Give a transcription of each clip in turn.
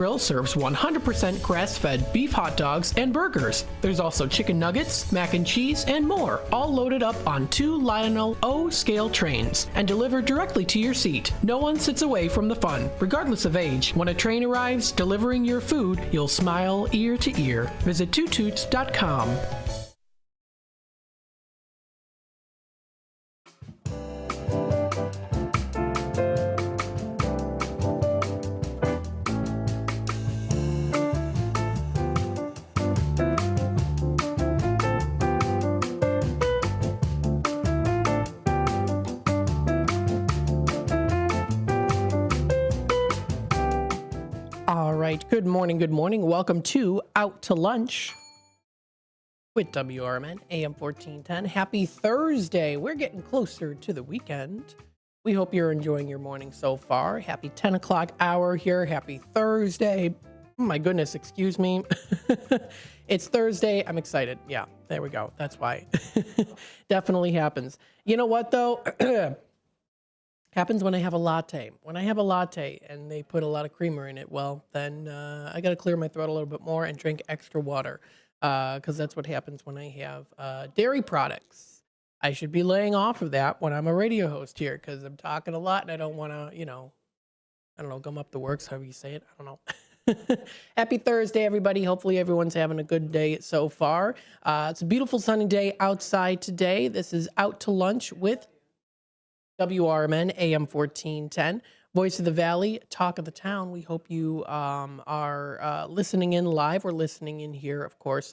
Grill serves 100% grass-fed beef hot dogs and burgers. There's also chicken nuggets, mac and cheese, and more, all loaded up on 2 Lionel O scale trains and delivered directly to your seat. No one sits away from the fun, regardless of age. When a train arrives delivering your food, you'll smile ear to ear. Visit twotoots.com. All right, good morning, good morning. Welcome to Out to Lunch with WRMN, AM 1410. Happy Thursday. We're getting closer to the weekend. We hope you're enjoying your morning so far. Happy 10 o'clock hour here. Happy Thursday. Oh my goodness, excuse me. It's Thursday. I'm excited. Yeah, there we go. That's why. Definitely happens. You know what, though? Happens when I have a latte. When I have a latte and they put a lot of creamer in it, well, then I got to clear my throat a little bit more and drink extra water because that's what happens when I have dairy products. I should be laying off of that when I'm a radio host here because I'm talking a lot and I don't want to, I don't know, gum up the works, however you say it. I don't know. Happy Thursday, everybody. Hopefully everyone's having a good day so far. It's a beautiful sunny day outside today. This is Out to Lunch with WRMN, AM 1410, Voice of the Valley, Talk of the Town. We hope you are listening in live. We're listening in here, of course.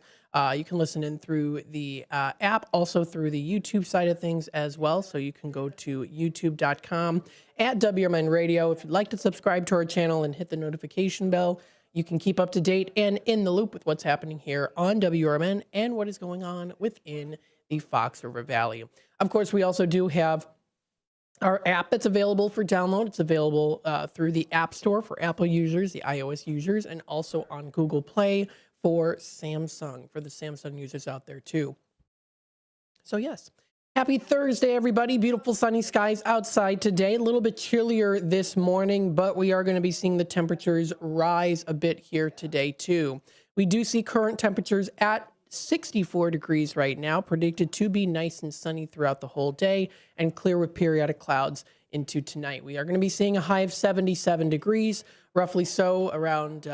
You can listen in through the app, also through the YouTube side of things as well. So you can go to youtube.com at WRMN Radio. If you'd like to subscribe to our channel and hit the notification bell, you can keep up to date and in the loop with what's happening here on WRMN and what is going on within the Fox River Valley. Of course, we also do have our app that's available for download. It's available through the App Store for Apple users, the iOS users, and also on Google Play for Samsung, for the Samsung users out there too. So yes, happy Thursday, everybody. Beautiful sunny skies outside today. A little bit chillier this morning, but we are going to be seeing the temperatures rise a bit here today too. We do see current temperatures at 64 degrees right now, predicted to be nice and sunny throughout the whole day and clear with periodic clouds into tonight. We are going to be seeing a high of 77 degrees, roughly so around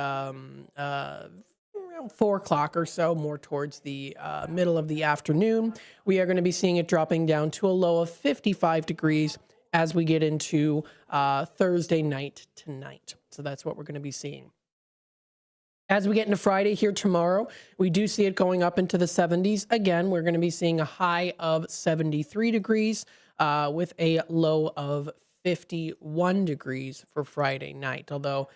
4 o'clock or so, more towards the middle of the afternoon. We are going to be seeing it dropping down to a low of 55 degrees as we get into Thursday night tonight. So that's what we're going to be seeing. As we get into Friday here tomorrow, we do see it going up into the 70s. Again, we're going to be seeing a high of 73 degrees with a low of 51 degrees for Friday night. Although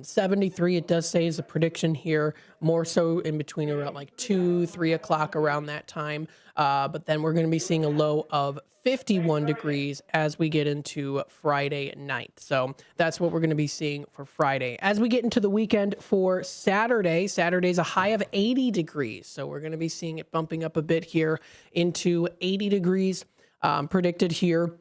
73, it does say, is a prediction here, more so in between around like 2, 3 o'clock around that time. But then we're going to be seeing a low of 51 degrees as we get into Friday night. So that's what we're going to be seeing for Friday. As we get into the weekend for Saturday, Saturday's a high of 80 degrees. So we're going to be seeing it bumping up a bit here into 80 degrees predicted here.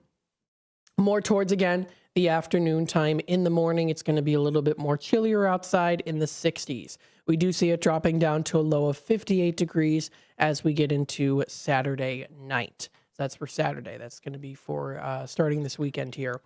More towards, again, the afternoon time. In the morning, it's going to be a little bit more chillier outside in the 60s. We do see it dropping down to a low of 58 degrees as we get into Saturday night. So that's for Saturday. That's going to be for starting this weekend here.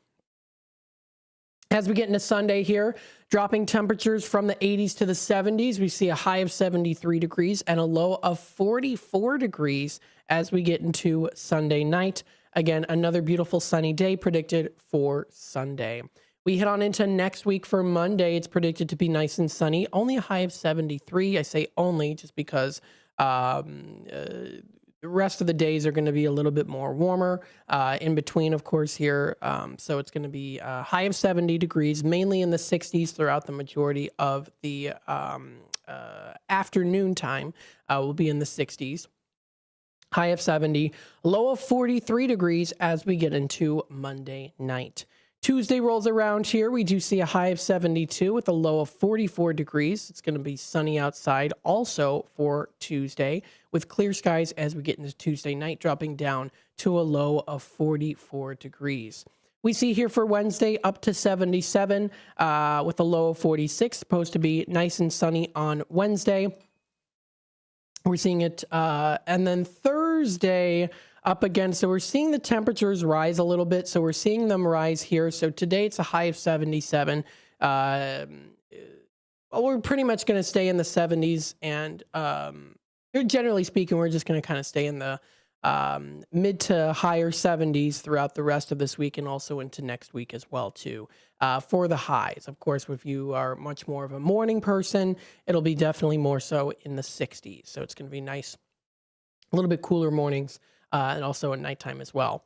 As we get into Sunday here, dropping temperatures from the 80s to the 70s. We see a high of 73 degrees and a low of 44 degrees as we get into Sunday night. Again, another beautiful sunny day predicted for Sunday. We head on into next week for Monday. It's predicted to be nice and sunny. Only a high of 73. I say only just because the rest of the days are going to be a little bit more warmer in between, of course, here. So it's going to be a high of 70 degrees, mainly in the 60s throughout the majority of the afternoon time. Will be in the 60s. High of 70, low of 43 degrees as we get into Monday night. Tuesday rolls around here. We do see a high of 72 with a low of 44 degrees. It's going to be sunny outside also for Tuesday with clear skies as we get into Tuesday night, dropping down to a low of 44 degrees. We see here for Wednesday up to 77 with a low of 46. Supposed to be nice and sunny on Wednesday. We're seeing it. And then Thursday up again. So we're seeing the temperatures rise a little bit. So we're seeing them rise here. So today it's a high of 77. Well, we're pretty much going to stay in the 70s. And generally speaking, we're just going to kind of stay in the mid to higher 70s throughout the rest of this week and also into next week as well too, for the highs. Of course, if you are much more of a morning person, it'll be definitely more so in the 60s. So it's going to be nice, a little bit cooler mornings and also at nighttime as well.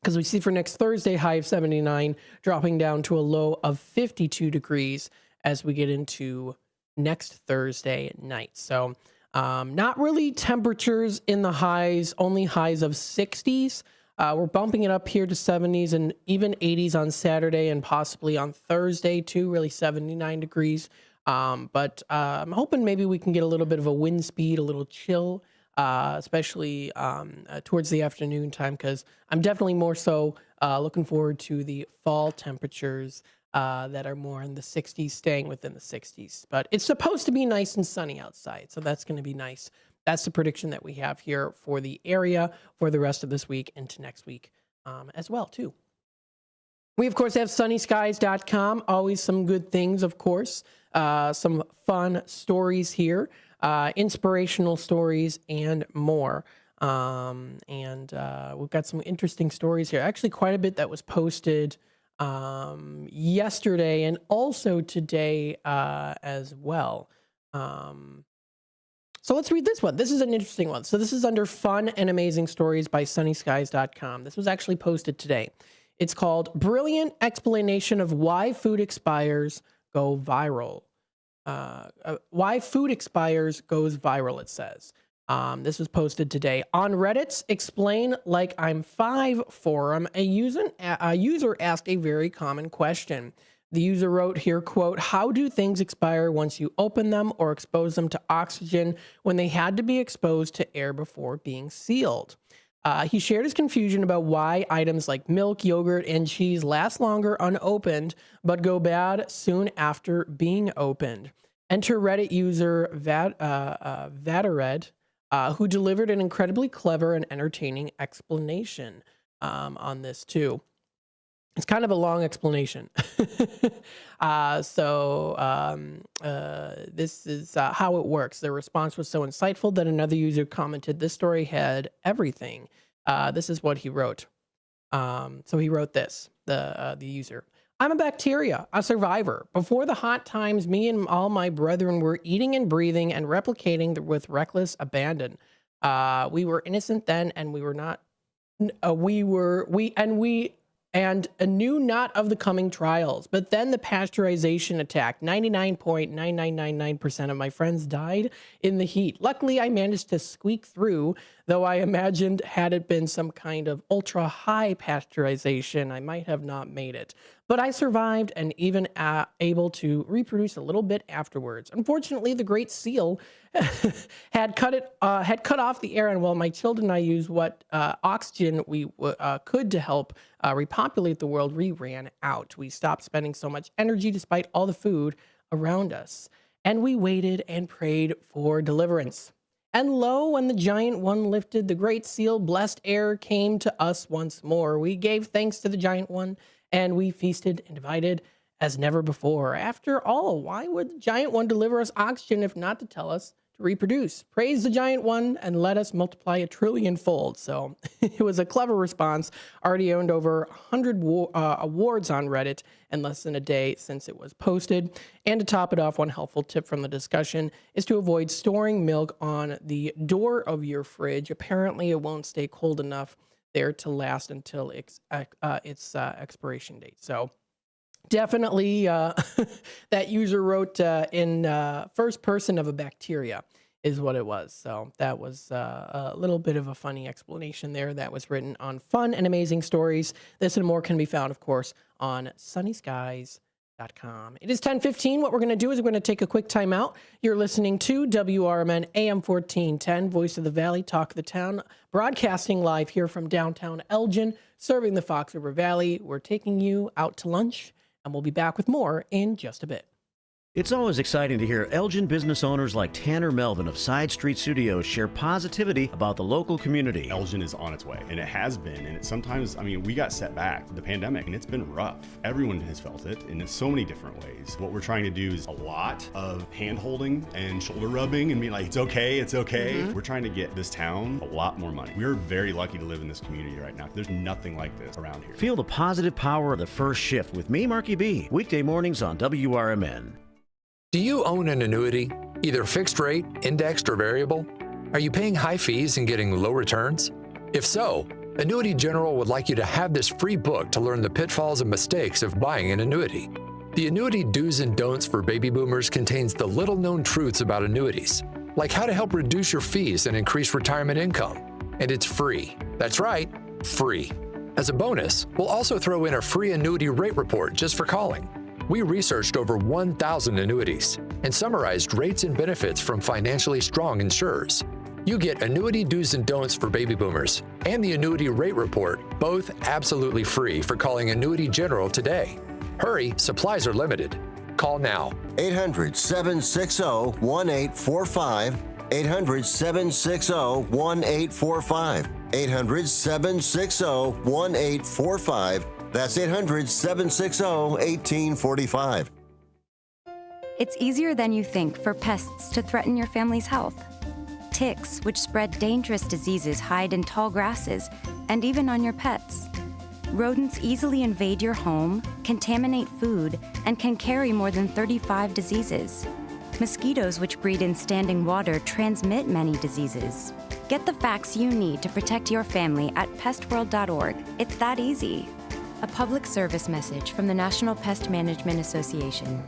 Because we see for next Thursday, high of 79, dropping down to a low of 52 degrees as we get into next Thursday night. So not really temperatures in the highs, only highs of 60s. We're bumping it up here to 70s and even 80s on Saturday and possibly on Thursday too, really 79 degrees. But I'm hoping maybe we can get a little bit of a wind speed, a little chill, especially towards the afternoon time, because I'm definitely more so looking forward to the fall temperatures that are more in the 60s, staying within the 60s. But it's supposed to be nice and sunny outside, so that's going to be nice. That's the prediction that we have here for the area for the rest of this week into next week as well, too. We, of course, have sunnyskies.com. Always some good things, of course. Some fun stories here, inspirational stories, and more. We've got some interesting stories here. Actually, quite a bit that was posted yesterday and also today as well. So let's read this one. This is an interesting one. So this is under Fun and Amazing Stories by sunnyskies.com. This was actually posted today. It's called Brilliant Explanation of Why Food Expires Go Viral. Why Food Expires Goes Viral, it says. This was posted today on Reddit's Explain Like I'm 5 forum. A user asked a very common question. The user wrote here, quote, "How do things expire once you open them or expose them to oxygen when they had to be exposed to air before being sealed?" He shared his confusion about why items like milk, yogurt, and cheese last longer unopened but go bad soon after being opened. Enter Reddit user Vatared, who delivered an incredibly clever and entertaining explanation on this too. It's kind of a long explanation. This is how it works. The response was so insightful that another user commented, "This story had everything." This is what he wrote. So he wrote this, the user. "I'm a bacteria, a survivor. Before the hot times, me and all my brethren were eating and breathing and replicating with reckless abandon. We were innocent then, and we were not. And knew not of the coming trials. But then the pasteurization attacked. 99.9999% of my friends died in the heat. Luckily, I managed to squeak through, though I imagined had it been some kind of ultra high pasteurization, I might have not made it. But I survived and even able to reproduce a little bit afterwards. Unfortunately, the Great Seal had cut off the air, and while my children and I used what oxygen we could to help repopulate the world, we ran out. We stopped spending so much energy despite all the food around us, and we waited and prayed for deliverance. And lo, when the giant one lifted, the Great Seal, blessed air came to us once more. We gave thanks to the giant one, and we feasted and divided as never before. After all, why would the giant one deliver us oxygen if not to tell us to reproduce? Praise the giant one and let us multiply 1,000,000,000,000." So it was a clever response. Already earned over 100 awards on Reddit in less than a day since it was posted. And to top it off, one helpful tip from the discussion is to avoid storing milk on the door of your fridge. Apparently, it won't stay cold enough there to last until its expiration date. So definitely that user wrote in first person of a bacteria is what it was. So that was a little bit of a funny explanation there that was written on Fun and Amazing Stories. This and more can be found, of course, on sunnyskies.com. It is 10:15. What we're going to do is we're going to take a quick time out. You're listening to WRMN AM 1410, Voice of the Valley, Talk of the Town, broadcasting live here from downtown Elgin, serving the Fox River Valley. We're taking you out to lunch, and we'll be back with more in just a bit. It's always exciting to hear Elgin business owners like Tanner Melvin of Side Street Studios share positivity about the local community. Elgin is on its way, and it has been, and it sometimes, we got set back, the pandemic, and it's been rough. Everyone has felt it in so many different ways. What we're trying to do is a lot of hand-holding and shoulder rubbing and being like, it's okay, it's okay. Mm-hmm. We're trying to get this town a lot more money. We're very lucky to live in this community right now. There's nothing like this around here. Feel the positive power of the first shift with me, Marky B, weekday mornings on WRMN. Do you own an annuity, either fixed rate, indexed, or variable? Are you paying high fees and getting low returns? If so, Annuity General would like you to have this free book to learn the pitfalls and mistakes of buying an annuity. The Annuity Do's and Don'ts for Baby Boomers contains the little-known truths about annuities, like how to help reduce your fees and increase retirement income. And it's free. That's right, free. As a bonus, we'll also throw in a free annuity rate report just for calling. We researched over 1,000 annuities and summarized rates and benefits from financially strong insurers. You get Annuity Do's and Don'ts for Baby Boomers and the Annuity Rate Report, both absolutely free for calling Annuity General today. Hurry, supplies are limited. Call now. 800-760-1845. 800-760-1845. 800-760-1845. That's 800-760-1845. It's easier than you think for pests to threaten your family's health. Ticks, which spread dangerous diseases, hide in tall grasses and even on your pets. Rodents easily invade your home, contaminate food, and can carry more than 35 diseases. Mosquitoes, which breed in standing water, transmit many diseases. Get the facts you need to protect your family at pestworld.org. It's that easy. A public service message from the National Pest Management Association.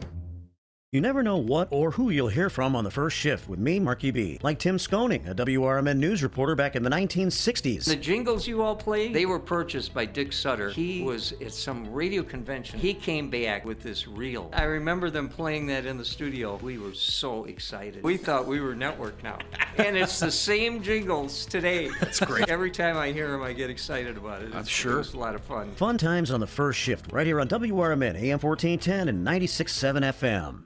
You never know what or who you'll hear from on the first shift with me, Marky B. Like Tim Skoning, a WRMN news reporter back in the 1960s. The jingles you all play, they were purchased by Dick Sutter. He was at some radio convention. He came back with this reel. I remember them playing that in the studio. We were so excited. We thought we were network now. And it's the same jingles today. That's great. Every time I hear them, I get excited about it. I'm sure. It's a lot of fun. Fun times on the first shift, right here on WRMN, AM 1410 and 96.7 FM.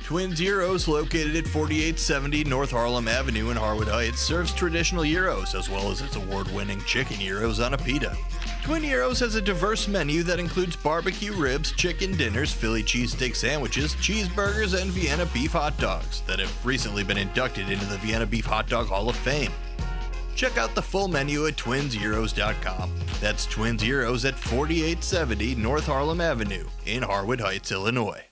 Twins Gyros, located at 4870 North Harlem Avenue in Harwood Heights, serves traditional gyros as well as its award-winning chicken gyros on a pita. Twin Gyros has a diverse menu that includes barbecue ribs, chicken dinners, Philly cheesesteak sandwiches, cheeseburgers, and Vienna beef hot dogs that have recently been inducted into the Vienna Beef Hot Dog Hall of Fame. Check out the full menu at twinsgyros.com. That's Twins Gyros at 4870 North Harlem Avenue in Harwood Heights, Illinois.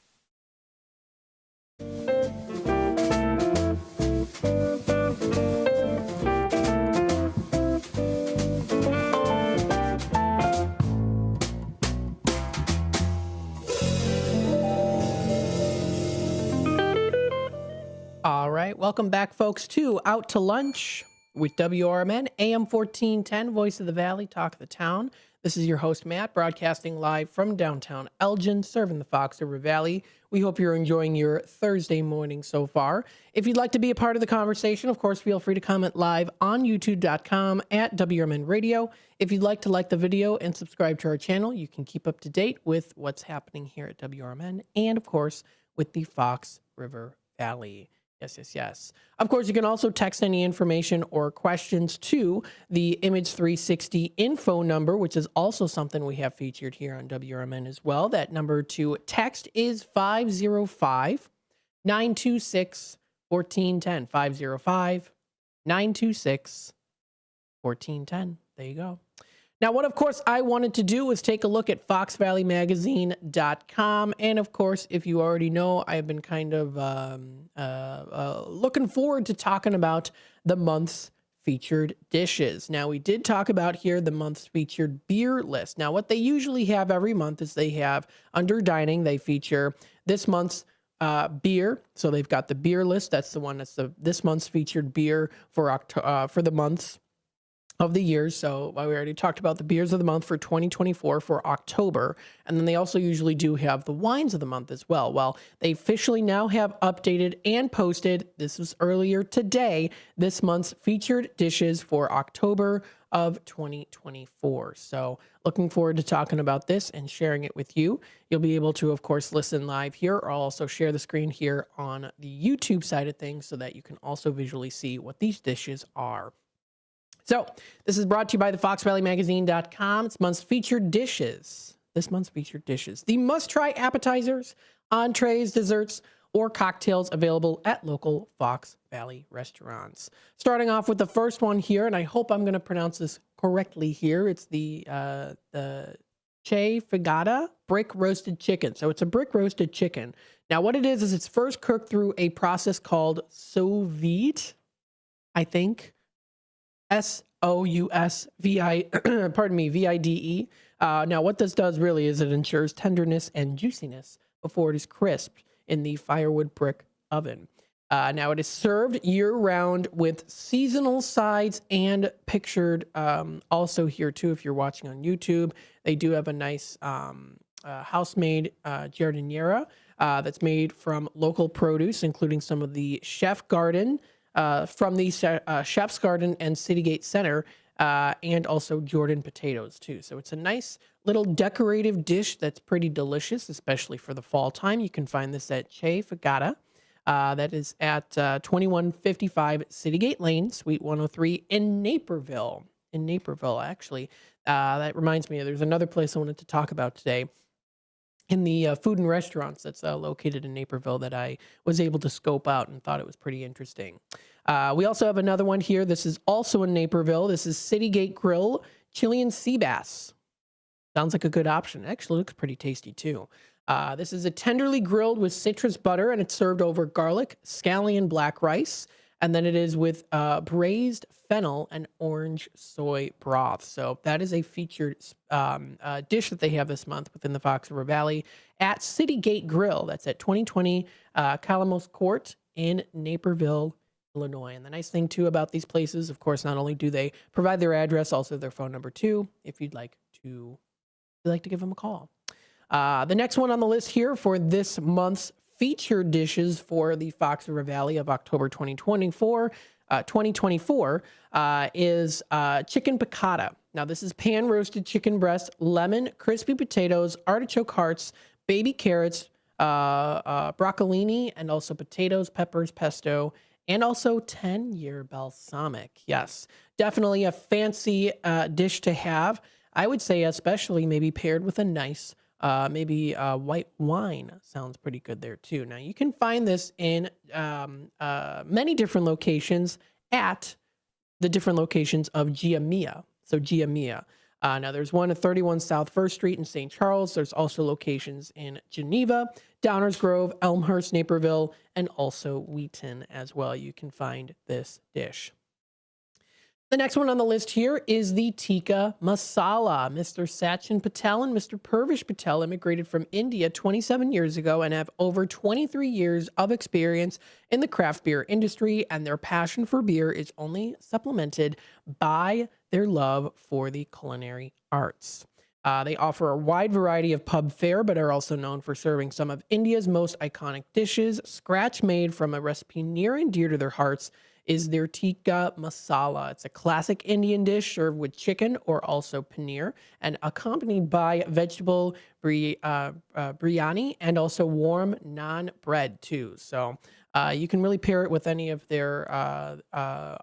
All right, welcome back, folks, to Out to Lunch with WRMN, AM 1410, Voice of the Valley, Talk of the Town. This is your host, Matt, broadcasting live from downtown Elgin, serving the Fox River Valley. We hope you're enjoying your Thursday morning so far. If you'd like to be a part of the conversation, of course, feel free to comment live on youtube.com at WRMN Radio. If you'd like to like the video and subscribe to our channel, you can keep up to date with what's happening here at WRMN and, of course, with the Fox River Valley. Yes. Of course, you can also text any information or questions to the Image 360 info number, which is also something we have featured here on WRMN as well. That number to text is 505-926-1410. 505-926-1410. There you go. Now, what, of course, I wanted to do was take a look at foxvalleymagazine.com. And, of course, if you already know, I've been kind of looking forward to talking about the month's featured dishes. Now, we did talk about here the month's featured beer list. Now, what they usually have every month is they have, under dining, they feature this month's beer. So they've got the beer list. That's the one that's this month's featured beer for the months. of the year. So we already talked about the beers of the month for 2024 for October. And then they also usually do have the wines of the month as well. Well, they officially now have updated and posted, this was earlier today, this month's featured dishes for October of 2024. So looking forward to talking about this and sharing it with you. You'll be able to, of course, listen live here, or I'll also share the screen here on the YouTube side of things so that you can also visually see what these dishes are. So this is brought to you by the FoxValleyMagazine.com. It's month's featured dishes. This month's featured dishes. The must-try appetizers, entrees, desserts, or cocktails available at local Fox Valley restaurants. Starting off with the first one here, and I hope I'm going to pronounce this correctly here. It's the Che Figata brick roasted chicken. So it's a brick roasted chicken. Now what it is it's first cooked through a process called sous vide, I think. S-O-U-S-V-I, pardon me, V-I-D-E. Now, what this does really is it ensures tenderness and juiciness before it is crisped in the firewood brick oven. Now, it is served year-round with seasonal sides and pictured also here, too, if you're watching on YouTube. They do have a nice house-made giardiniera that's made from local produce, including some of the Chef Garden, from the Chef's Garden and Citygate Center, and also Jordan potatoes too. So it's a nice little decorative dish that's pretty delicious, especially for the fall time. You can find this at Che Figata. That is at 2155 Citygate Lane, Suite 103 in Naperville. In Naperville, actually. That reminds me, there's another place I wanted to talk about today in the food and restaurants that's located in Naperville that I was able to scope out and thought it was pretty interesting. We also have another one here. This is also in Naperville. This is Citygate Grill Chilean Sea Bass. Sounds like a good option. Actually looks pretty tasty too. This is a tenderly grilled with citrus butter, and it's served over garlic, scallion black rice, and then it is with braised fennel and orange soy broth. So that is a featured dish that they have this month within the Fox River Valley at Citygate Grill. That's at 2020 Calamos Court in Naperville, Illinois. And the nice thing too about these places, of course, not only do they provide their address, also their phone number too, if you'd like to give them a call. The next one on the list here for this month's featured dishes for the Fox River Valley of October 2024 is chicken piccata. Now, this is pan-roasted chicken breast, lemon, crispy potatoes, artichoke hearts, baby carrots, broccolini, and also potatoes, peppers, pesto, and also 10-year balsamic. Yes, definitely a fancy dish to have. I would say especially maybe paired with a nice maybe white wine sounds pretty good there too. Now you can find this in many different locations at the different locations of Giamia. So Giamia. Now there's one at 31 South 1st Street in St. Charles. There's also locations in Geneva, Downers Grove, Elmhurst, Naperville, and also Wheaton as well. You can find this dish. The next one on the list here is the tikka masala. Mr. Sachin Patel and Mr. Purvish Patel immigrated from India 27 years ago and have over 23 years of experience in the craft beer industry, and their passion for beer is only supplemented by their love for the culinary arts. They offer a wide variety of pub fare, but are also known for serving some of India's most iconic dishes. Scratch made from a recipe near and dear to their hearts is their tikka masala. It's a classic Indian dish served with chicken or also paneer and accompanied by vegetable biryani and also warm naan bread too. So you can really pair it with any of their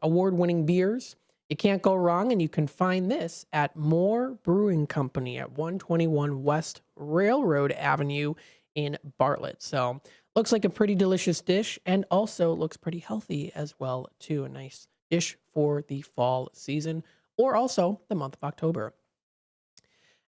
award-winning beers. You can't go wrong, and you can find this at Moore Brewing Company at 121 West Railroad Avenue in Bartlett. So looks like a pretty delicious dish, and also looks pretty healthy as well too. A nice dish for the fall season, or also the month of October.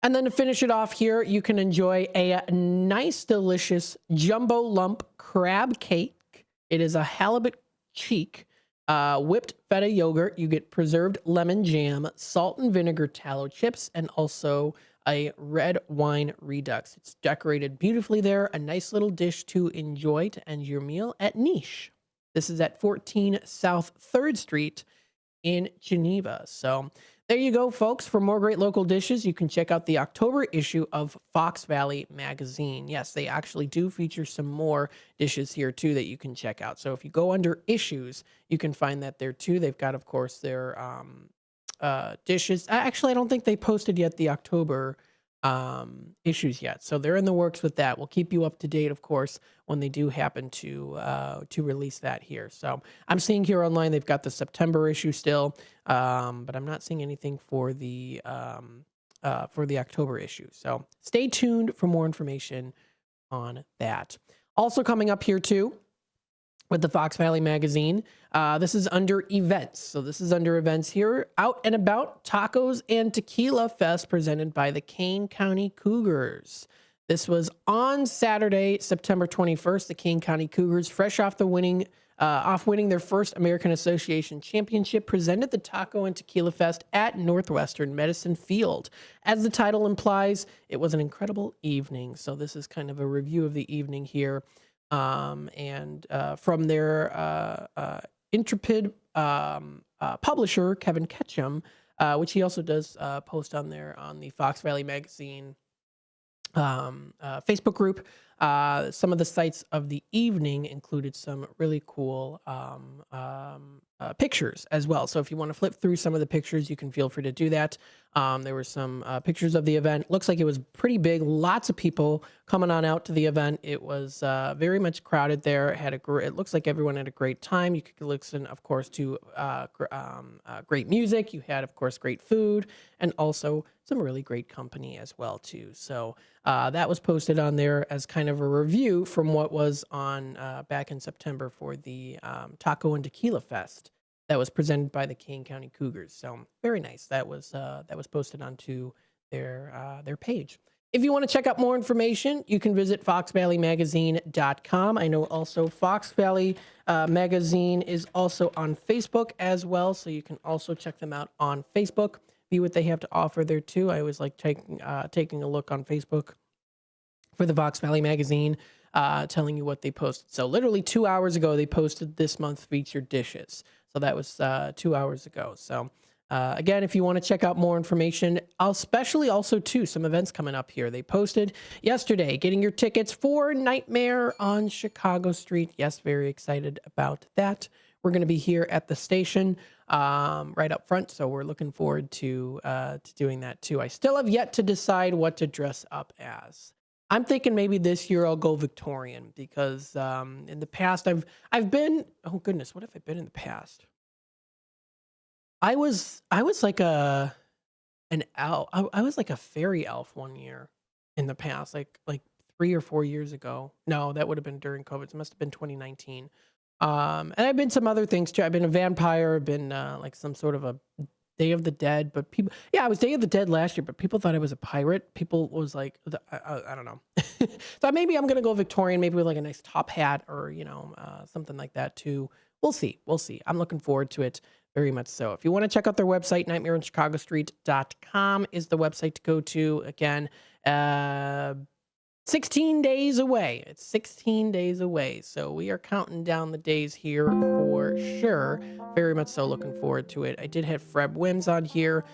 And then to finish it off here, you can enjoy a nice, delicious jumbo lump crab cake. It is a halibut cheek, whipped feta yogurt. You get preserved lemon jam, salt and vinegar tallow chips, and also a red wine redux. It's decorated beautifully there. A nice little dish to enjoy to end your meal at Niche. This is at 14 South 3rd Street in Geneva. So There you go, folks. For more great local dishes, you can check out the October issue of Fox Valley Magazine. Yes, they actually do feature some more dishes here, too, that you can check out. So if you go under issues, you can find that there, too. They've got, of course, their dishes. Actually, I don't think they posted yet the October issues yet. So they're in the works with that. We'll keep you up to date, of course, when they do happen to release that here. So I'm seeing here online they've got the September issue still, but I'm not seeing anything for the October issue. So stay tuned for more information on that. Also coming up here too, with the Fox Valley Magazine. This is under events. So this is under events here. Out and About Tacos and Tequila Fest presented by the Kane County Cougars. This was on Saturday, September 21st. The Kane County Cougars, fresh off winning their first American Association Championship, presented the Taco and Tequila Fest at Northwestern Medicine Field. As the title implies, it was an incredible evening. So this is kind of a review of the evening here. And from their intrepid publisher, Kevin Ketchum, which he also does post on there on the Fox Valley Magazine Facebook group. Some of the sights of the evening included some really cool pictures as well. So if you want to flip through some of the pictures, you can feel free to do that. There were some pictures of the event. Looks like it was pretty big. Lots of people coming on out to the event. It was very much crowded there. It looks like everyone had a great time. You could listen, of course, to great music. You had, of course, great food and also some really great company as well, too. So that was posted on there as kind of a review from what was on back in September for the Taco and Tequila Fest that was presented by the Kane County Cougars. So very nice. That was posted onto their page. If you want to check out more information, you can visit foxvalleymagazine.com. I know also Fox Valley Magazine is also on Facebook as well, so you can also check them out on Facebook. View what they have to offer there too. I always like taking a look on Facebook for the Fox Valley Magazine, telling you what they posted. So literally 2 hours ago, they posted this month's featured dishes. So that was 2 hours ago. So again, if you want to check out more information, especially also too, some events coming up here. They posted yesterday, getting your tickets for Nightmare on Chicago Street. Yes, very excited about that. We're going to be here at the station right up front, so we're looking forward to doing that too. I still have yet to decide what to dress up as. I'm thinking maybe this year I'll go Victorian because in the past I've been, oh goodness, what have I been in the past? I was like an elf. I was like a fairy elf one year in the past, like 3 or 4 years ago. No, that would have been during COVID. It must have been 2019. And I've been some other things too. I've been a vampire. I've been like some sort of a Day of the Dead, but people, yeah, I was Day of the Dead last year, but people thought I was a pirate. People was like, I don't know. So maybe I'm going to go Victorian, maybe with like a nice top hat or, something like that too. We'll see. I'm looking forward to it very much so. If you want to check out their website, nightmareonchicagostreet.com is the website to go to. Again, 16 days away. It's 16 days away. So we are counting down the days here for sure. Very much so looking forward to it. I did have Fred Wims on here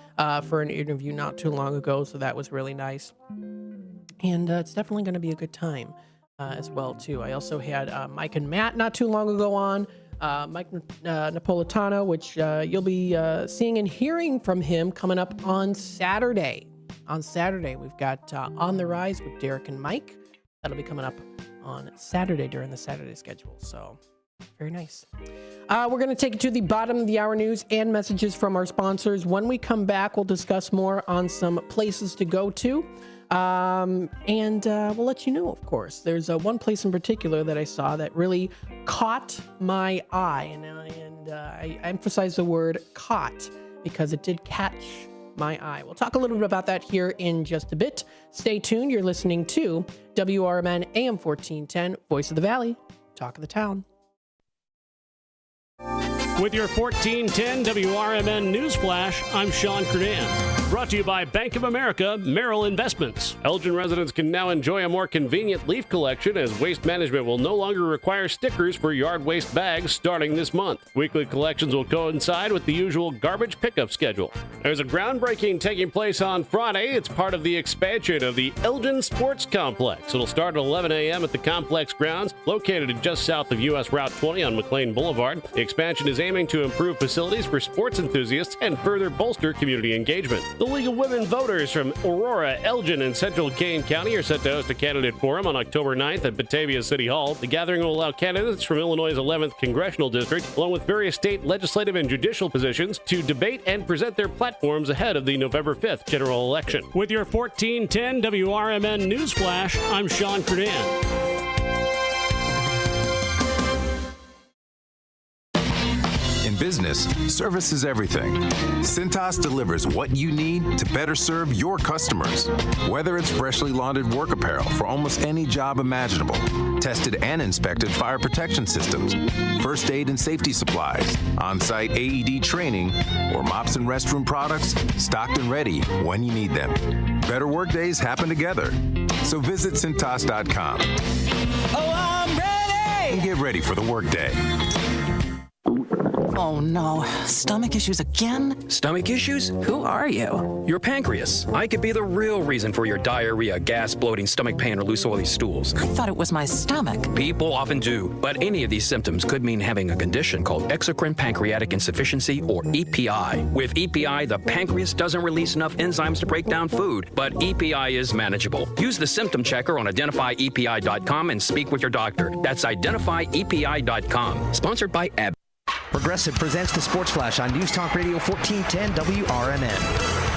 for an interview not too long ago. So that was really nice. And it's definitely going to be a good time as well, too. I also had Mike and Matt not too long ago on. Mike Napolitano, which you'll be seeing and hearing from him coming up on Saturday. On Saturday, we've got On the Rise with Derek and Mike. That'll be coming up on Saturday during the Saturday schedule. So very nice. We're going to take you to the bottom of the hour news and messages from our sponsors. When we come back, we'll discuss more on some places to go to. And we'll let you know, of course. There's one place in particular that I saw that really caught my eye. And I emphasize the word caught because it did catch my eye. We'll talk a little bit about that here in just a bit. Stay tuned. You're listening to WRMN AM 1410, Voice of the Valley, Talk of the Town. With your 1410 WRMN News Flash, I'm Sean Curdan. brought to you by Bank of America Merrill Investments. Elgin residents can now enjoy a more convenient leaf collection as Waste Management will no longer require stickers for yard waste bags starting this month. Weekly collections will coincide with the usual garbage pickup schedule. There's a groundbreaking taking place on Friday. It's part of the expansion of the Elgin Sports Complex. It'll start at 11 a.m. at the complex grounds located just south of U.S. Route 20 on McLean Boulevard. The expansion is aiming to improve facilities for sports enthusiasts and further bolster community engagement. The League of Women Voters from Aurora, Elgin, and Central Kane County are set to host a candidate forum on October 9th at Batavia City Hall. The gathering will allow candidates from Illinois' 11th Congressional District, along with various state legislative and judicial positions, to debate and present their platforms ahead of the November 5th general election. With your 1410 WRMN News Flash, I'm Sean Kernan. In business, service is everything. Cintas delivers what you need to better serve your customers. Whether it's freshly laundered work apparel for almost any job imaginable, tested and inspected fire protection systems, first aid and safety supplies, on-site AED training, or mops and restroom products, stocked and ready when you need them. Better work days happen together. So visit Cintas.com. Oh, I'm ready! And get ready for the workday. Oh no, stomach issues again? Stomach issues? Who are you? Your pancreas. I could be the real reason for your diarrhea, gas, bloating, stomach pain, or loose oily stools. I thought it was my stomach. People often do, but any of these symptoms could mean having a condition called exocrine pancreatic insufficiency, or EPI. With EPI, the pancreas doesn't release enough enzymes to break down food, but EPI is manageable. Use the symptom checker on identifyepi.com and speak with your doctor. That's identifyepi.com. Sponsored by AB. Progressive presents the Sports Flash on News Talk Radio 1410 WRMN.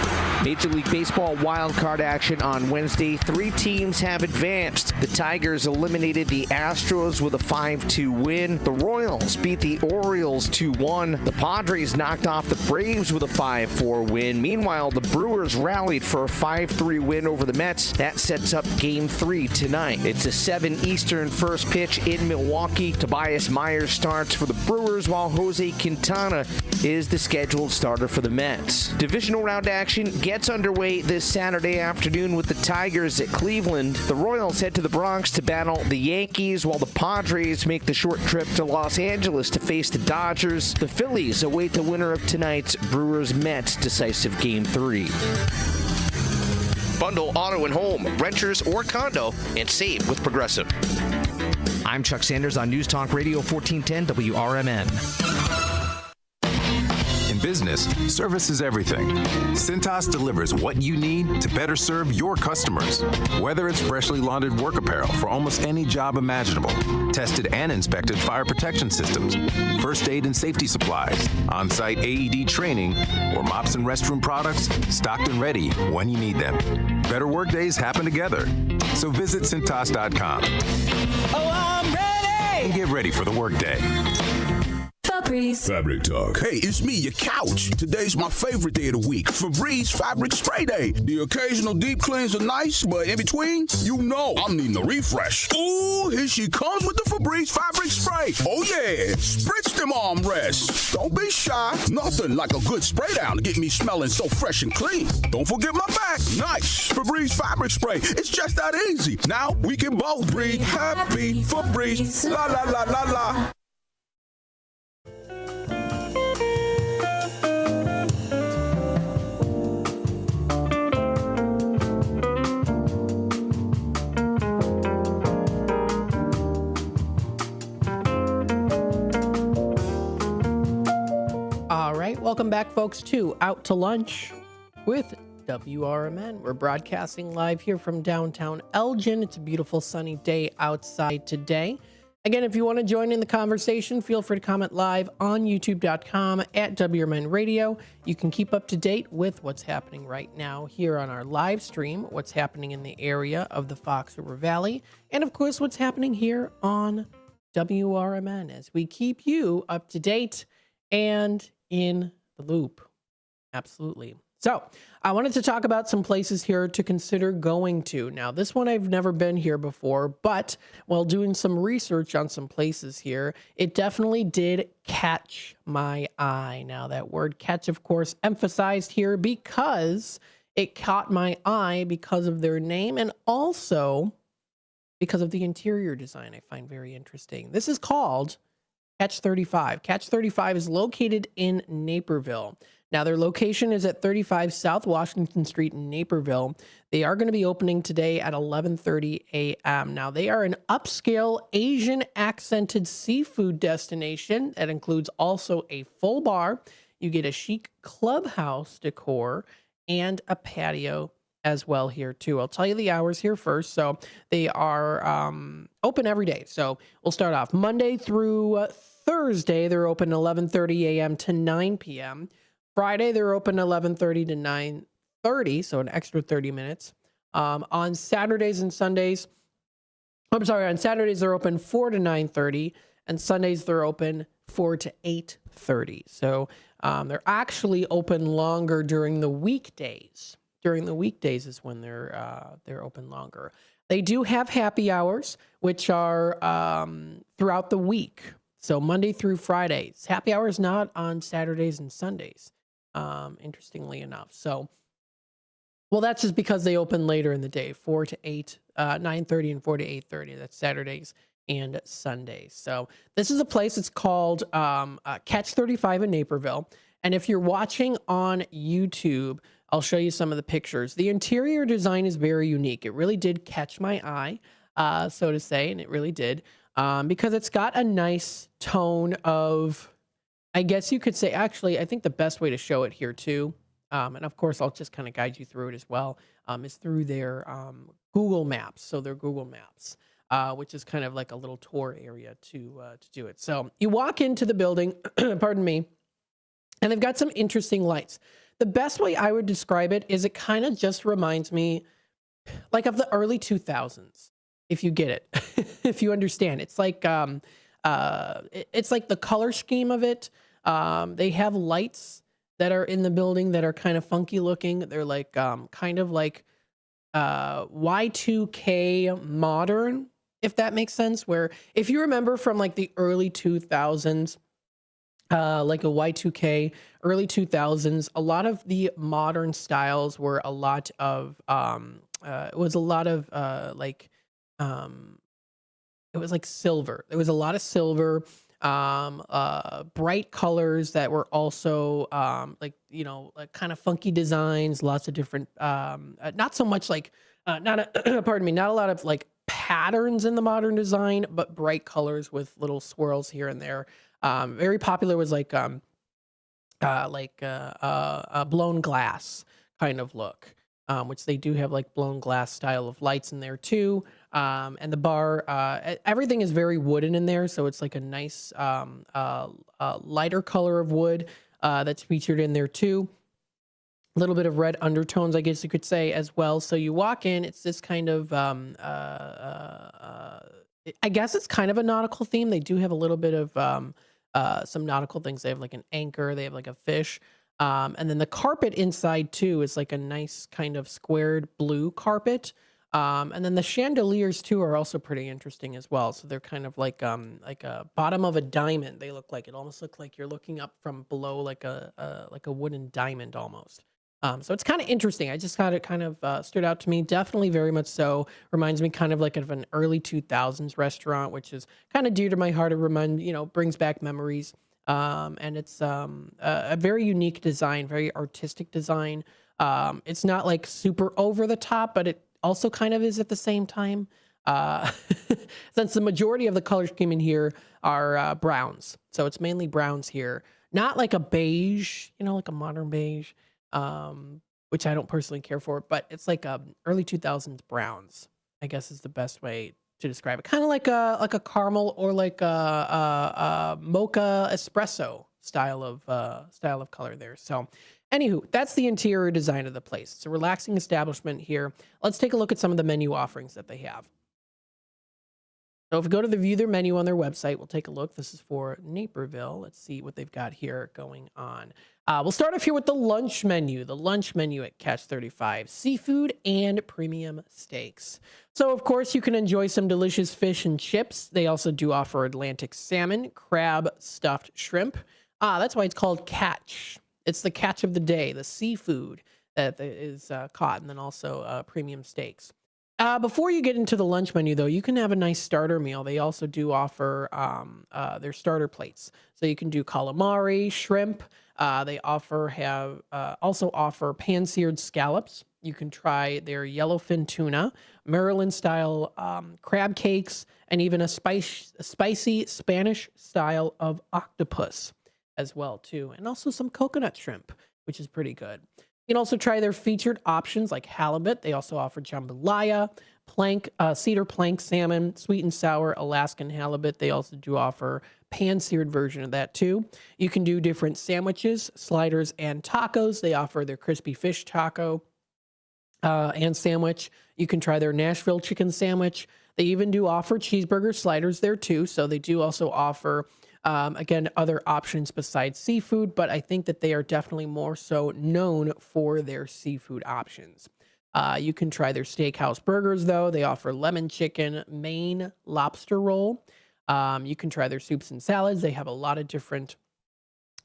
Major League Baseball wild card action on Wednesday. 3 teams have advanced. The Tigers eliminated the Astros with a 5-2 win. The Royals beat the Orioles 2-1. The Padres knocked off the Braves with a 5-4 win. Meanwhile, the Brewers rallied for a 5-3 win over the Mets. That sets up Game 3 tonight. It's a 7 Eastern first pitch in Milwaukee. Tobias Myers starts for the Brewers, while Jose Quintana is the scheduled starter for the Mets. Divisional round action gets underway this Saturday afternoon with the Tigers at Cleveland. The Royals head to the Bronx to battle the Yankees, while the Padres make the short trip to Los Angeles to face the Dodgers. The Phillies await the winner of tonight's Brewers-Mets decisive Game 3. Bundle auto and home, renters or condo, and save with Progressive. I'm Chuck Sanders on News Talk Radio 1410 WRMN. In business, service is everything. Cintas delivers what you need to better serve your customers. Whether it's freshly laundered work apparel for almost any job imaginable, tested and inspected fire protection systems, first aid and safety supplies, on-site AED training, or mops and restroom products, stocked and ready when you need them. Better work days happen together. So visit Cintas.com. Oh, I'm ready! And get ready for the workday. Fabric Talk. Hey, it's me, your couch. Today's my favorite day of the week, Febreze Fabric Spray Day. The occasional deep cleans are nice, but in between, you know I'm needing a refresh. Ooh, here she comes with the Febreze Fabric Spray. Oh yeah, spritz them armrests. Don't be shy. Nothing like a good spray down to get me smelling so fresh and clean. Don't forget my back. Nice. Febreze Fabric Spray. It's just that easy. Now we can both breathe happy. Febreze. La la la la la. Welcome back, folks, to Out to Lunch with WRMN. We're broadcasting live here from downtown Elgin. It's a beautiful sunny day outside today. Again, if you want to join in the conversation, feel free to comment live on youtube.com at WRMN Radio. You can keep up to date with what's happening right now here on our live stream, what's happening in the area of the Fox River Valley, and of course, what's happening here on WRMN as we keep you up to date and in the loop. Absolutely. So I wanted to talk about some places here to consider going to. Now, this one I've never been here before, but while doing some research on some places here, it definitely did catch my eye. Now, that word catch, of course, emphasized here because it caught my eye because of their name and also because of the interior design I find very interesting. This is called Catch 35. Catch 35 is located in Naperville. Now, their location is at 35 South Washington Street in Naperville. They are going to be opening today at 11:30 a.m. Now, they are an upscale Asian accented seafood destination that includes also a full bar. You get a chic clubhouse decor and a patio as well here too. I'll tell you the hours here first. So they are open every day. So we'll start off Monday through Thursday. They're open 11:30 a.m. to 9 p.m. Friday, they're open 11:30 to 9:30, so an extra 30 minutes. On Saturdays and Sundays, on Saturdays, they're open 4 to 9:30, and Sundays, they're open 4 to 8:30. So they're actually open longer during the weekdays. During the weekdays is when they're open longer. They do have happy hours, which are throughout the week. So Monday through Fridays. Happy hours not on Saturdays and Sundays. Interestingly enough. So, well, that's just because they open later in the day, 4 to 8, 9:30 and 4 to 8:30. That's Saturdays and Sundays. So this is a place. It's called Catch 35 in Naperville. And if you're watching on YouTube, I'll show you some of the pictures. The interior design is very unique. It really did catch my eye, so to say, and it really did, because it's got a nice tone of, I guess you could say, actually, I think the best way to show it here too, and of course, I'll just kind of guide you through it as well, is through their Google Maps. So their Google Maps, which is kind of like a little tour area to do it. So you walk into the building, pardon me, and they've got some interesting lights. The best way I would describe it is it kind of just reminds me like of the early 2000s, if you get it, if you understand. It's like it's like the color scheme of it. They have lights that are in the building that are kind of funky looking. They're like kind of like Y2K modern, if that makes sense. Where if you remember from like the early 2000s, like a Y2K, early 2000s, a lot of the modern styles were a lot of it was a lot of it was like silver. There was a lot of silver, bright colors that were also like, you know, like kind of funky designs, lots of different, not so much like, pardon me, not a lot of like patterns in the modern design, but bright colors with little swirls here and there. Very popular was like a blown glass kind of look, which they do have like blown glass style of lights in there too. And the bar, everything is very wooden in there. So it's like a nice lighter color of wood that's featured in there too. A little bit of red undertones, I guess you could say, as well. So you walk in, it's this kind of, I guess it's kind of a nautical theme. They do have a little bit of some nautical things. They have like an anchor, they have like a fish. And then the carpet inside too is like a nice kind of squared blue carpet. And then the chandeliers too are also pretty interesting as well. So they're kind of like a bottom of a diamond. They look like, it almost looks like you're looking up from below like a wooden diamond almost. So it's kind of interesting. I just thought it kind of stood out to me. Definitely very much so. Reminds me kind of like of an early 2000s restaurant, which is kind of dear to my heart. It brings back memories. And it's a very unique design, very artistic design. It's not like super over the top, but it also kind of is at the same time. Since the majority of the color scheme in here are browns. So it's mainly browns here. Not like a beige, like a modern beige, which I don't personally care for, but it's like early 2000s browns, I guess is the best way to describe it. Kind of like a caramel or like a mocha espresso style of color there. So anywho, that's the interior design of the place. It's a relaxing establishment here. Let's take a look at some of the menu offerings that they have. So if we go to the view their menu on their website, we'll take a look. This is for Naperville. Let's see what they've got here going on. We'll start off here with the lunch menu. The lunch menu at Catch 35, seafood and premium steaks. So of course you can enjoy some delicious fish and chips. They also do offer Atlantic salmon, crab, stuffed shrimp. That's why it's called Catch. It's the catch of the day, the seafood that is caught, and then also premium steaks. Before you get into the lunch menu, though, you can have a nice starter meal. They also do offer their starter plates. So you can do calamari, shrimp. They also offer pan-seared scallops. You can try their yellowfin tuna, Maryland-style crab cakes, and even a spicy Spanish style of octopus as well, too. And also some coconut shrimp, which is pretty good. You can also try their featured options like halibut. They also offer jambalaya, cedar plank salmon, sweet and sour Alaskan halibut. They also do offer pan-seared version of that too. You can do different sandwiches, sliders, and tacos. They offer their crispy fish taco and sandwich. You can try their Nashville chicken sandwich. They even do offer cheeseburger sliders there too. So they do also offer again, other options besides seafood, but I think that they are definitely more so known for their seafood options. You can try their steakhouse burgers, though. They offer lemon chicken, Maine lobster roll. You can try their soups and salads. They have a lot of different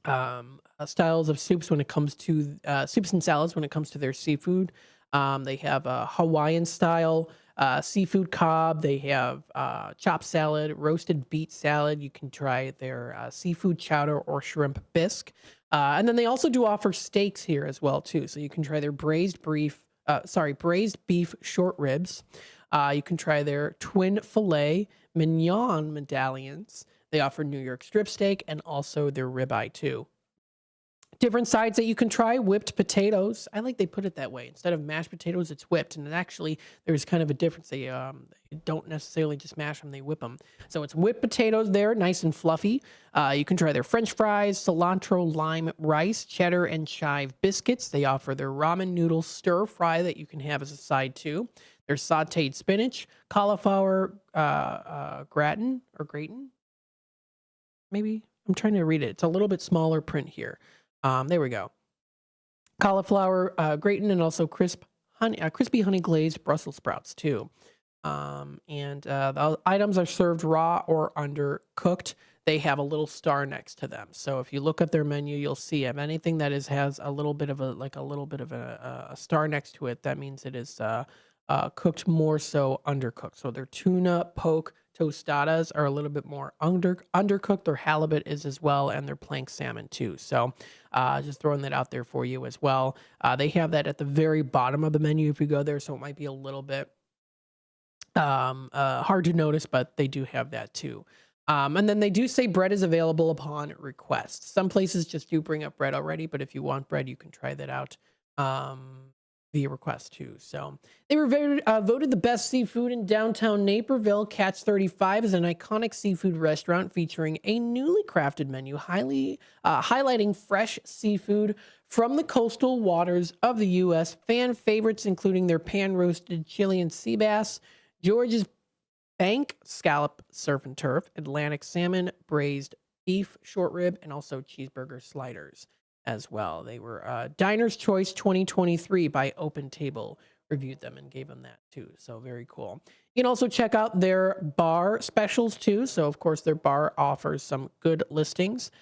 styles of soups when it comes to soups and salads when it comes to their seafood. They have a Hawaiian style seafood cobb. They have chopped salad, roasted beet salad. You can try their seafood chowder or shrimp bisque. And then they also do offer steaks here as well too. So you can try their braised beef short ribs. You can try their twin filet mignon medallions. They offer New York strip steak and also their ribeye too. Different sides that you can try: whipped potatoes. I like they put it that way. Instead of mashed potatoes, it's whipped. And actually, there's kind of a difference. They don't necessarily just mash them, they whip them. So it's whipped potatoes there, nice and fluffy. You can try their French fries, cilantro, lime, rice, cheddar, and chive biscuits. They offer their ramen noodle stir fry that you can have as a side too. Their sauteed spinach, cauliflower gratin. Maybe. I'm trying to read it. It's a little bit smaller print here. There we go. Cauliflower gratin and also crispy honey glazed Brussels sprouts too. The items are served raw or undercooked. They have a little star next to them. So if you look at their menu, you'll see if anything that has a little bit of a star next to it, that means it is cooked more so undercooked. So their tuna poke tostadas are a little bit more undercooked. Their halibut is as well, and their plank salmon too. So just throwing that out there for you as well. They have that at the very bottom of the menu if you go there, so it might be a little bit hard to notice, but they do have that too. And then they do say bread is available upon request. Some places just do bring up bread already, but if you want bread, you can try that out via request too. So they were voted the best seafood in downtown Naperville. Catch 35 is an iconic seafood restaurant featuring a newly crafted menu highlighting fresh seafood from the coastal waters of the U.S. Fan favorites including their pan-roasted Chilean sea bass, George's Bank scallop surf and turf, Atlantic salmon, braised beef short rib, and also cheeseburger sliders as well. They were Diner's Choice 2023 by Open Table. Reviewed them and gave them that too. So very cool. You can also check out their bar specials too. So of course their bar offers some good listings.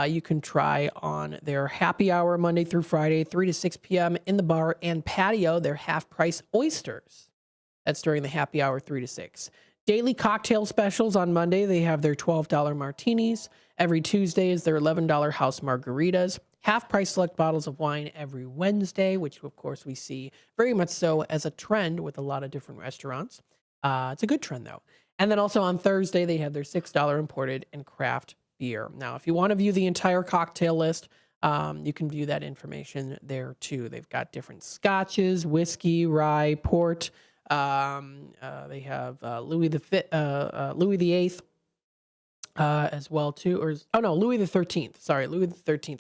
You can try on their happy hour Monday through Friday, 3 to 6 p.m. in the bar and patio, their half price oysters. That's during the happy hour, 3 to 6. Daily cocktail specials on Monday. They have their $12 martinis. Every Tuesday is their $11 house margaritas. Half price select bottles of wine every Wednesday, which of course we see very much so as a trend with a lot of different restaurants. It's a good trend though. And then also on Thursday, they have their $6 imported and craft beer. Now, if you want to view the entire cocktail list, you can view that information there too. They've got different scotches, whiskey, rye, port. They have Louis VIII as well too, Louis the 13th. Sorry, Louis the 13th.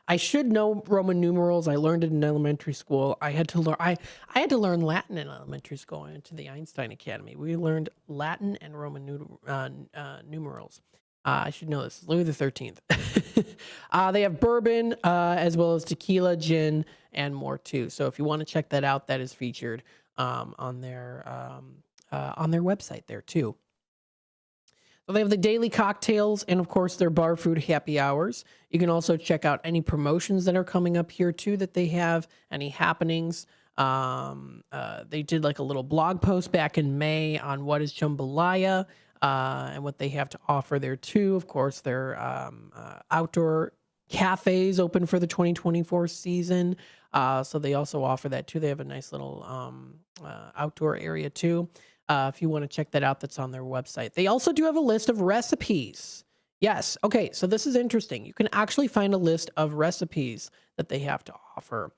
I should know Roman numerals. I learned it in elementary school. I had to learn. I had to learn Latin in elementary school. I went to the Einstein Academy. We learned Latin and Roman numerals. I should know this. Louis the 13th. They have bourbon as well as tequila, gin, and more too. So if you want to check that out, that is featured on their website there too. So they have the daily cocktails and, of course, their bar food happy hours. You can also check out any promotions that are coming up here, too, that they have, any happenings. They did like a little blog post back in May on what is jambalaya and what they have to offer there, too. Of course, their outdoor cafes open for the 2024 season. So they also offer that, too. They have a nice little outdoor area, too. If you want to check that out, that's on their website. They also do have a list of recipes. Yes. Okay. So this is interesting. You can actually find a list of recipes that they have to offer.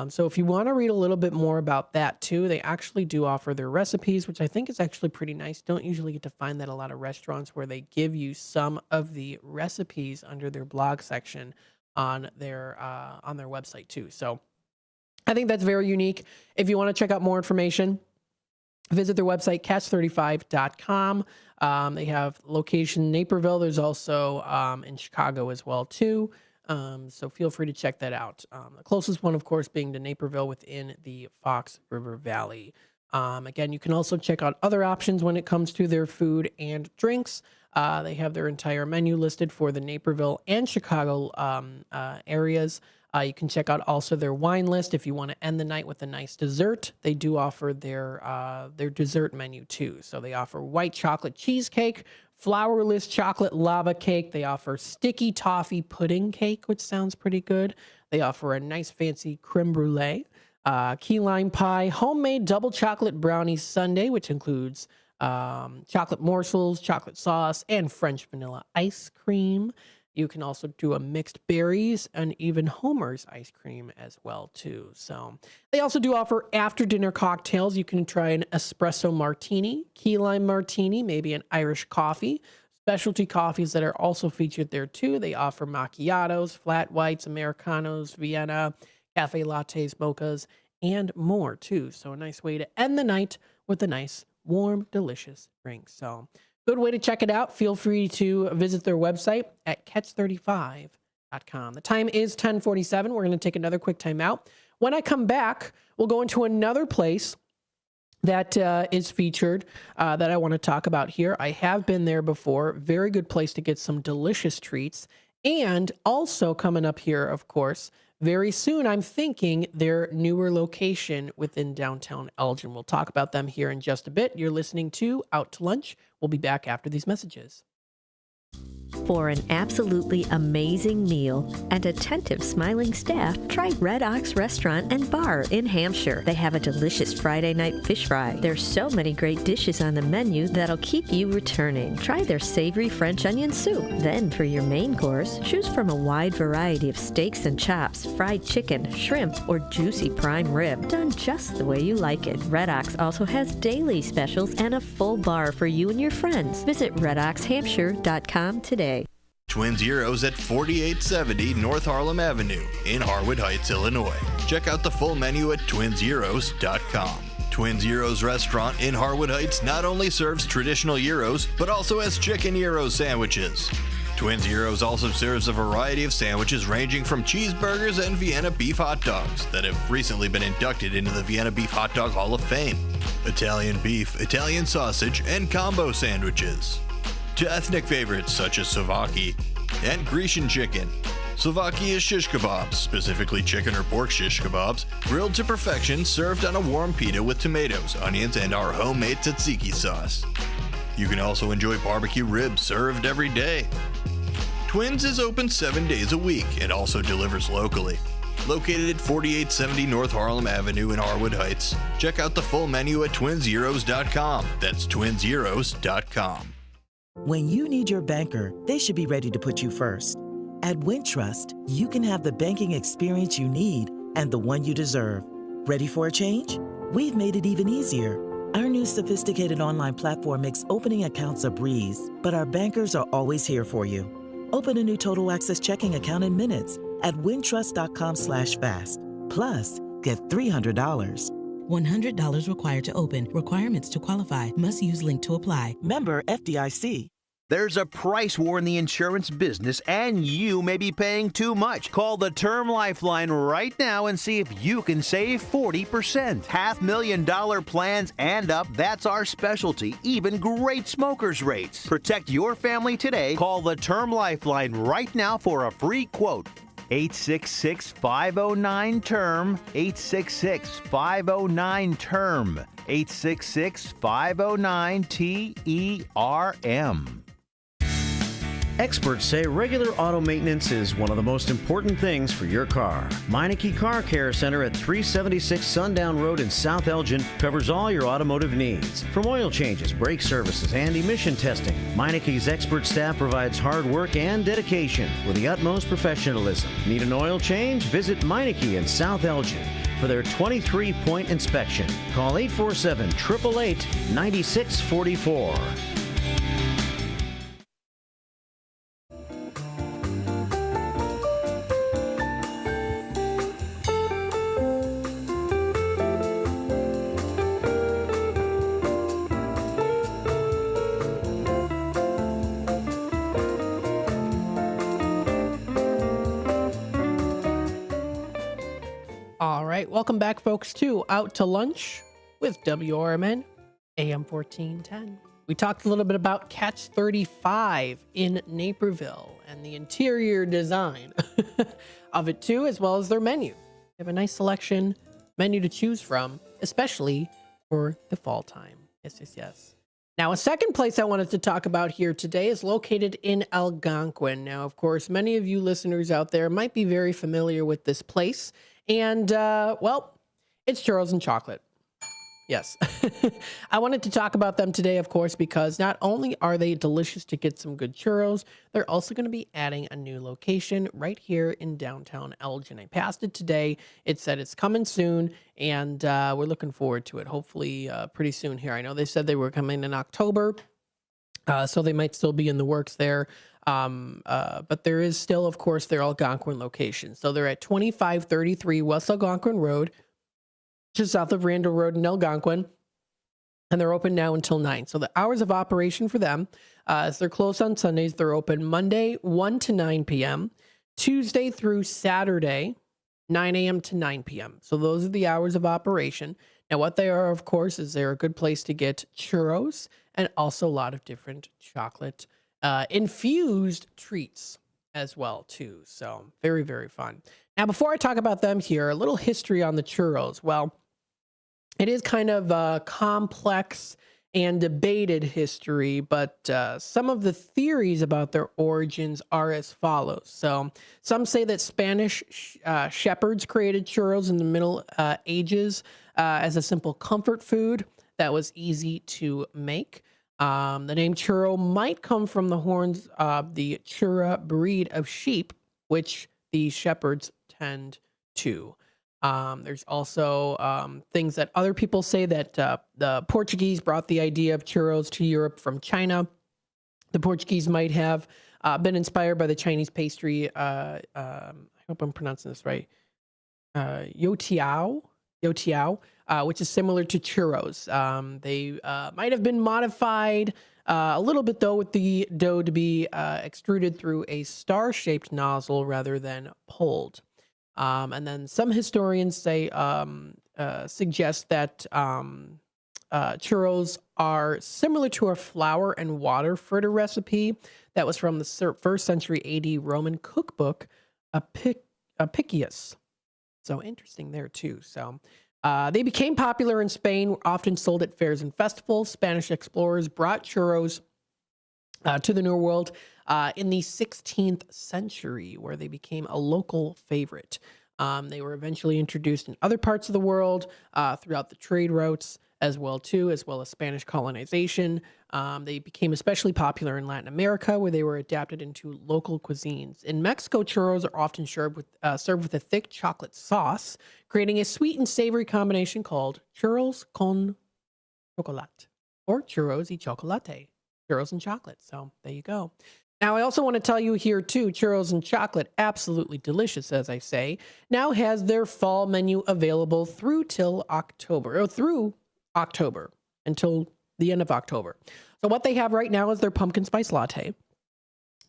So if you want to read a little bit more about that too, they actually do offer their recipes, which I think is actually pretty nice. Don't usually get to find that a lot of restaurants where they give you some of the recipes under their blog section on their website too. So I think that's very unique. If you want to check out more information, visit their website, catch35.com. They have location Naperville. There's also in Chicago as well, too. So feel free to check that out. The closest one, of course, being to Naperville within the Fox River Valley. Again, you can also check out other options when it comes to their food and drinks. They have their entire menu listed for the Naperville and Chicago areas. You can check out also their wine list if you want to end the night with a nice dessert. They do offer their dessert menu too. So they offer white chocolate cheesecake, flourless chocolate lava cake. They offer sticky toffee pudding cake, which sounds pretty good. They offer a nice fancy creme brulee, key lime pie, homemade double chocolate brownie sundae, which includes chocolate morsels, chocolate sauce, and French vanilla ice cream. You can also do a mixed berries and even Homer's ice cream as well, too. So they also do offer after dinner cocktails. You can try an espresso martini, key lime martini, maybe an Irish coffee. Specialty coffees that are also featured there, too. They offer macchiatos, flat whites, Americanos, Vienna, cafe lattes, mochas, and more, too. So a nice way to end the night with a nice, warm, delicious drink. So good way to check it out. Feel free to visit their website at catch35.com. The time is 10:47. We're going to take another quick time out. When I come back, we'll go into another place that is featured that I want to talk about here. I have been there before. Very good place to get some delicious treats. And also coming up here, of course, very soon, I'm thinking their newer location within downtown Elgin. We'll talk about them here in just a bit. You're listening to Out to Lunch. We'll be back after these messages. For an absolutely amazing meal and attentive smiling staff, try Red Ox Restaurant and Bar in Hampshire. They have a delicious Friday night fish fry. There's so many great dishes on the menu that'll keep you returning. Try their savory French onion soup. Then for your main course, choose from a wide variety of steaks and chops, fried chicken, shrimp, or juicy prime rib, done just the way you like it. Red Ox also has daily specials and a full bar for you and your friends. Visit redoxhampshire.com today. Twin Zeros at 4870 North Harlem Avenue in Harwood Heights, Illinois. Check out the full menu at twinzeros.com. Twin Zeros Restaurant in Harwood Heights not only serves traditional gyros, but also has chicken gyro sandwiches. Twin Zeros also serves a variety of sandwiches ranging from cheeseburgers and Vienna beef hot dogs that have recently been inducted into the Vienna Beef Hot Dog Hall of Fame. Italian beef, Italian sausage, and combo sandwiches. To ethnic favorites such as Slovaki and Grecian chicken. Slovaki is shish kebabs, specifically chicken or pork shish kebabs, grilled to perfection, served on a warm pita with tomatoes, onions, and our homemade tzatziki sauce. You can also enjoy barbecue ribs served every day. Twins is open 7 days a week and also delivers locally. Located at 4870 North Harlem Avenue in Harwood Heights. Check out the full menu at twinzeros.com. That's twinzeros.com. When you need your banker, they should be ready to put you first. At Wintrust, you can have the banking experience you need and the one you deserve. Ready for a change? We've made it even easier. Our new sophisticated online platform makes opening accounts a breeze, but our bankers are always here for you. Open a new Total Access checking account in minutes at wintrust.com/fast. Plus, get $300. $100 required to open. Requirements to qualify. Must use link to apply. Member FDIC. There's a price war in the insurance business, and you may be paying too much. Call the Term Lifeline right now and see if you can save 40%. $500,000 plans and up, that's our specialty. Even great smokers' rates. Protect your family today. Call the Term Lifeline right now for a free quote. 866-509-TERM. 866-509-TERM. 866-509-TERM. Experts say regular auto maintenance is one of the most important things for your car. Meineke Car Care Center at 376 Sundown Road in South Elgin covers all your automotive needs. From oil changes, brake services, and emission testing, Meineke's expert staff provides hard work and dedication with the utmost professionalism. Need an oil change? Visit Meineke in South Elgin for their 23-point inspection. Call 847-888-9644. All right, welcome back, folks, to Out to Lunch with WRMN AM 1410. We talked a little bit about Catch 35 in Naperville and the interior design of it too, as well as their menu. They have a nice selection menu to choose from, especially for the fall time. Yes, yes, yes. Now, a second place I wanted to talk about here today is located in Algonquin. Now, of course, many of you listeners out there might be very familiar with this place. And, well, it's churros and chocolate. Yes. I wanted to talk about them today, of course, because not only are they delicious to get some good churros, they're also going to be adding a new location right here in downtown Elgin. I passed it today. It said it's coming soon, and we're looking forward to it, hopefully pretty soon here. I know they said they were coming in October, so they might still be in the works there. But there is still, of course, their Algonquin location. So they're at 2533 West Algonquin Road, just south of Randall Road in Algonquin. And they're open now until 9. So the hours of operation for them, is they're closed on Sundays. They're open Monday, 1 to 9 p.m., Tuesday through Saturday, 9 a.m. to 9 p.m. So those are the hours of operation. Now, what they are, of course, is they're a good place to get churros and also a lot of different chocolate infused treats as well too. So very, very fun. Now, before I talk about them here, a little history on the churros. Well, it is kind of a complex and debated history, but some of the theories about their origins are as follows. So some say that Spanish shepherds created churros in the Middle Ages as a simple comfort food that was easy to make. The name churro might come from the horns of the churra breed of sheep, which the shepherds tend to. There's also things that other people say that the Portuguese brought the idea of churros to Europe from China. The Portuguese might have been inspired by the Chinese pastry. I hope I'm pronouncing this right. Youtiao, which is similar to churros. They might have been modified a little bit, though, with the dough to be extruded through a star-shaped nozzle rather than pulled. And then some historians say suggest that churros are similar to a flour and water fritter recipe that was from the 1st century AD Roman cookbook Apicius. So interesting there too. So they became popular in Spain, were often sold at fairs and festivals. Spanish explorers brought churros to the New World in the 16th century, where they became a local favorite. They were eventually introduced in other parts of the world throughout the trade routes as well as Spanish colonization. They became especially popular in Latin America, where they were adapted into local cuisines. In Mexico, churros are often served with a thick chocolate sauce, creating a sweet and savory combination called churros con chocolate, or churros y chocolate, churros and chocolate. So there you go. Now, I also want to tell you here, too, Churros and Chocolate, absolutely delicious, as I say, now has their fall menu available through October, until the end of October. So what they have right now is their pumpkin spice latte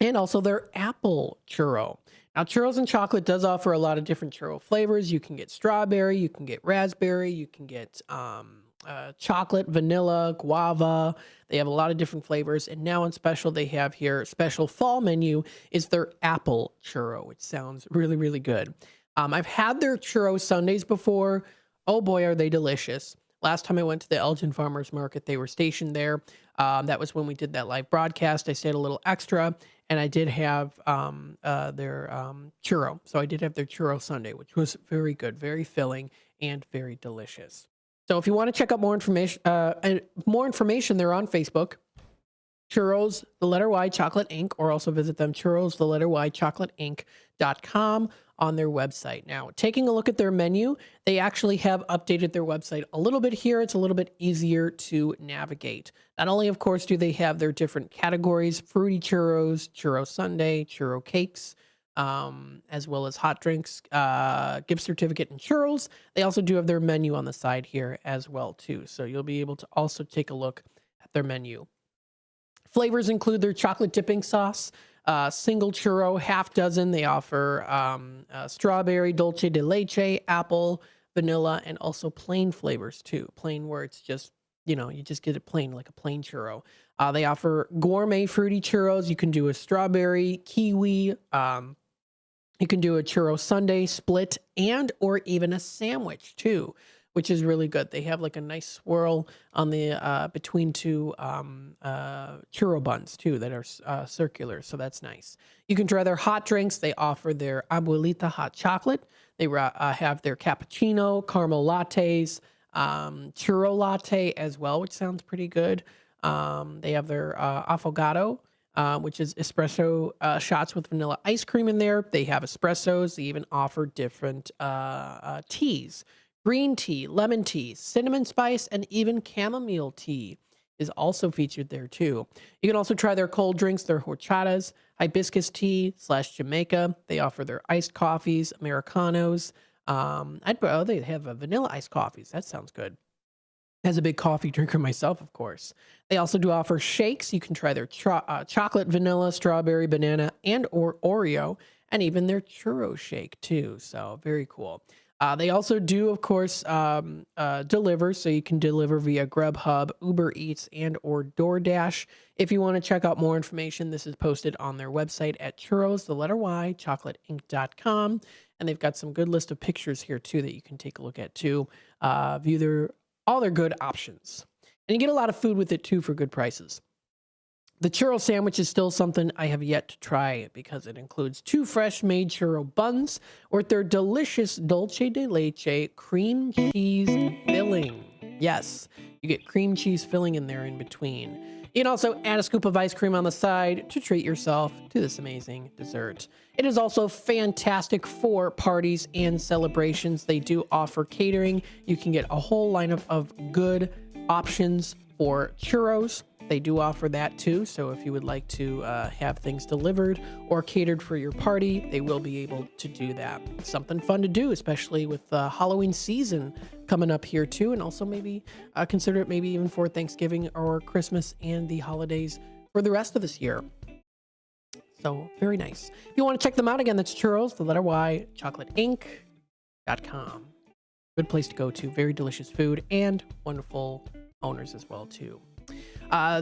and also their apple churro. Now, Churros and Chocolate does offer a lot of different churro flavors. You can get strawberry, you can get raspberry, you can get chocolate, vanilla, guava. They have a lot of different flavors. And now on special, they have here, special fall menu is their apple churro, which sounds really, really good. I've had their churro sundaes before. Oh boy, are they delicious. Last time I went to the Elgin Farmers Market, they were stationed there. That was when we did that live broadcast. I stayed a little extra, and I did have their churro. So I did have their churro sundae, which was very good, very filling, and very delicious. So if you want to check out more information, they're on Facebook, Churros, the letter Y, Chocolate Inc., or also visit them, Churros, the letter Y, chocolateinc.com on their website. Now, taking a look at their menu, they actually have updated their website a little bit here. It's a little bit easier to navigate. Not only, of course, do they have their different categories, fruity churros, churro sundae, churro cakes, as well as hot drinks, gift certificate, and churros. They also do have their menu on the side here as well, too. So you'll be able to also take a look at their menu. Flavors include their chocolate dipping sauce, single churro, half dozen. They offer strawberry, dulce de leche, apple, vanilla, and also plain flavors, too. Plain where it's just, you just get it plain, like a plain churro. They offer gourmet fruity churros. You can do a strawberry, kiwi, you can do a churro sundae split and or even a sandwich too, which is really good. They have like a nice swirl on the between two churro buns too that are circular, so that's nice. You can try their hot drinks. They offer their Abuelita hot chocolate. They have their cappuccino, caramel lattes, churro latte as well, which sounds pretty good. They have their affogato, which is espresso shots with vanilla ice cream in there. They have espressos. They even offer different teas. Green tea, lemon tea, cinnamon spice, and even chamomile tea is also featured there too. You can also try their cold drinks, their horchatas, hibiscus tea / Jamaica. They offer their iced coffees, Americanos. They have vanilla iced coffees. That sounds good. As a big coffee drinker myself, of course. They also do offer shakes. You can try their chocolate, vanilla, strawberry, banana, and or Oreo, and even their churro shake too. So very cool. They also do, of course, deliver. So you can deliver via Grubhub, Uber Eats, and or DoorDash. If you want to check out more information, this is posted on their website at churros, the letter Y, chocolateinc.com. And they've got some good list of pictures here too that you can take a look at too. View all their good options. And you get a lot of food with it too for good prices. The churro sandwich is still something I have yet to try because it includes 2 fresh made churro buns with their delicious dulce de leche cream cheese filling. Yes, you get cream cheese filling in there in between. You can also add a scoop of ice cream on the side to treat yourself to this amazing dessert. It is also fantastic for parties and celebrations. They do offer catering. You can get a whole lineup of good options for churros. They do offer that too. So if you would like to have things delivered or catered for your party, they will be able to do that. Something fun to do, especially with the Halloween season coming up here too. And also maybe consider it maybe even for Thanksgiving or Christmas and the holidays for the rest of this year. So very nice. If you want to check them out again, that's Churros, the letter Y, chocolateinc.com. Good place to go to. Very delicious food and wonderful owners as well too.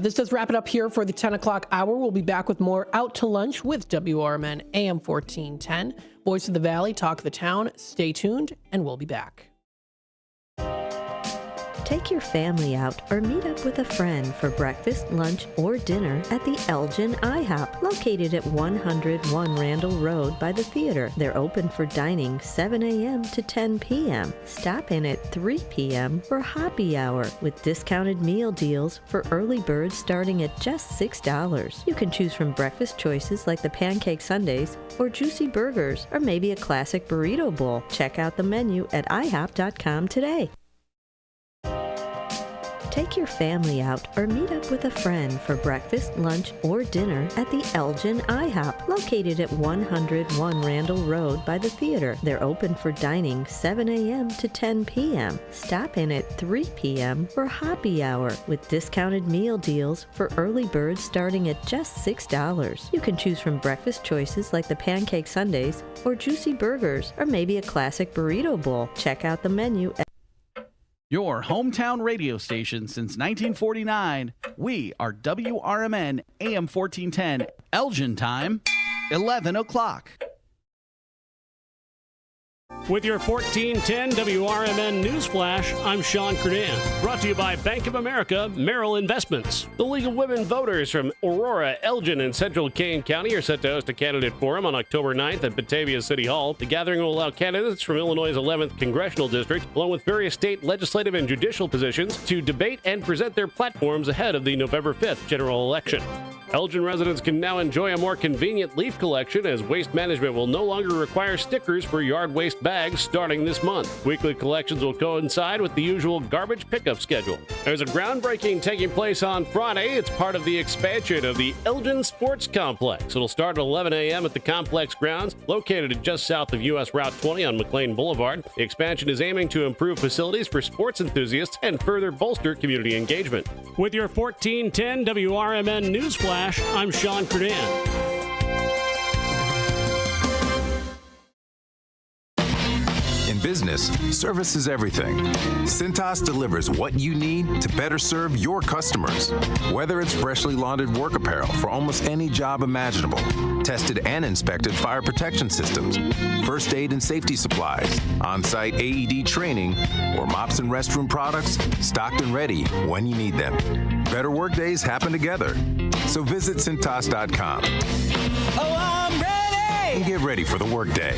This does wrap it up here for the 10 o'clock hour. We'll be back with more Out to Lunch with WRMN AM 1410. Voice of the Valley, Talk of the Town. Stay tuned, and we'll be back. Take your family out or meet up with a friend for breakfast, lunch, or dinner at the Elgin IHOP, located at 101 Randall Road by the theater. They're open for dining 7 a.m. to 10 p.m. Stop in at 3 p.m. for happy hour with discounted meal deals for early birds starting at just $6. You can choose from breakfast choices like the pancake sundaes or juicy burgers or maybe a classic burrito bowl. Check out the menu at ihop.com today. Take your family out or meet up with a friend for breakfast, lunch, or dinner at the Elgin IHOP, located at 101 Randall Road by the theater. They're open for dining 7 a.m. to 10 p.m. Stop in at 3 p.m. for happy hour with discounted meal deals for early birds starting at just $6. You can choose from breakfast choices like the pancake sundaes or juicy burgers or maybe a classic burrito bowl. Check out the menu at your hometown radio station since 1949. We are WRMN AM 1410, Elgin time, 11 o'clock. With your 1410 WRMN Newsflash, I'm Sean Kernan. Brought to you by Bank of America Merrill Investments. The League of Women Voters from Aurora, Elgin, and Central Kane County are set to host a candidate forum on October 9th at Batavia City Hall. The gathering will allow candidates from Illinois' 11th Congressional District, along with various state legislative and judicial positions, to debate and present their platforms ahead of the November 5th general election. Elgin residents can now enjoy a more convenient leaf collection as Waste Management will no longer require stickers for yard waste bags starting this month. Weekly collections will coincide with the usual garbage pickup schedule. There's a groundbreaking taking place on Friday. It's part of the expansion of the Elgin Sports Complex. It'll start at 11 a.m. at the complex grounds, located just south of U.S. Route 20 on McLean Boulevard. The expansion is aiming to improve facilities for sports enthusiasts and further bolster community engagement. With your 1410 WRMN Newsflash, I'm Sean Kernan. In business, service is everything. Cintas delivers what you need to better serve your customers. Whether it's freshly laundered work apparel for almost any job imaginable, tested and inspected fire protection systems, first aid and safety supplies, on-site AED training, or mops and restroom products, stocked and ready when you need them. Better work days happen together. So visit Cintas.com. Oh, I'm ready! And get ready for the workday.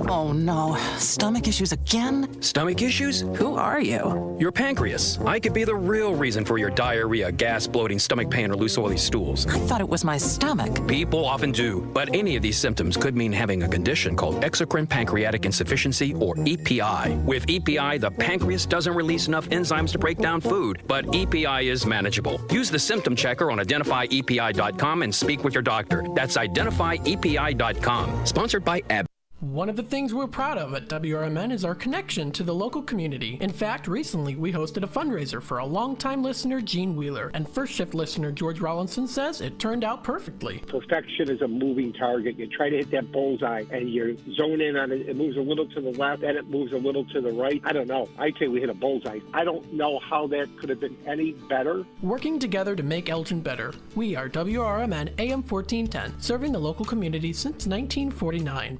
Oh no, stomach issues again? Stomach issues? Who are you? Your pancreas. I could be the real reason for your diarrhea, gas, bloating, stomach pain, or loose oily stools. I thought it was my stomach. People often do, but any of these symptoms could mean having a condition called exocrine pancreatic insufficiency, or EPI. With EPI, the pancreas doesn't release enough enzymes to break down food, but EPI is manageable. Use the symptom checker on identifyepi.com and speak with your doctor. That's identifyepi.com. Sponsored by AB. One of the things we're proud of at WRMN is our connection to the local community. In fact, recently we hosted a fundraiser for a longtime listener, Gene Wheeler, and first shift listener George Rollinson says it turned out perfectly. Perfection is a moving target. You try to hit that bullseye and you zone in on it. It moves a little to the left and it moves a little to the right. I don't know. I'd say we hit a bullseye. I don't know how that could have been any better. Working together to make Elgin better. We are WRMN AM 1410, serving the local community since 1949.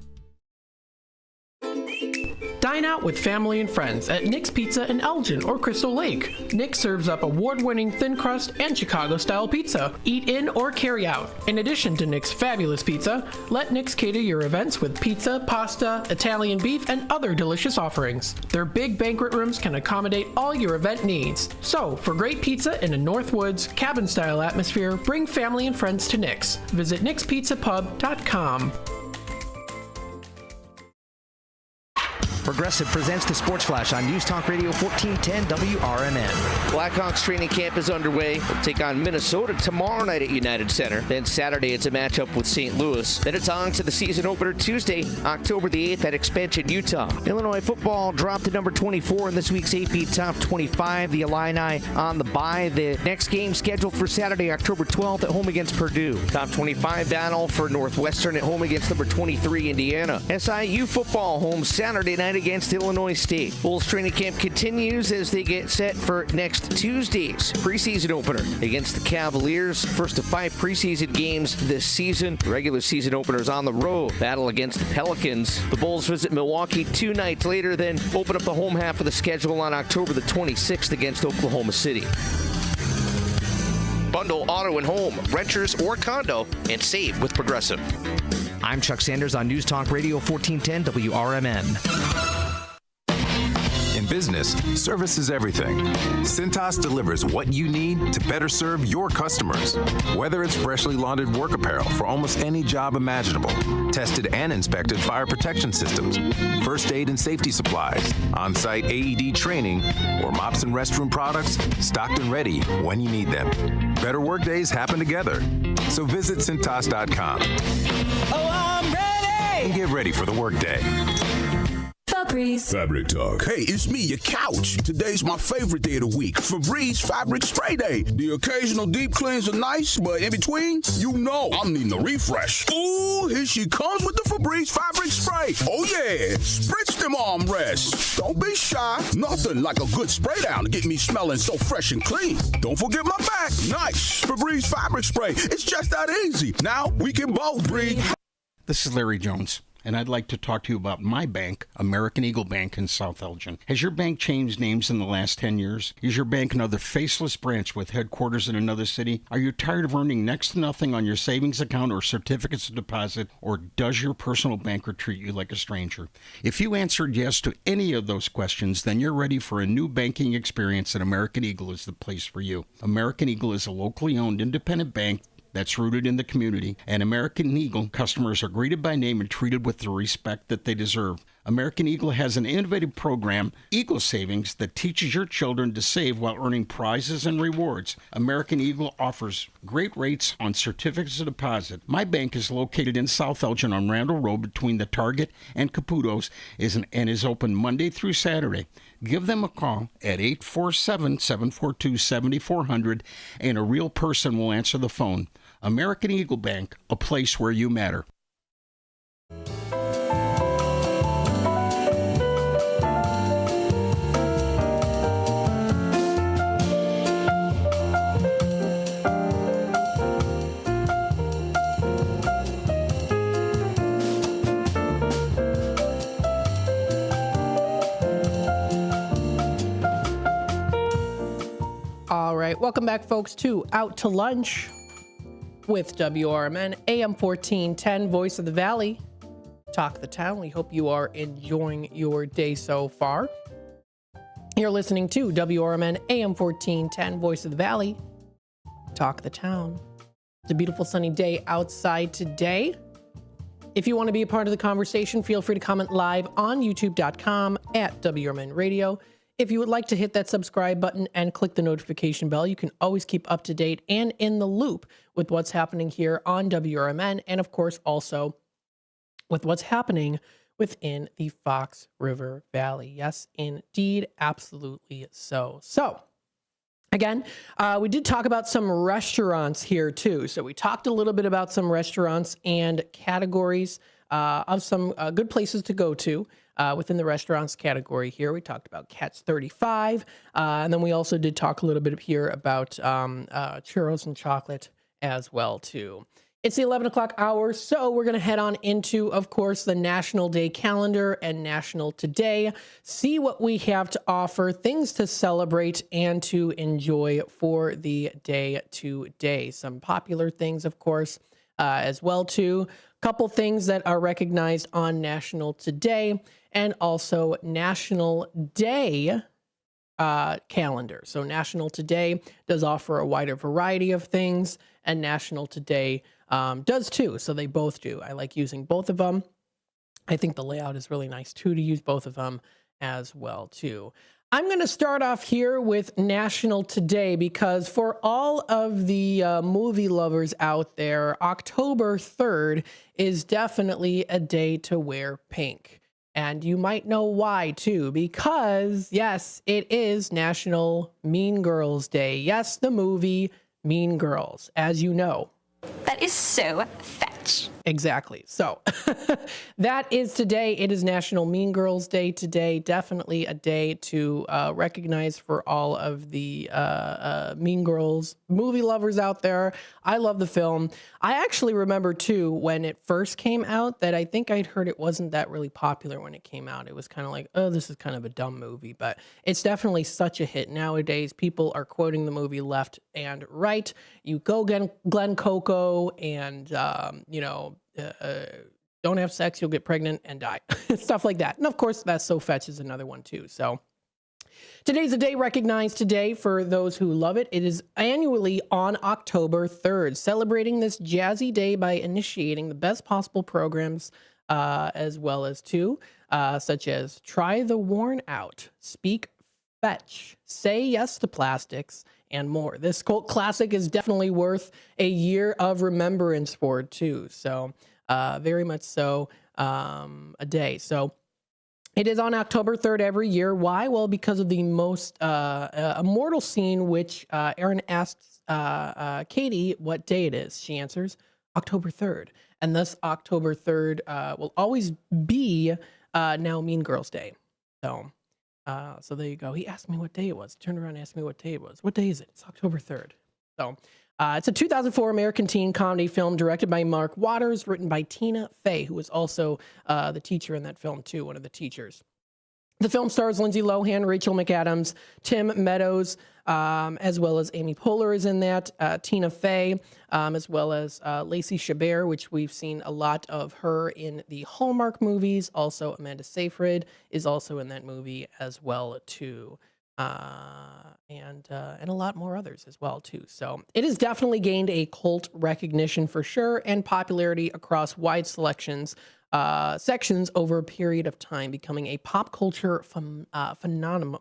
Dine out with family and friends at Nick's Pizza in Elgin or Crystal Lake. Nick serves up award-winning thin crust and Chicago-style pizza. Eat in or carry out. In addition to Nick's fabulous pizza, let Nick's cater your events with pizza, pasta, Italian beef, and other delicious offerings. Their big banquet rooms can accommodate all your event needs. So, for great pizza in a Northwoods, cabin-style atmosphere, bring family and friends to Nick's. Visit nickspizzapub.com. Progressive presents the Sports Flash on News Talk Radio 1410 WRMN. Blackhawks training camp is underway. They'll take on Minnesota tomorrow night at United Center. Then Saturday, it's a matchup with St. Louis. Then it's on to the season opener Tuesday, October the 8th at Expansion, Utah. Illinois football dropped to number 24 in this week's AP Top 25. The Illini on the bye. The next game scheduled for Saturday, October 12th at home against Purdue. Top 25 battle for Northwestern at home against number 23 Indiana. SIU football home Saturday night against Illinois State. Bulls training camp continues as they get set for next Tuesday's preseason opener against the Cavaliers. First of 5 preseason games this season. The regular season openers on the road. Battle against the Pelicans. The Bulls visit Milwaukee 2 nights later, then open up the home half of the schedule on October the 26th against Oklahoma City. Bundle auto and home, renters or condo, and save with Progressive. I'm Chuck Sanders on News Talk Radio 1410 WRMN. In In business, service is everything. Cintas delivers what you need to better serve your customers. Whether it's freshly laundered work apparel for almost any job imaginable, tested and inspected fire protection systems, first aid and safety supplies, on-site AED training, or mops and restroom products stocked and ready when you need them. Better work days happen together. So visit Cintas.com. Oh, I'm ready! And get ready for the workday. Febreze. Fabric Talk. Hey, it's me, your couch. Today's my favorite day of the week. Febreze Fabric Spray Day. The occasional deep cleans are nice, but in between, you know I'm needing a refresh. Ooh, here she comes with the Febreze Fabric Spray. Oh yeah, spritz them armrests. Don't be shy. Nothing like a good spray down to get me smelling so fresh and clean. Don't forget my back. Nice. Febreze Fabric Spray. It's just that easy. Now we can both breathe. This is Larry Jones, and I'd like to talk to you about my bank, American Eagle Bank in South Elgin. Has your bank changed names in the last 10 years? Is your bank another faceless branch with headquarters in another city? Are you tired of earning next to nothing on your savings account or certificates of deposit, or does your personal banker treat you like a stranger? If you answered yes to any of those questions, then you're ready for a new banking experience, and American Eagle is the place for you. American Eagle is a locally owned independent bank that's rooted in the community, and American Eagle customers are greeted by name and treated with the respect that they deserve. American Eagle has an innovative program, Eagle Savings, that teaches your children to save while earning prizes and rewards. American Eagle offers great rates on certificates of deposit. My bank is located in South Elgin on Randall Road between the Target and Caputo's and is open Monday through Saturday. Give them a call at 847-742-7400, and a real person will answer the phone. American Eagle Bank, a place where you matter. All right, welcome back, folks, to Out to Lunch with WRMN, AM 1410, Voice of the Valley, Talk the Town. We hope you are enjoying your day so far. You're listening to WRMN, AM 1410, Voice of the Valley, Talk the Town. It's a beautiful sunny day outside today. If you want to be a part of the conversation, feel free to comment live on youtube.com at WRMN Radio. If you would like to hit that subscribe button and click the notification bell, you can always keep up to date and in the loop with what's happening here on WRMN, and of course also with what's happening within the Fox River Valley. Yes, indeed, absolutely so. So, again, we did talk about some restaurants here too. So we talked a little bit about some restaurants and categories of some good places to go to. Within the restaurants category here, we talked about Cat's 35, and then we also did talk a little bit here about churros and chocolate as well too. It's the 11 o'clock hour, so we're going to head on into, of course, the National Day calendar and National Today, see what we have to offer, things to celebrate and to enjoy for the day today. Some popular things, of course, as well too. Couple things that are recognized on National Today and also National Day calendar. So National Today does offer a wider variety of things, and National Today does too. So they both do. I like using both of them. I think the layout is really nice too, to use both of them as well too. I'm going to start off here with National Today because for all of the movie lovers out there, October 3rd is definitely a day to wear pink. And you might know why too, because yes, it is National Mean Girls Day. Yes, the movie Mean Girls, as you know. That is so fetch. Exactly. So that is today. It is National Mean Girls Day today. Definitely a day to recognize for all of the Mean Girls movie lovers out there. I love the film. I actually remember too when it first came out that I think I'd heard it wasn't that really popular when it came out. It was kind of like, oh, this is kind of a dumb movie, but it's definitely such a hit nowadays. People are quoting the movie left and right. You go Glenn Coco and, don't have sex, you'll get pregnant and die. Stuff like that. And of course, That's So Fetch is another one too. So Today's a day recognized today for those who love it. It is annually on October 3rd, celebrating this jazzy day by initiating the best possible programs, as well as such as Try the Worn Out, Speak Fetch, Say Yes to Plastics, and more. This cult classic is definitely worth a year of remembrance for too. So very much so a day. So it is on October 3rd every year. Why? Well, because of the most immortal scene, which Aaron asks Katie what day it is. She answers October 3rd. And thus October 3rd will always be now Mean Girls Day. So there you go. He asked me what day it was. He turned around and asked me what day it was. What day is it? It's October 3rd. So it's a 2004 American teen comedy film directed by Mark Waters, written by Tina Fey, who was also the teacher in that film too, one of the teachers. The film stars Lindsay Lohan, Rachel McAdams, Tim Meadows, as well as Amy Poehler is in that, Tina Fey, as well as Lacey Chabert, which we've seen a lot of her in the Hallmark movies. Also, Amanda Seyfried is also in that movie as well too, and a lot more others as well too. So it has definitely gained a cult recognition for sure, and popularity across wide sections over a period of time, becoming a pop culture phenomenon.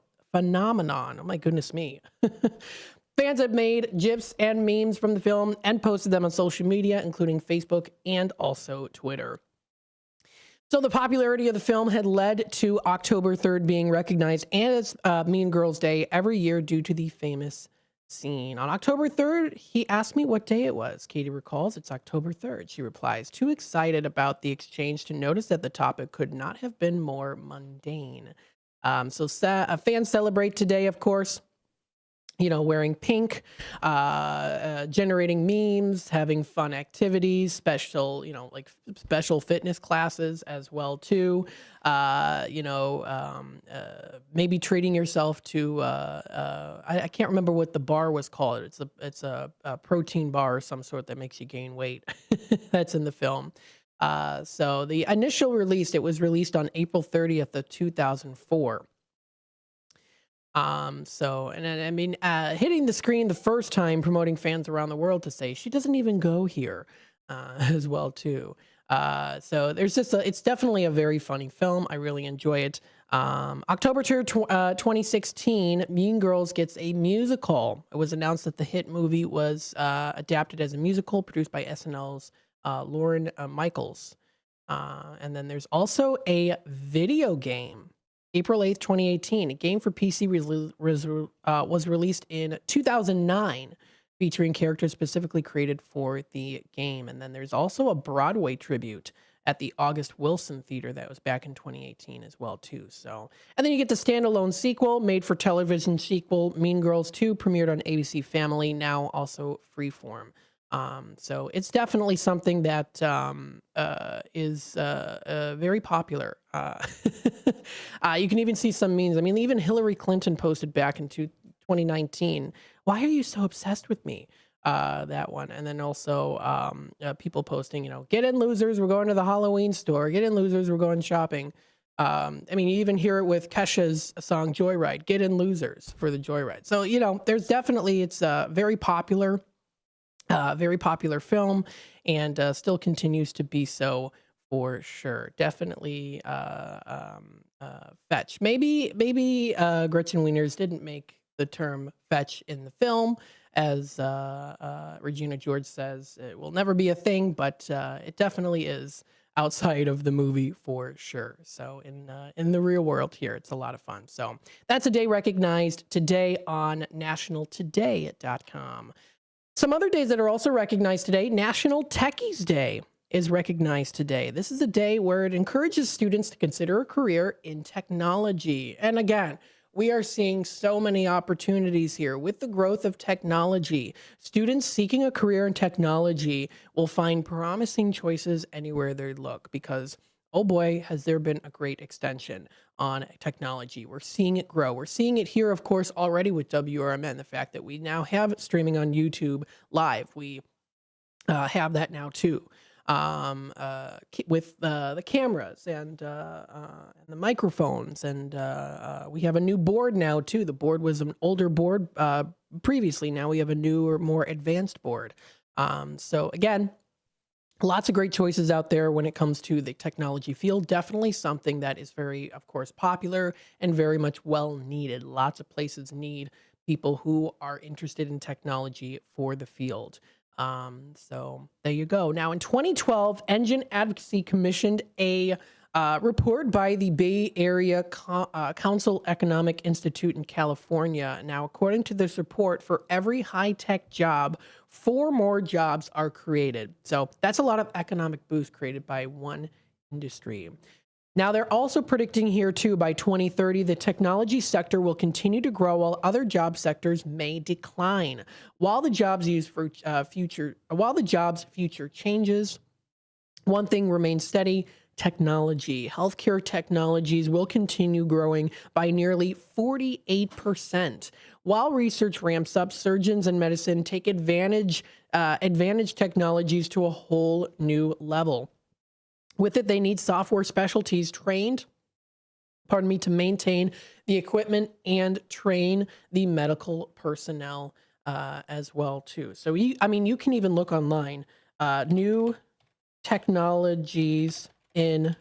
Oh my goodness me. Fans have made GIFs and memes from the film and posted them on social media, including Facebook and also Twitter. So the popularity of the film had led to October 3rd being recognized as Mean Girls Day every year due to the famous scene. On October 3rd, he asked me what day it was. Katie recalls it's October 3rd. She replies, too excited about the exchange to notice that the topic could not have been more mundane. Fans celebrate today, of course, wearing pink, generating memes, having fun activities, special fitness classes as well too. Maybe treating yourself to, I can't remember what the bar was called. It's a protein bar of some sort that makes you gain weight. That's in the film. So the initial release, it was released on April 30th of 2004. Hitting the screen the first time, promoting fans around the world to say she doesn't even go here, as well too. So it's definitely a very funny film. I really enjoy it. October 2016, Mean Girls gets a musical. It was announced that the hit movie was adapted as a musical produced by SNL's Lorne Michaels. And then there's also a video game. April 8th, 2018, a game for PC was released in 2009, featuring characters specifically created for the game. And then there's also a Broadway tribute at the August Wilson Theater that was back in 2018 as well too. So, and then you get the standalone sequel, made for television sequel, Mean Girls 2, premiered on ABC Family, now also Freeform. So it's definitely something that is very popular. You can even see some memes. I mean, even Hillary Clinton posted back in 2019, "Why are you so obsessed with me?" That one. And then also people posting, "Get in, losers, we're going to the Halloween store. Get in, losers, we're going shopping." You even hear it with Kesha's song Joyride, "Get in, losers," for the Joyride. So, there's definitely, it's very popular film, and still continues to be so for sure. Definitely fetch. Maybe Gretchen Wieners didn't make the term fetch in the film, as Regina George says. It will never be a thing, but it definitely is outside of the movie for sure. So in the real world here, it's a lot of fun. So that's a day recognized today on nationaltoday.com. Some other days that are also recognized today: National Techies Day is recognized today. This is a day where it encourages students to consider a career in technology. And again, we are seeing so many opportunities here with the growth of technology. Students seeking a career in technology will find promising choices anywhere they look, because oh boy, has there been a great extension on technology. We're seeing it grow. We're seeing it here, of course, already with WRMN. The fact that we now have it streaming on YouTube live. We have that now too. with the cameras and the microphones. And we have a new board now, too. The board was an older board previously. Now we have a newer, more advanced board. So again, lots of great choices out there when it comes to the technology field. Definitely something that is very, of course, popular and very much well needed. Lots of places need people who are interested in technology for the field. So there you go. Now, in 2012, Engine Advocacy commissioned a report by the Bay Area Council Economic Institute in California. Now, according to this report, for every high-tech job, 4 more jobs are created. So that's a lot of economic boost created by one industry. Now, they're also predicting here, too, by 2030, the technology sector will continue to grow while other job sectors may decline. While the jobs future changes, one thing remains steady: technology. Healthcare technologies will continue growing by nearly 48%. While research ramps up, surgeons in medicine take advantage technologies to a whole new level. With it, they need software specialties trained, to maintain the equipment and train the medical personnel as well, too. So, you can even look online, new technologies in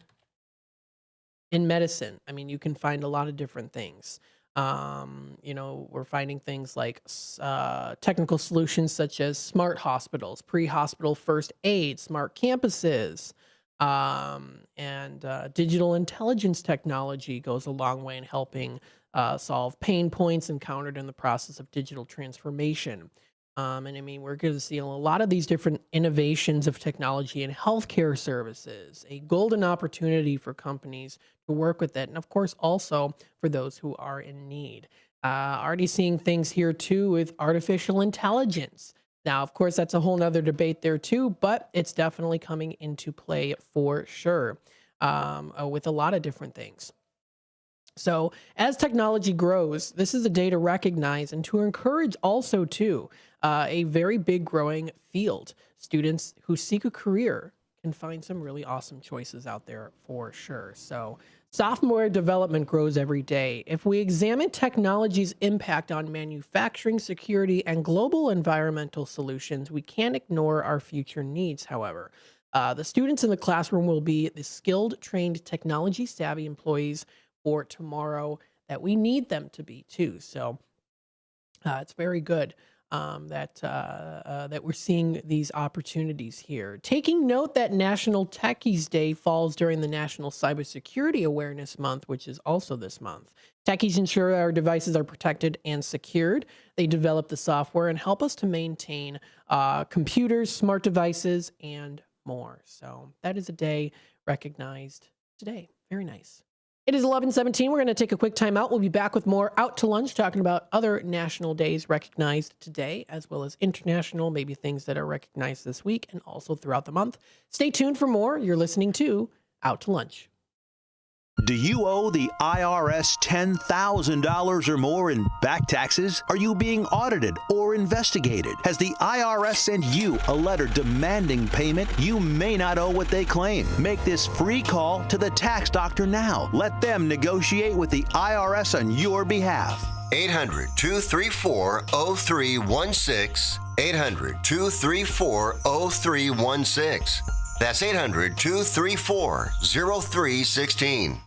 medicine. You can find a lot of different things. We're finding things like technical solutions such as smart hospitals, pre-hospital first aid, smart campuses, and digital intelligence technology goes a long way in helping solve pain points encountered in the process of digital transformation. We're going to see a lot of these different innovations of technology in healthcare services, a golden opportunity for companies to work with it. And of course, also for those who are in need. Already seeing things here too with artificial intelligence. Now, of course, that's a whole nother debate there too, but it's definitely coming into play for sure with a lot of different things. So as technology grows, this is a day to recognize and to encourage also too a very big growing field. Students who seek a career can find some really awesome choices out there for sure. So software development grows every day. If we examine technology's impact on manufacturing, security, and global environmental solutions, we can't ignore our future needs, however. The students in the classroom will be the skilled, trained, technology-savvy employees for tomorrow that we need them to be too. So it's very good that we're seeing these opportunities here. Taking note that National Techies Day falls during the National Cybersecurity Awareness Month, which is also this month. Techies ensure our devices are protected and secured. They develop the software and help us to maintain computers, smart devices, and more. So that is a day recognized today. Very nice. It is 11:17. We're going to take a quick time out. We'll be back with more Out to Lunch, talking about other national days recognized today, as well as international, maybe things that are recognized this week and also throughout the month. Stay tuned for more. You're listening to Out to Lunch. Do you owe the IRS $10,000 or more in back taxes? Are you being audited or investigated? Has the IRS sent you a letter demanding payment? You may not owe what they claim. Make this free call to the tax doctor now. Let them negotiate with the IRS on your behalf. 800-234-0316. 800-234-0316. That's 800-234-0316.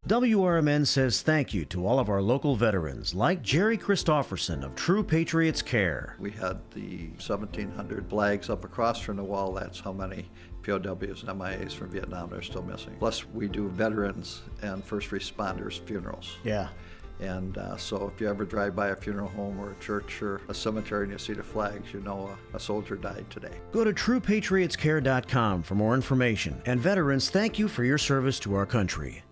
WRMN says thank you to all of our local veterans, like Jerry Christofferson of True Patriots Care. We had the 1,700 flags up across from the wall. That's how many POWs and MIAs from Vietnam are still missing. Plus, we do veterans and first responders funerals. Yeah. And so if you ever drive by a funeral home or a church or a cemetery and you see the flags, you know a soldier died today. Go to TruePatriotsCare.com for more information. And veterans, thank you for your service to our country.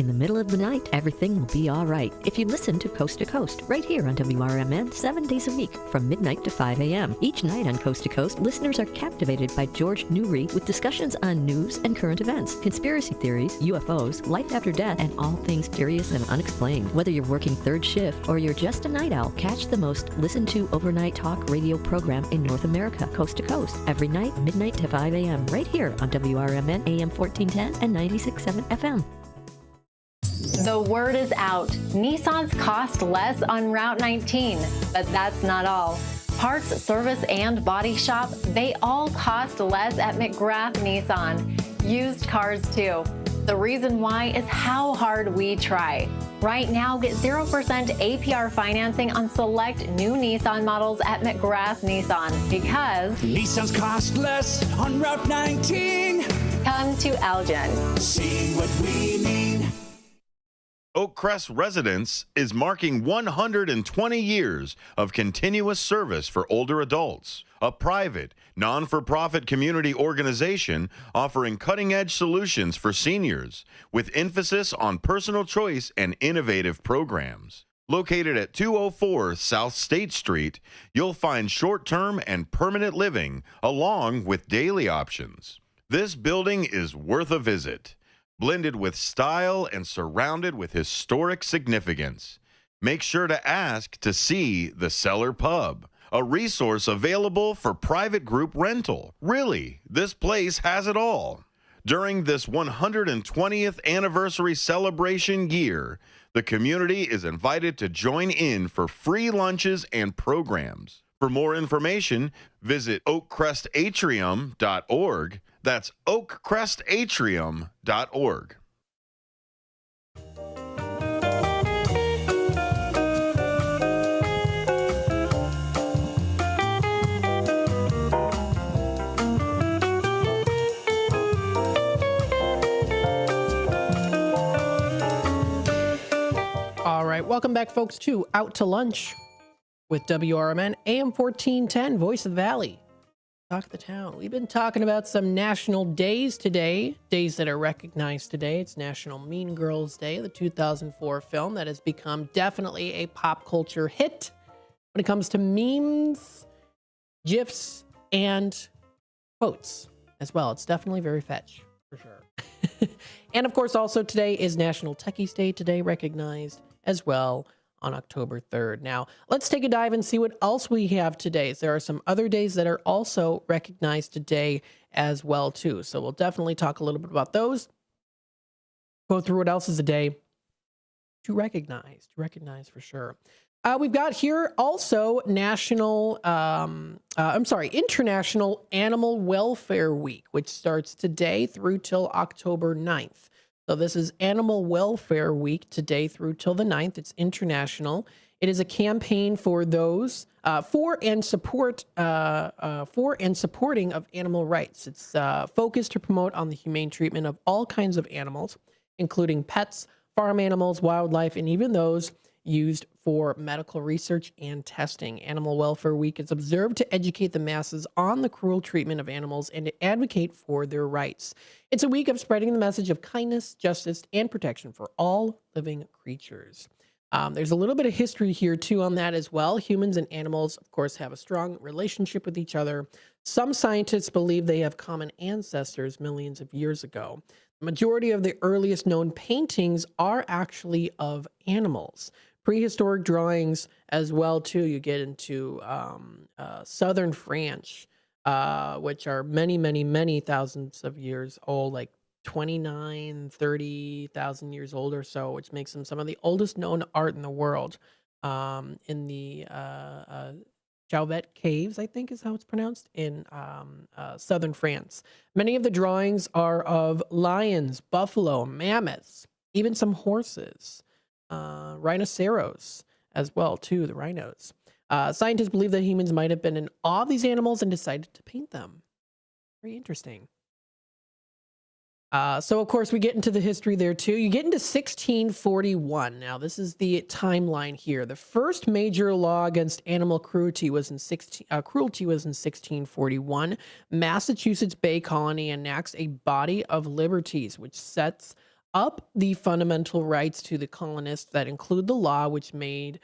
In the middle of the night, everything will be all right if you listen to Coast, right here on WRMN 7 days a week from midnight to 5 a.m. Each night on Coast to Coast, listeners are captivated by George Newry with discussions on news and current events, conspiracy theories, UFOs, life after death, and all things curious and unexplained. Whether you're working third shift or you're just a night owl, catch the most listened to overnight talk radio program in North America, Coast to Coast, every night, midnight to 5 a.m. right here on WRMN AM 1410 and 96.7 FM. The word is out. Nissans cost less on Route 19, but that's not all. Parts, service, and body shop, they all cost less at McGrath Nissan. Used cars too. The reason why is how hard we try. Right now, get 0% APR financing on select new Nissan models at McGrath Nissan because Nissans cost less on Route 19. Come to Elgin. See what we mean. Oakcrest Residence is marking 120 years of continuous service for older adults. A private, non-for-profit community organization offering cutting-edge solutions for seniors with emphasis on personal choice and innovative programs. Located at 204 South State Street, you'll find short-term and permanent living along with daily options. This building is worth a visit. Blended with style and surrounded with historic significance. Make sure to ask to see the Cellar Pub, a resource available for private group rental. Really, this place has it all. During this 120th anniversary celebration year, the community is invited to join in for free lunches and programs. For more information, visit oakcrestatrium.org. That's oakcrestatrium.org. All right, welcome back, folks, to Out to Lunch with WRMN AM 1410, Voice of the Valley. Talk of the town. We've been talking about some national days today, days that are recognized today. It's National Mean Girls Day, the 2004 film that has become definitely a pop culture hit when it comes to memes, GIFs, and quotes as well. It's definitely very fetch, for sure. And of course, also today is National Techies Day, today recognized as well on October 3rd. Now, let's take a dive and see what else we have today. There are some other days that are also recognized today as well, too. So we'll definitely talk a little bit about those. Go through what else is a day to recognize for sure. We've got here also International Animal Welfare Week, which starts today through till October 9th. So this is Animal Welfare Week today through till the 9th. It's international. It is a campaign for those for and supporting of animal rights. It's focused to promote on the humane treatment of all kinds of animals, including pets, farm animals, wildlife, and even those used for medical research and testing. Animal Welfare Week is observed to educate the masses on the cruel treatment of animals and to advocate for their rights. It's a week of spreading the message of kindness, justice, and protection for all living creatures. There's a little bit of history here, too, on that as well. Humans and animals, of course, have a strong relationship with each other. Some scientists believe they have common ancestors millions of years ago. The majority of the earliest known paintings are actually of animals. Prehistoric drawings as well, too. You get into southern France, which are many, many, many thousands of years old, like 30,000 years old or so, which makes them some of the oldest known art in the world. In the Chauvet Caves, I think is how it's pronounced, in southern France. Many of the drawings are of lions, buffalo, mammoths, even some horses. Rhinoceros as well, too, the rhinos. Scientists believe that humans might have been in awe of these animals and decided to paint them. Very interesting. So, of course, we get into the history there, too. You get into 1641. Now, this is the timeline here. The first major law against animal cruelty was in 1641. Massachusetts Bay Colony enacts a body of liberties, which sets up the fundamental rights to the colonists that include the law which made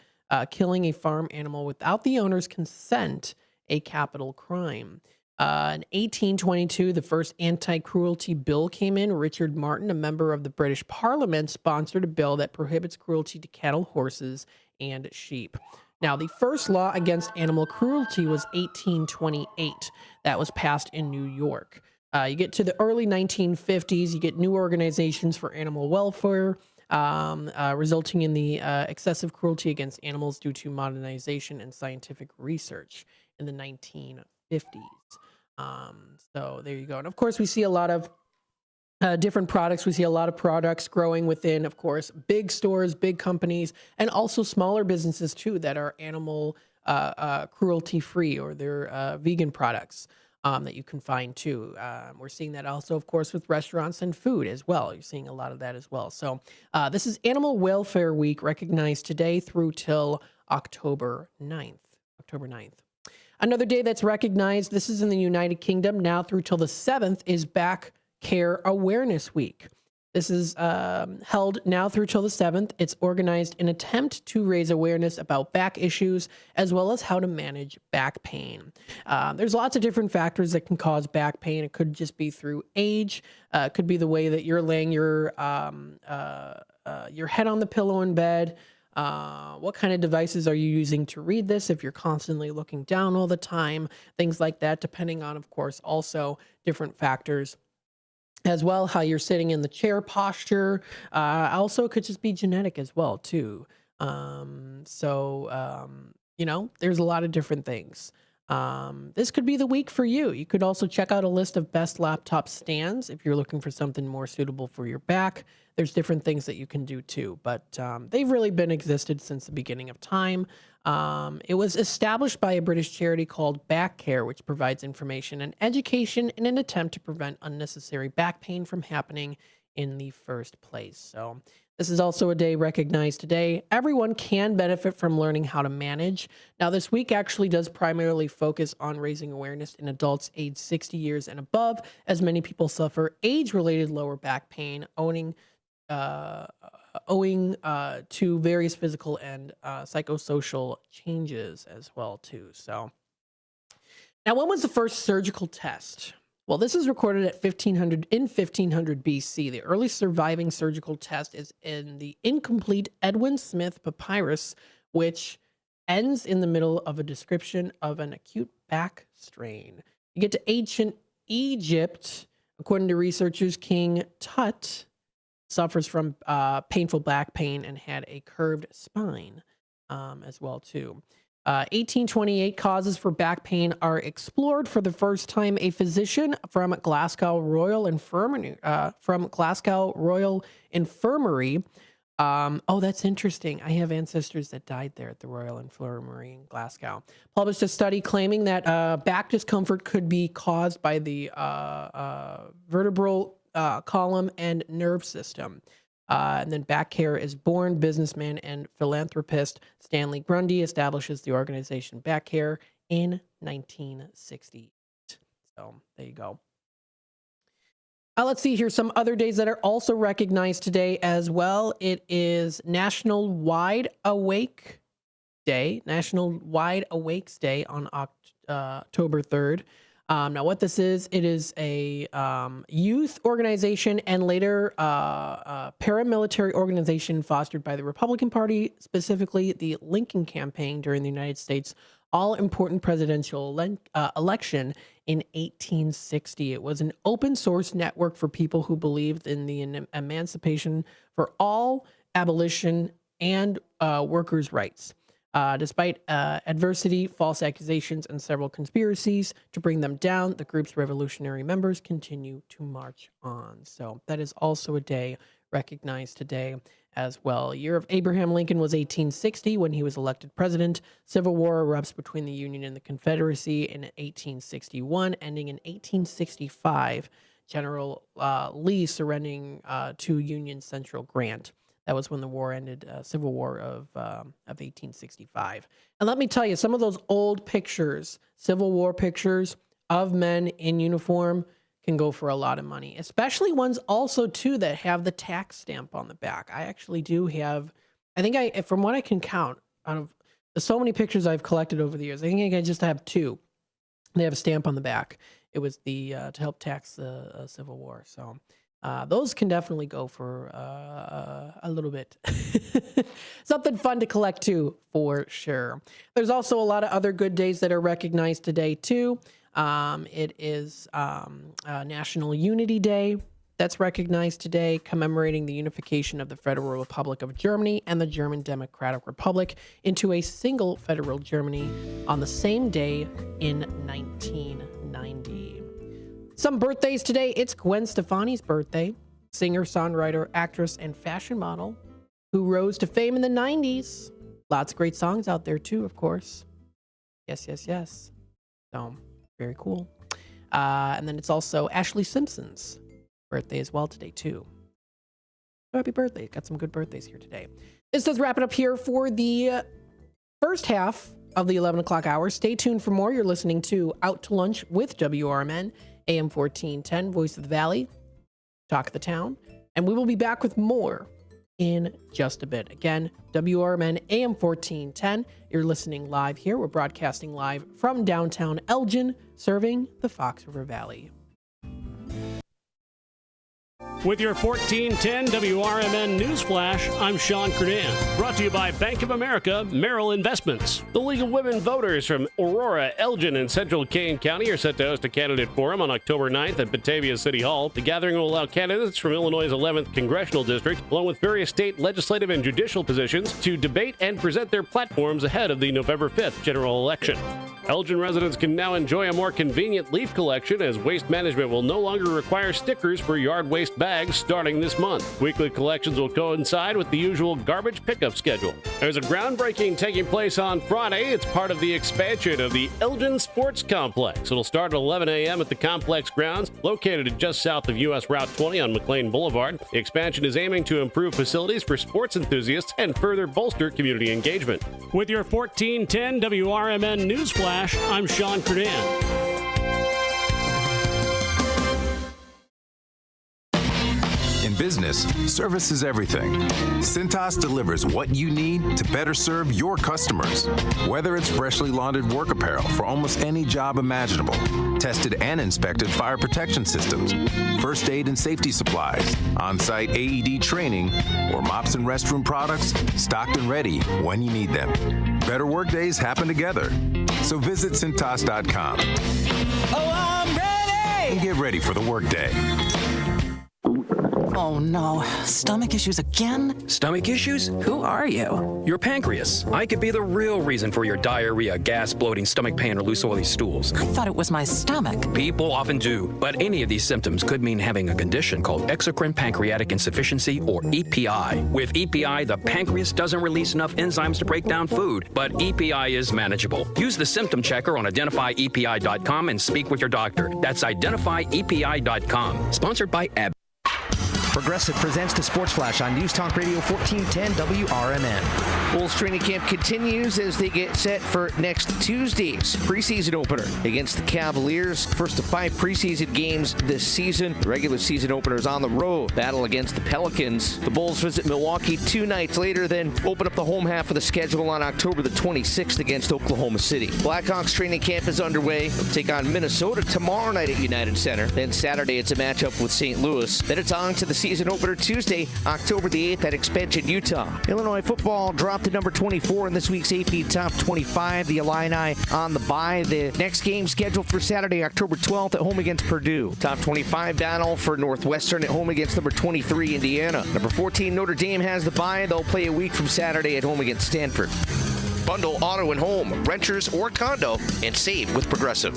killing a farm animal without the owner's consent a capital crime. In 1822, the first anti-cruelty bill came in. Richard Martin, a member of the British Parliament, sponsored a bill that prohibits cruelty to cattle, horses, and sheep. Now, the first law against animal cruelty was 1828. That was passed in New York. You get to the early 1950s, you get new organizations for animal welfare, resulting in the excessive cruelty against animals due to modernization and scientific research in the 1950s. So there you go. And of course, we see a lot of different products. We see a lot of products growing within, of course, big stores, big companies, and also smaller businesses too that are animal cruelty free, or they're vegan products that you can find too. We're seeing that also, of course, with restaurants and food as well. You're seeing a lot of that as well. So this is Animal Welfare Week, recognized today through till October 9th. October 9th. Another day that's recognized, this is in the United Kingdom, now through till the 7th, is Back Care Awareness Week. This is held now through till the 7th. It's organized in an attempt to raise awareness about back issues, as well as how to manage back pain. There's lots of different factors that can cause back pain. It could just be through age. It could be the way that you're laying your head on the pillow in bed. What kind of devices are you using to read this? If you're constantly looking down all the time, things like that, depending on, of course, also different factors as well, how you're sitting in the chair posture. Also, it could just be genetic as well, too. You know, there's a lot of different things. This could be the week for you. You could also check out a list of best laptop stands if you're looking for something more suitable for your back. There's different things that you can do too, but they've really been existed since the beginning of time. It was established by a British charity called Back Care, which provides information and education in an attempt to prevent unnecessary back pain from happening in the first place. So this is also a day recognized today. Everyone can benefit from learning how to manage. Now, this week actually does primarily focus on raising awareness in adults aged 60 years and above, as many people suffer age-related lower back pain, owing to various physical and psychosocial changes as well too. So now, when was the first surgical test? Well, this is recorded at 1500 BC. The earliest surviving surgical test is in the incomplete Edwin Smith papyrus, which ends in the middle of a description of an acute back strain. You get to ancient Egypt. According to researchers, King Tut suffers from painful back pain and had a curved spine as well too. 1828, causes for back pain are explored for the first time. A physician from Glasgow Royal Infirmary, oh, that's interesting. I have ancestors that died there at the Royal Infirmary in Glasgow. Published a study claiming that back discomfort could be caused by the vertebral column and nerve system. And then Back Care is born. Businessman and philanthropist Stanley Grundy establishes the organization Back Care in 1960. So there you go. Let's see here some other days that are also recognized today as well. It is National Wide Awake Day, National Wide Awakes Day on October 3rd. Now, what this is, it is a youth organization and later paramilitary organization fostered by the Republican Party, specifically the Lincoln Campaign during the United States all-important presidential election in 1860. It was an open-source network for people who believed in the emancipation for all, abolition, and workers' rights. Despite adversity, false accusations, and several conspiracies to bring them down, the group's revolutionary members continue to march on. So that is also a day recognized today as well. Year of Abraham Lincoln was 1860 when he was elected president. Civil War erupts between the Union and the Confederacy in 1861, ending in 1865. General Lee surrendering to Union Central Grant. That was when the war ended, Civil War of 1865. And let me tell you, some of those old pictures, Civil War pictures of men in uniform, can go for a lot of money, especially ones also too that have the tax stamp on the back. I actually do have, from what I can count, out of so many pictures I've collected over the years, I think I just have 2. They have a stamp on the back. It was the to help tax the Civil War. So those can definitely go for a little bit. Something fun to collect too, for sure. There's also a lot of other good days that are recognized today too. It is National Unity Day that's recognized today, commemorating the unification of the Federal Republic of Germany and the German Democratic Republic into a single federal Germany on the same day in 1990. Some birthdays today. It's Gwen Stefani's birthday, singer, songwriter, actress, and fashion model who rose to fame in the 90s. Lots of great songs out there too, of course. Yes. So, very cool. And then it's also Ashley Simpson's birthday as well today too. Happy birthday. Got some good birthdays here today. This does wrap it up here for the first half of the 11 o'clock hour. Stay tuned for more. You're listening to Out to Lunch with WRMN, AM 1410, Voice of the Valley, Talk of the Town. And we will be back with more in just a bit. Again, WRMN, AM 1410. You're listening live here. We're broadcasting live from downtown Elgin, serving the Fox River Valley. With your 1410 WRMN News Flash, I'm Sean Kernan. Brought to you by Bank of America Merrill Investments. The League of Women Voters from Aurora, Elgin, and Central Kane County are set to host a candidate forum on October 9th at Batavia City Hall. The gathering will allow candidates from Illinois' 11th Congressional District, along with various state legislative and judicial positions, to debate and present their platforms ahead of the November 5th general election. Elgin residents can now enjoy a more convenient leaf collection, as Waste Management will no longer require stickers for yard waste bags starting this month. Weekly collections will coincide with the usual garbage pickup schedule. There's a groundbreaking taking place on Friday. It's part of the expansion of the Elgin Sports Complex. It'll start at 11 a.m. at the complex grounds, located just south of U.S. Route 20 on McLean Boulevard. The expansion is aiming to improve facilities for sports enthusiasts and further bolster community engagement. With your 1410 WRMN News Flash, I'm Sean Kernan. In business, service is everything. Cintas delivers what you need to better serve your customers. Whether it's freshly laundered work apparel for almost any job imaginable, tested and inspected fire protection systems, first aid and safety supplies, on-site AED training, or mops and restroom products, stocked and ready when you need them. Better work days happen together. So visit Cintas.com. Oh, I'm ready! And get ready for the workday. Oh no, stomach issues again? Stomach issues? Who are you? Your pancreas. I could be the real reason for your diarrhea, gas, bloating, stomach pain, or loose oily stools. I thought it was my stomach. People often do, but any of these symptoms could mean having a condition called exocrine pancreatic insufficiency, or EPI. With EPI, the pancreas doesn't release enough enzymes to break down food, but EPI is manageable. Use the symptom checker on identifyepi.com and speak with your doctor. That's identifyepi.com. Sponsored by AB. Progressive presents the Sports Flash on News Talk Radio 1410 WRMN. Bulls training camp continues as they get set for next Tuesday's preseason opener against the Cavaliers. First of 5 preseason games this season. The regular season opener is on the road. Battle against the Pelicans. The Bulls visit Milwaukee 2 nights later, then open up the home half of the schedule on October the 26th against Oklahoma City. Blackhawks training camp is underway. They'll take on Minnesota tomorrow night at United Center. Then Saturday it's a matchup with St. Louis. Then it's on to the season opener Tuesday, October the 8th at Expansion, Utah. Illinois football dropped to number 24 in this week's AP Top 25. The Illini on the bye. The next game scheduled for Saturday, October 12th at home against Purdue. Top 25 battle for Northwestern at home against number 23 Indiana. Number 14 Notre Dame has the bye. They'll play a week from Saturday at home against Stanford. Bundle auto and home, renters or condo, and save with Progressive.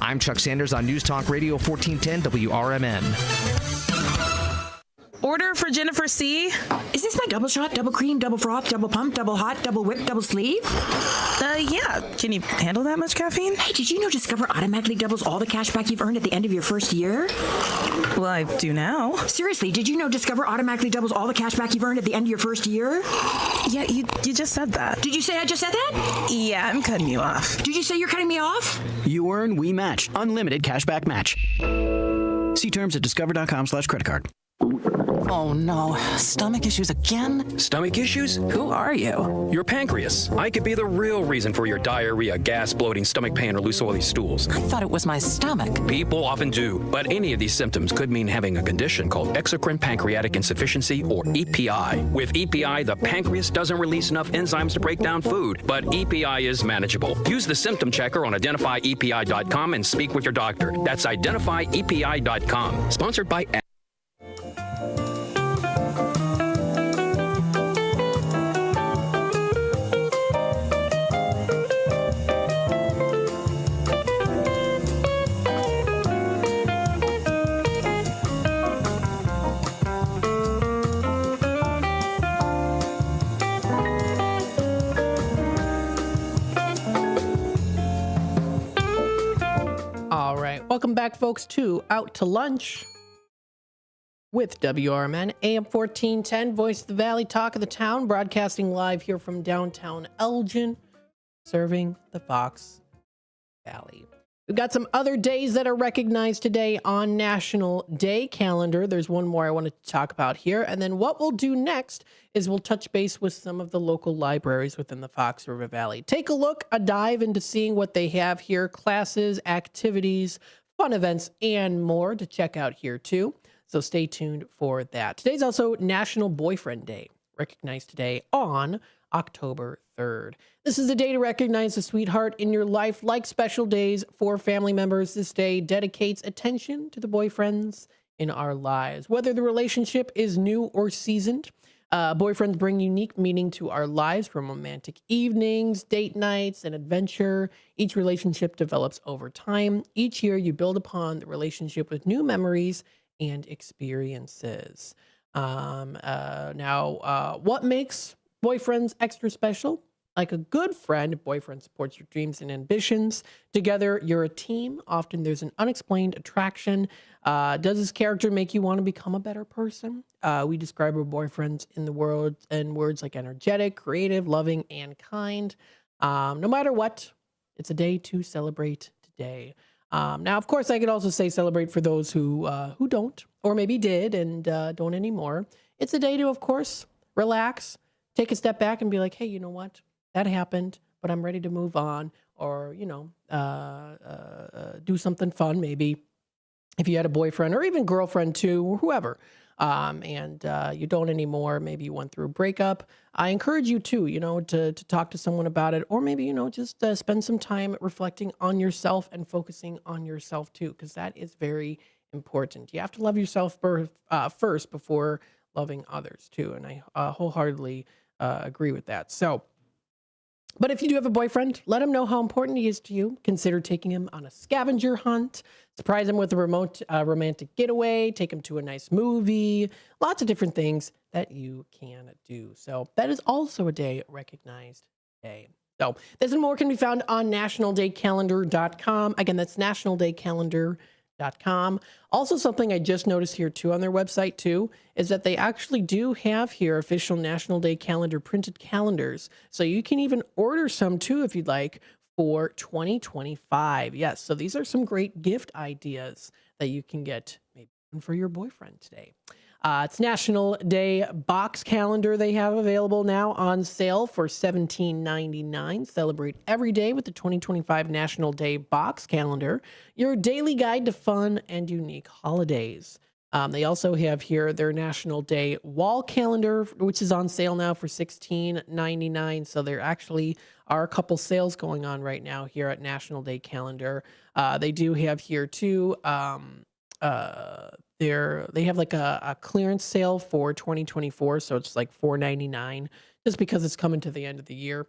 I'm Chuck Sanders on News Talk Radio 1410 WRMN. Order for Jennifer C. Is this my double shot, double cream, double froth, double pump, double hot, double whip, double sleeve? Yeah. Can you handle that much caffeine? Hey, did you know Discover automatically doubles all the cash back you've earned at the end of your first year? Well, I do now. Seriously, did you know Discover automatically doubles all the cash back you've earned at the end of your first year? Yeah, you just said that. Did you say I just said that? Yeah, I'm cutting you off. Did you say you're cutting me off? You earn, we match. Unlimited cashback match. See terms at discover.com/creditcard. Oh no, stomach issues again? Stomach issues? Who are you? Your pancreas. I could be the real reason for your diarrhea, gas, bloating, stomach pain, or loose oily stools. I thought it was my stomach. People often do, but any of these symptoms could mean having a condition called exocrine pancreatic insufficiency, or EPI. With EPI, the pancreas doesn't release enough enzymes to break down food, but EPI is manageable. Use the symptom checker on identifyepi.com and speak with your doctor. That's identifyepi.com. Sponsored by All right, welcome back, folks, to Out to Lunch with WRMN, AM 1410, Voice of the Valley, Talk of the Town, broadcasting live here from downtown Elgin, serving the Fox Valley. We've got some other days that are recognized today on National Day calendar. There's one more I wanted to talk about here. And then what we'll do next is we'll touch base with some of the local libraries within the Fox River Valley. Take a dive into seeing what they have here, classes, activities, fun events, and more to check out here too. So stay tuned for that. Today's also National Boyfriend Day, recognized today on October 3rd. This is a day to recognize the sweetheart in your life. Like special days for family members, this day dedicates attention to the boyfriends in our lives. Whether the relationship is new or seasoned, boyfriends bring unique meaning to our lives, from romantic evenings, date nights, and adventure. Each relationship develops over time. Each year, you build upon the relationship with new memories and experiences. What makes boyfriends extra special? Like a good friend, boyfriend supports your dreams and ambitions. Together, you're a team. Often there's an unexplained attraction. Does this character make you want to become a better person? We describe our boyfriends in the world in words like energetic, creative, loving, and kind. No matter what, it's a day to celebrate today. Now, of course, I could also say celebrate for those who don't, or maybe did and don't anymore. It's a day to, of course, relax, take a step back and be like, hey, you know what? That happened, but I'm ready to move on, or, do something fun, maybe if you had a boyfriend or even girlfriend too, or whoever, and you don't anymore, maybe you went through a breakup. I encourage you too, to talk to someone about it, or maybe, just spend some time reflecting on yourself and focusing on yourself too, because that is very important. You have to love yourself first before loving others too. And I wholeheartedly agree with that. But if you do have a boyfriend, let him know how important he is to you. Consider taking him on a scavenger hunt, surprise him with a romantic getaway, take him to a nice movie, lots of different things that you can do. So that is also a day recognized today. So this and more can be found on nationaldaycalendar.com. Again, that's nationaldaycalendar.com. Also, something I just noticed here too on their website too is that they actually do have here official National Day calendar printed calendars. So you can even order some too if you'd like for 2025. Yes, so these are some great gift ideas that you can get maybe for your boyfriend today. It's National Day box calendar they have available now on sale for $17.99. Celebrate every day with the 2025 National Day box calendar, your daily guide to fun and unique holidays. They also have here their National Day wall calendar, which is on sale now for $16.99. So there actually are a couple sales going on right now here at National Day calendar. They do have here too. They have like a clearance sale for 2024, so it's like $4.99 just because it's coming to the end of the year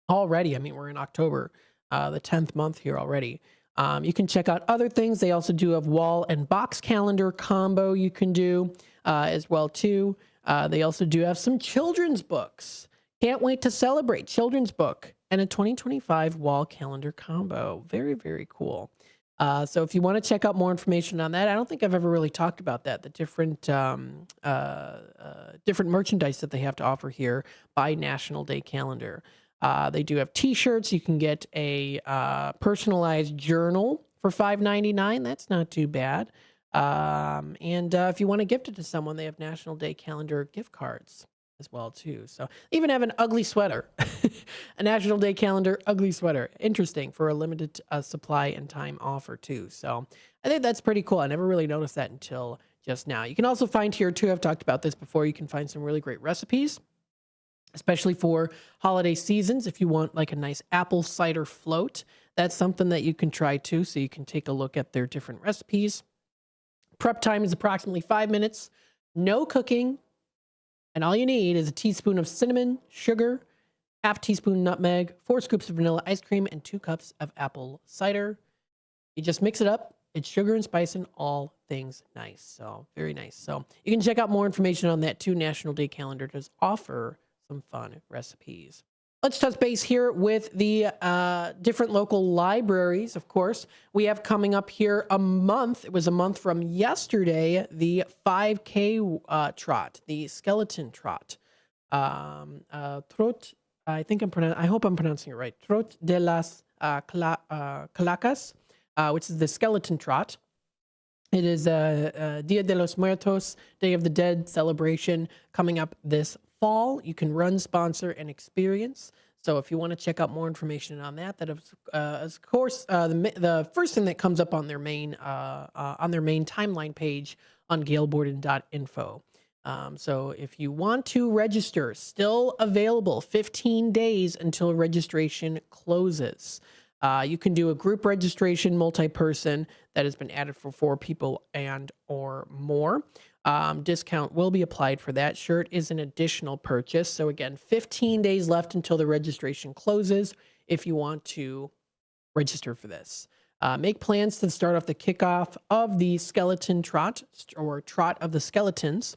already. I mean, we're in October, the 10th month here already. You can check out other things. They also do have wall and box calendar combo you can do as well too. They also do have some children's books. Can't wait to celebrate children's book and a 2025 wall calendar combo. Very, very cool. So if you want to check out more information on that, I don't think I've ever really talked about that, the different different merchandise that they have to offer here by National Day calendar. They do have t-shirts. You can get a personalized journal for $5.99. That's not too bad. And if you want to gift it to someone, they have National Day Calendar gift cards as well too. So they even have an ugly sweater, a National Day Calendar ugly sweater. Interesting, for a limited supply and time offer too. So I think that's pretty cool. I never really noticed that until just now. You can also find here too, I've talked about this before, you can find some really great recipes, especially for holiday seasons. If you want like a nice apple cider float, that's something that you can try too. So you can take a look at their different recipes. Prep time is approximately 5 minutes, no cooking, and all you need is a teaspoon of cinnamon, sugar, half teaspoon nutmeg, 4 scoops of vanilla ice cream, and 2 cups of apple cider. You just mix it up. It's sugar and spice and all things nice. So very nice. So you can check out more information on that too. National Day Calendar does offer some fun recipes. Let's touch base here with the different local libraries, of course. We have coming up here a month. It was a month from yesterday, the 5K trot, the skeleton trot. Trot, I hope I'm pronouncing it right. Trot de las Calacas, which is the skeleton trot. It is Dia de los Muertos, Day of the Dead celebration coming up this fall. You can run, sponsor, and experience. So if you want to check out more information on that, that is, of course, the first thing that comes up on their main timeline page on galeborden.info. So if you want to register, still available, 15 days until registration closes. You can do a group registration, multi-person, that has been added for 4 people and or more. Discount will be applied for that. Shirt is an additional purchase. So again, 15 days left until the registration closes if you want to register for this. Make plans to start off the kickoff of the skeleton trot, or Trot of the Skeletons.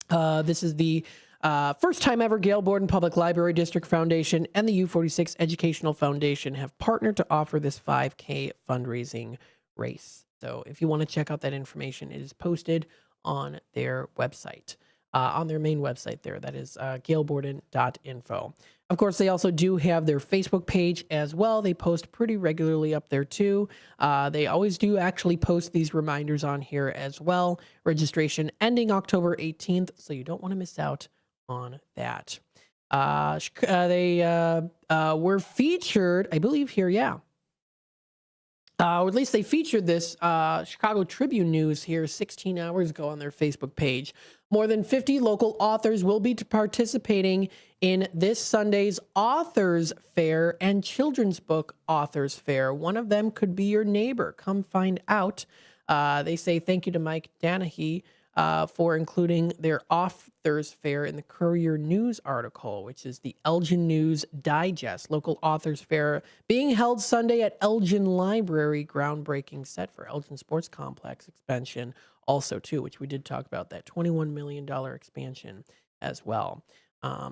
This is the first time ever Gail Borden Public Library District Foundation and the U46 Educational Foundation have partnered to offer this 5K fundraising race. So if you want to check out that information, it is posted on their website, on their main website there. That is galeborden.info. Of course, they also do have their Facebook page as well. They post pretty regularly up there too. They always do actually post these reminders on here as well. Registration ending October 18th, so you don't want to miss out on that. They were featured, I believe here, yeah. Or at least they featured this Chicago Tribune news here 16 hours ago on their Facebook page. More than 50 local authors will be participating in this Sunday's Authors Fair and Children's Book Authors Fair. One of them could be your neighbor. Come find out. They say thank you to Mike Danahy for including their Authors Fair in the Courier News article, which is the Elgin News Digest. Local Authors Fair being held Sunday at Elgin Library. Groundbreaking set for Elgin Sports Complex expansion also too, which we did talk about, that $21 million expansion as well.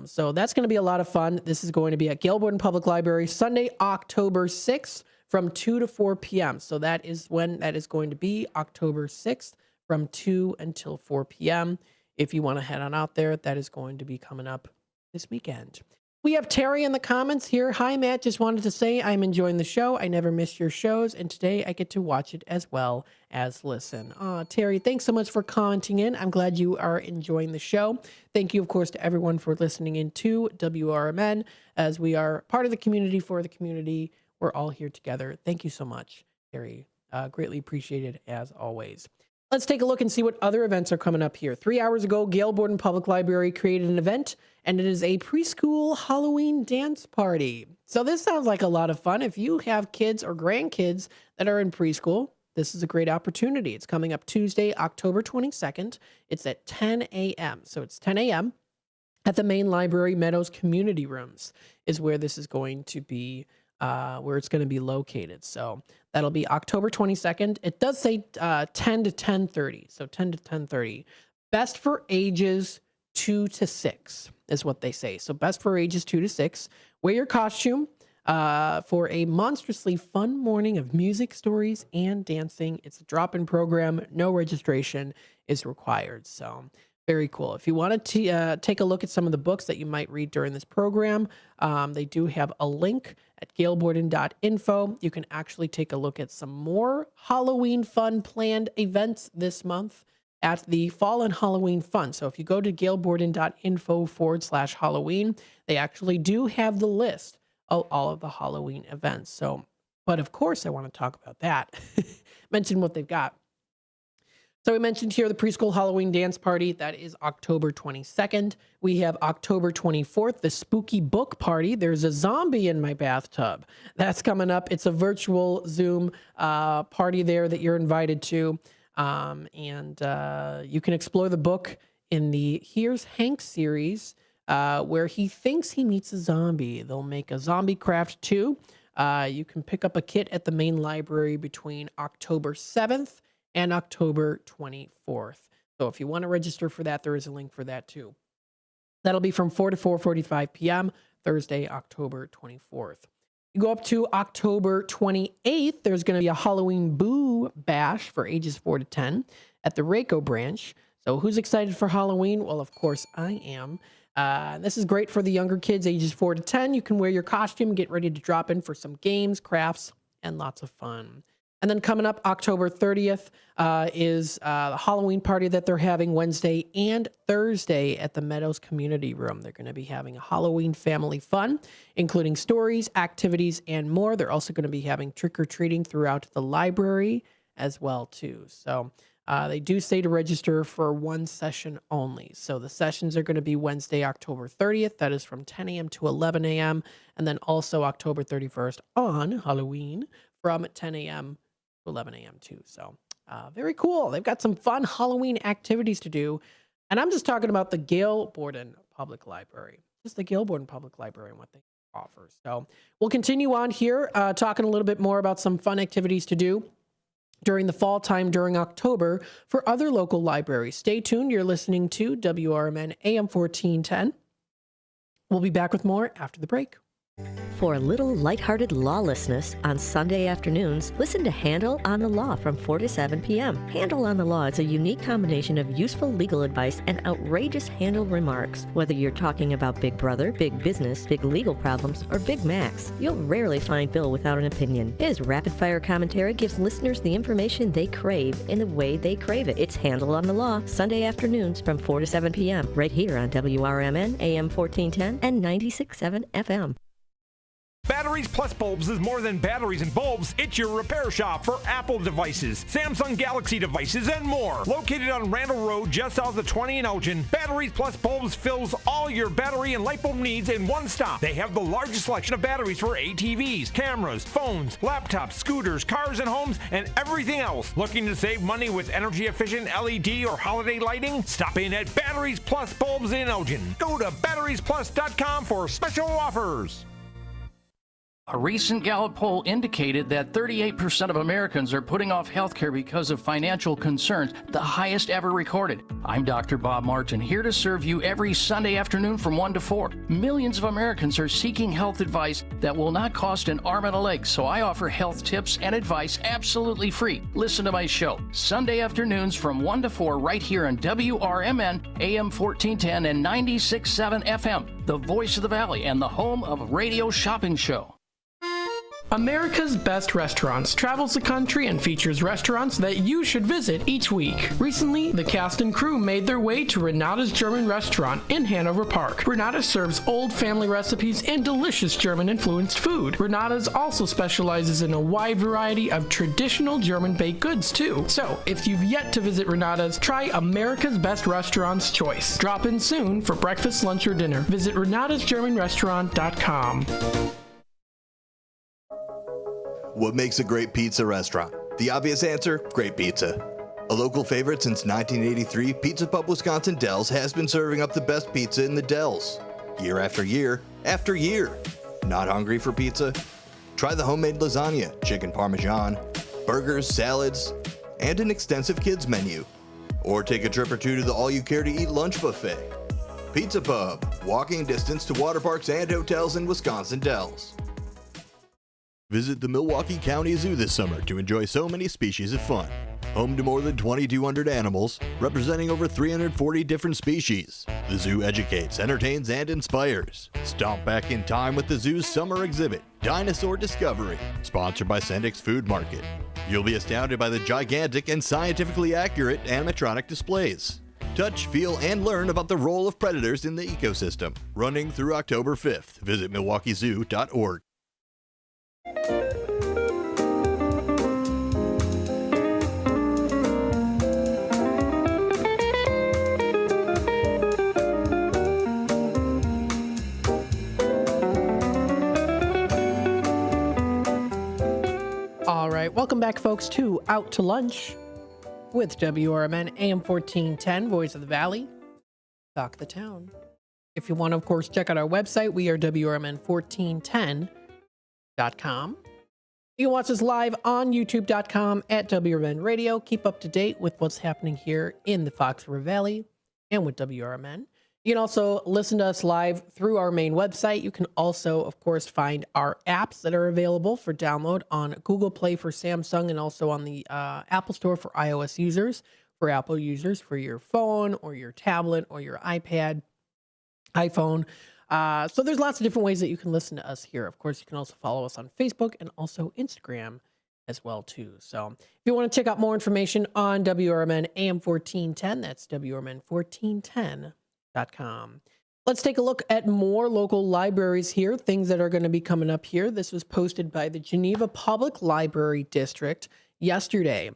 So that's going to be a lot of fun. This is going to be at Gail Borden Public Library Sunday, October 6th from 2 to 4 p.m. So that is when that is going to be, October 6th. From 2 until 4 p.m. If you want to head on out there, that is going to be coming up this weekend. We have Terry in the comments here. Hi, Matt. Just wanted to say I'm enjoying the show. I never miss your shows, and today I get to watch it as well as listen. Terry, thanks so much for commenting in. I'm glad you are enjoying the show. Thank you, of course, to everyone for listening in to WRMN, as we are part of the community for the community. We're all here together. Thank you so much, Terry. Greatly appreciated as always. Let's take a look and see what other events are coming up here. 3 hours ago, Gail Borden Public Library created an event, and it is a preschool Halloween dance party. So this sounds like a lot of fun. If you have kids or grandkids that are in preschool, this is a great opportunity. It's coming up Tuesday, October 22nd. It's at 10 a.m. So it's 10 a.m. at the main library. Meadows Community Rooms is where this is going to be, where it's going to be located. So that'll be October 22nd. It does say 10 to 10:30. So 10 to 10:30. Best for ages 2 to 6 is what they say. So best for ages 2 to 6. Wear your costume for a monstrously fun morning of music, stories, and dancing. It's a drop-in program. No registration is required. So Very cool. If you wanted to take a look at some of the books that you might read during this program, they do have a link at gailborden.info. You can actually take a look at some more Halloween fun planned events this month at the Fall and Halloween Fun. So if you go to gailborden.info/Halloween, they actually do have the list of all of the Halloween events. So, but of course, I want to talk about that. Mention what they've got. So we mentioned here the preschool Halloween dance party. That is October 22nd. We have October 24th, the spooky book party. There's a zombie in my bathtub. That's coming up. It's a virtual Zoom party there that you're invited to. And you can explore the book in the Here's Hank series where he thinks he meets a zombie. They'll make a zombie craft too. You can pick up a kit at the main library between October 7th and October 24th. So if you want to register for that, there is a link for that too. That'll be from 4 to 4:45 p.m. Thursday, October 24th. You go up to October 28th, there's going to be a Halloween Boo Bash for ages 4 to 10 at the Rayco branch. So who's excited for Halloween? Well, of course, I am. This is great for the younger kids, ages 4 to 10. You can wear your costume, get ready to drop in for some games, crafts, and lots of fun. And then coming up October 30th is the Halloween party that they're having Wednesday and Thursday at the Meadows Community Room. They're going to be having a Halloween family fun, including stories, activities, and more. They're also going to be having trick-or-treating throughout the library as well, too. So they do say to register for one session only. So the sessions are going to be Wednesday, October 30th. That is from 10 a.m. to 11 a.m. And then also October 31st on Halloween from 10 a.m. 11 a.m. too. So very cool. They've got some fun Halloween activities to do. And I'm just talking about the Gail Borden Public Library. Just the Gail Borden Public Library and what they offer. So we'll continue on here talking a little bit more about some fun activities to do during the fall time during October for other local libraries. Stay tuned. You're listening to WRMN AM 1410. We'll be back with more after the break. For a little lighthearted lawlessness on Sunday afternoons, listen to Handle on the Law from 4 to 7 p.m. Handle on the Law is a unique combination of useful legal advice and outrageous Handle remarks. Whether you're talking about Big Brother, big business, big legal problems, or Big Macs, you'll rarely find Bill without an opinion. His rapid-fire commentary gives listeners the information they crave in the way they crave it. It's Handle on the Law, Sunday afternoons from 4 to 7 p.m. right here on WRMN, AM 1410 and 96.7 FM. Batteries Plus Bulbs is more than batteries and bulbs. It's your repair shop for Apple devices, Samsung Galaxy devices, and more. Located on Randall Road, just south of 20 in Elgin, Batteries Plus Bulbs fills all your battery and light bulb needs in one stop. They have the largest selection of batteries for ATVs, cameras, phones, laptops, scooters, cars and homes, and everything else. Looking to save money with energy-efficient LED or holiday lighting? Stop in at Batteries Plus Bulbs in Elgin. Go to batteriesplus.com for special offers. A recent Gallup poll indicated that 38% of Americans are putting off health care because of financial concerns, the highest ever recorded. I'm Dr. Bob Martin, here to serve you every Sunday afternoon from 1 to 4. Millions of Americans are seeking health advice that will not cost an arm and a leg, so I offer health tips and advice absolutely free. Listen to my show, Sunday afternoons from 1 to 4 right here on WRMN, AM 1410 and 96.7 FM, the voice of the Valley and the home of Radio Shopping Show. America's Best Restaurants travels the country and features restaurants that you should visit each week. Recently, the cast and crew made their way to Renata's German Restaurant in Hanover Park. Renata serves old family recipes and delicious German-influenced food. Renata's also specializes in a wide variety of traditional German baked goods, too. So, if you've yet to visit Renata's, try America's Best Restaurants choice. Drop in soon for breakfast, lunch, or dinner. Visit renatasgermanrestaurant.com. What makes a great pizza restaurant? The obvious answer, great pizza. A local favorite since 1983, Pizza Pub Wisconsin Dells has been serving up the best pizza in the Dells. Year after year after year. Not hungry for pizza? Try the homemade lasagna, chicken parmesan, burgers, salads, and an extensive kids menu. Or take a trip or two to the all-you-care-to-eat lunch buffet. Pizza Pub, walking distance to water parks and hotels in Wisconsin Dells. Visit the Milwaukee County Zoo this summer to enjoy so many species of fun. Home to more than 2,200 animals, representing over 340 different species, the zoo educates, entertains, and inspires. Stomp back in time with the zoo's summer exhibit, Dinosaur Discovery, sponsored by Sendix Food Market. You'll be astounded by the gigantic and scientifically accurate animatronic displays. Touch, feel, and learn about the role of predators in the ecosystem. Running through October 5th. Visit MilwaukeeZoo.org. All right, welcome back, folks, to Out to Lunch with WRMN AM 1410, Voice of the Valley, Talk the Town. If you want to, of course, check out our website, we are WRMN1410.com. You can watch us live on YouTube.com at WRMN Radio. Keep up to date with what's happening here in the Fox River Valley and with WRMN. You can also listen to us live through our main website. You can also, of course, find our apps that are available for download on Google Play for Samsung and also on the Apple Store for iOS users, for Apple users, for your phone or your tablet or your iPad, iPhone. So there's lots of different ways that you can listen to us here. Of course, you can also follow us on Facebook and also Instagram as well, too. So if you want to check out more information on WRMN AM 1410, that's WRMN1410.com. Let's take a look at more local libraries here, things that are going to be coming up here. This was posted by the Geneva Public Library District yesterday.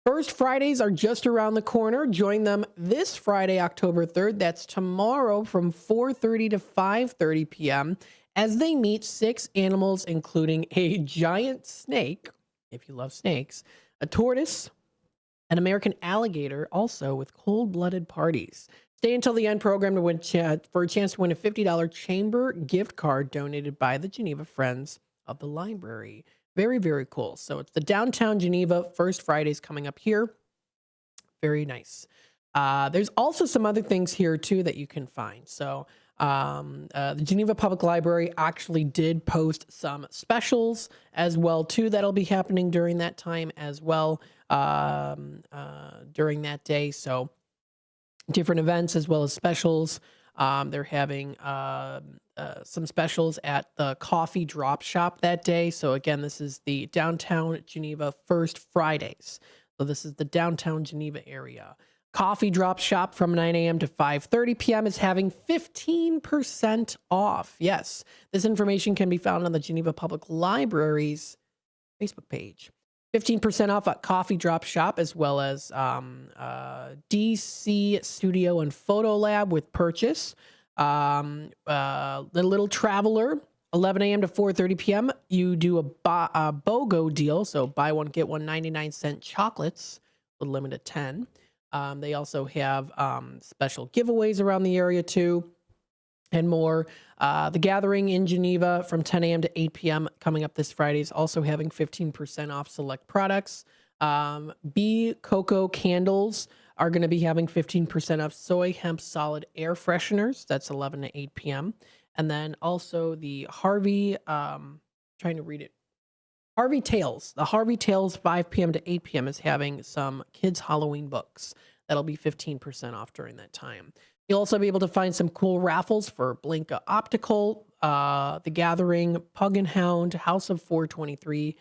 First Fridays are just around the corner. Join them this Friday, October 3rd. That's tomorrow from 4:30 to 5:30 p.m. as they meet 6 animals, including a giant snake, if you love snakes, a tortoise, an American alligator, also with cold-blooded parties. Stay until the end program to win for a chance to win a $50 chamber gift card donated by the Geneva Friends of the Library. Very, very cool. So it's the Downtown Geneva First Fridays coming up here. Very nice. There's also some other things here, too, that you can find. So the Geneva Public Library actually did post some specials as well, too, that'll be happening during that time as well, during that day. So different events as well as specials. They're having some specials at the Coffee Drop Shop that day. So again, this is the Downtown Geneva First Fridays. So this is the Downtown Geneva area. Coffee Drop Shop from 9 a.m. to 5:30 p.m. is having 15% off. Yes, this information can be found on the Geneva Public Library's Facebook page. 15% off at Coffee Drop Shop, as well as DC Studio and Photo Lab with purchase. The Little Traveler, 11 a.m. to 4:30 p.m. You do a BOGO deal, so buy one, get one 99-cent chocolates with a limit of 10. They also have special giveaways around the area, too, and more. The Gathering in Geneva from 10 a.m. to 8 p.m. coming up this Friday is also having 15% off select products. Bee Cocoa Candles are going to be having 15% off soy hemp solid air fresheners. That's 11 to 8 p.m. And then also the Harvey, trying to read it. Harvey Tales. The Harvey Tales 5 p.m. to 8 p.m. is having some kids' Halloween books. That'll be 15% off during that time. You'll also be able to find some cool raffles for Blinka Optical, The Gathering, Pug and Hound, House of 423,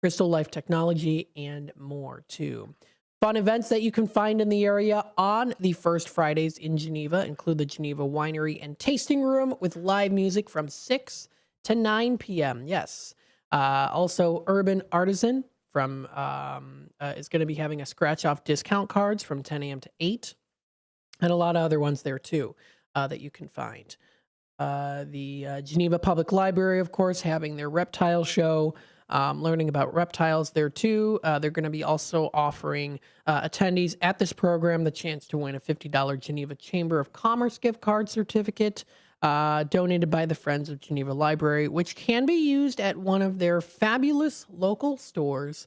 Crystal Life Technology, and more, too. Fun events that you can find in the area on the First Fridays in Geneva include the Geneva Winery and Tasting Room with live music from 6 to 9 p.m. Yes. Also, Urban Artisan from is going to be having a scratch-off discount cards from 10 a.m. to 8. And a lot of other ones there, too, that you can find. The Geneva Public Library, of course, having their reptile show, learning about reptiles there, too. They're going to be also offering attendees at this program the chance to win a $50 Geneva Chamber of Commerce gift card certificate donated by the Friends of Geneva Library, which can be used at one of their fabulous local stores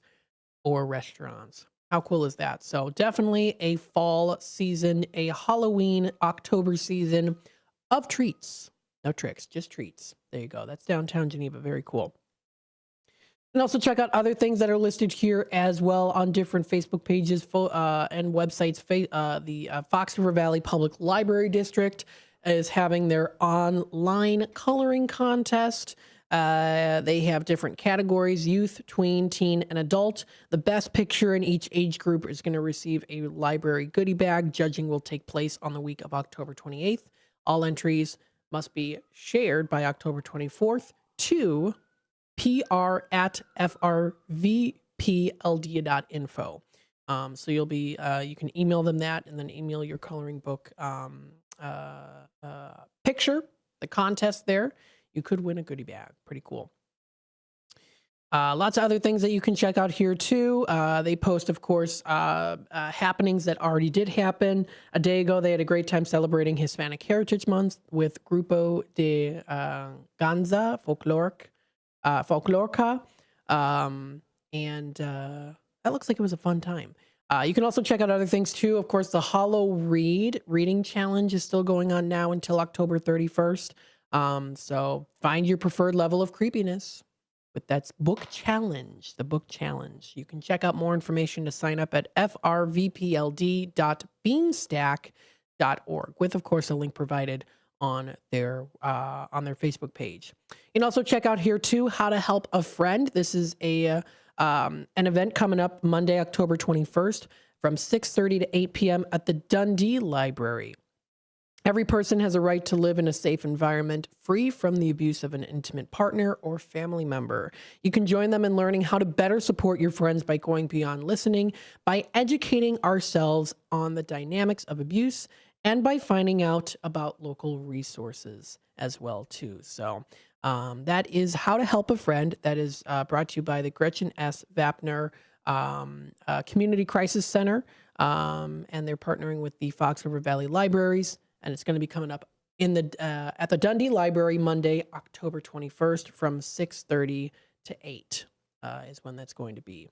or restaurants. How cool is that? So definitely a fall season, a Halloween, October season of treats. No tricks, just treats. There you go. That's Downtown Geneva. Very cool. And also check out other things that are listed here as well on different Facebook pages and websites. The Fox River Valley Public Library District is having their online coloring contest. They have different categories: youth, tween, teen, and adult. The best picture in each age group is going to receive a library goodie bag. Judging will take place on the week of October 28th. All entries must be shared by October 24th to pr@frvpld.info. So you'll be, you can email them that, and then email your coloring book picture, the contest there. You could win a goodie bag. Pretty cool. Lots of other things that you can check out here too. They post, of course, happenings that already did happen. A day ago, they had a great time celebrating Hispanic Heritage Month with Grupo de Ganza Folklorica. And that looks like it was a fun time. You can also check out other things too. Of course, the Hollow Reading Challenge is still going on now until October 31st. So find your preferred level of creepiness. But that's book challenge, the book challenge. You can check out more information to sign up at frvpld.beanstack.org with, of course, a link provided on their Facebook page. You can also check out here too, how to help a friend. This is an event coming up Monday, October 21st from 6:30 to 8 p.m. at the Dundee Library. Every person has a right to live in a safe environment, free from the abuse of an intimate partner or family member. You can join them in learning how to better support your friends by going beyond listening, by educating ourselves on the dynamics of abuse, and by finding out about local resources as well, too. So that is How to Help a Friend. That is brought to you by the Gretchen S. Vapner Community Crisis Center, and they're partnering with the Fox River Valley Libraries. And it's going to be coming up in the at the Dundee Library Monday, October 21st from 6:30 to 8 is when that's going to be.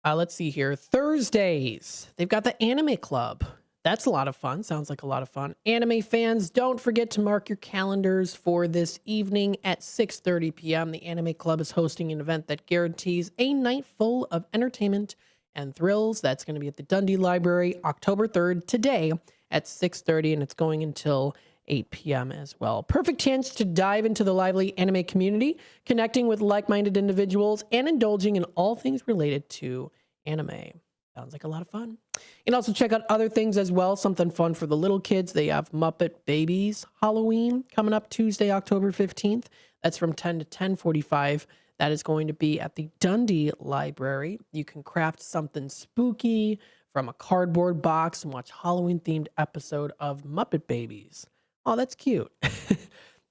Let's see here. Thursdays, they've got the Anime Club. That's a lot of fun. Sounds like a lot of fun. Anime fans, don't forget to mark your calendars for this evening at 6:30 p.m. The Anime Club is hosting an event that guarantees a night full of entertainment and thrills. That's going to be at the Dundee Library, October 3rd, today at 6:30, and it's going until 8 p.m. as well. Perfect chance to dive into the lively anime community, connecting with like-minded individuals, and indulging in all things related to anime. Sounds like a lot of fun. You can also check out other things as well, something fun for the little kids. They have Muppet Babies Halloween coming up Tuesday, October 15th. That's from 10 to 10:45. That is going to be at the Dundee Library. You can craft something spooky from a cardboard box and watch Halloween-themed episode of Muppet Babies. Oh, that's cute.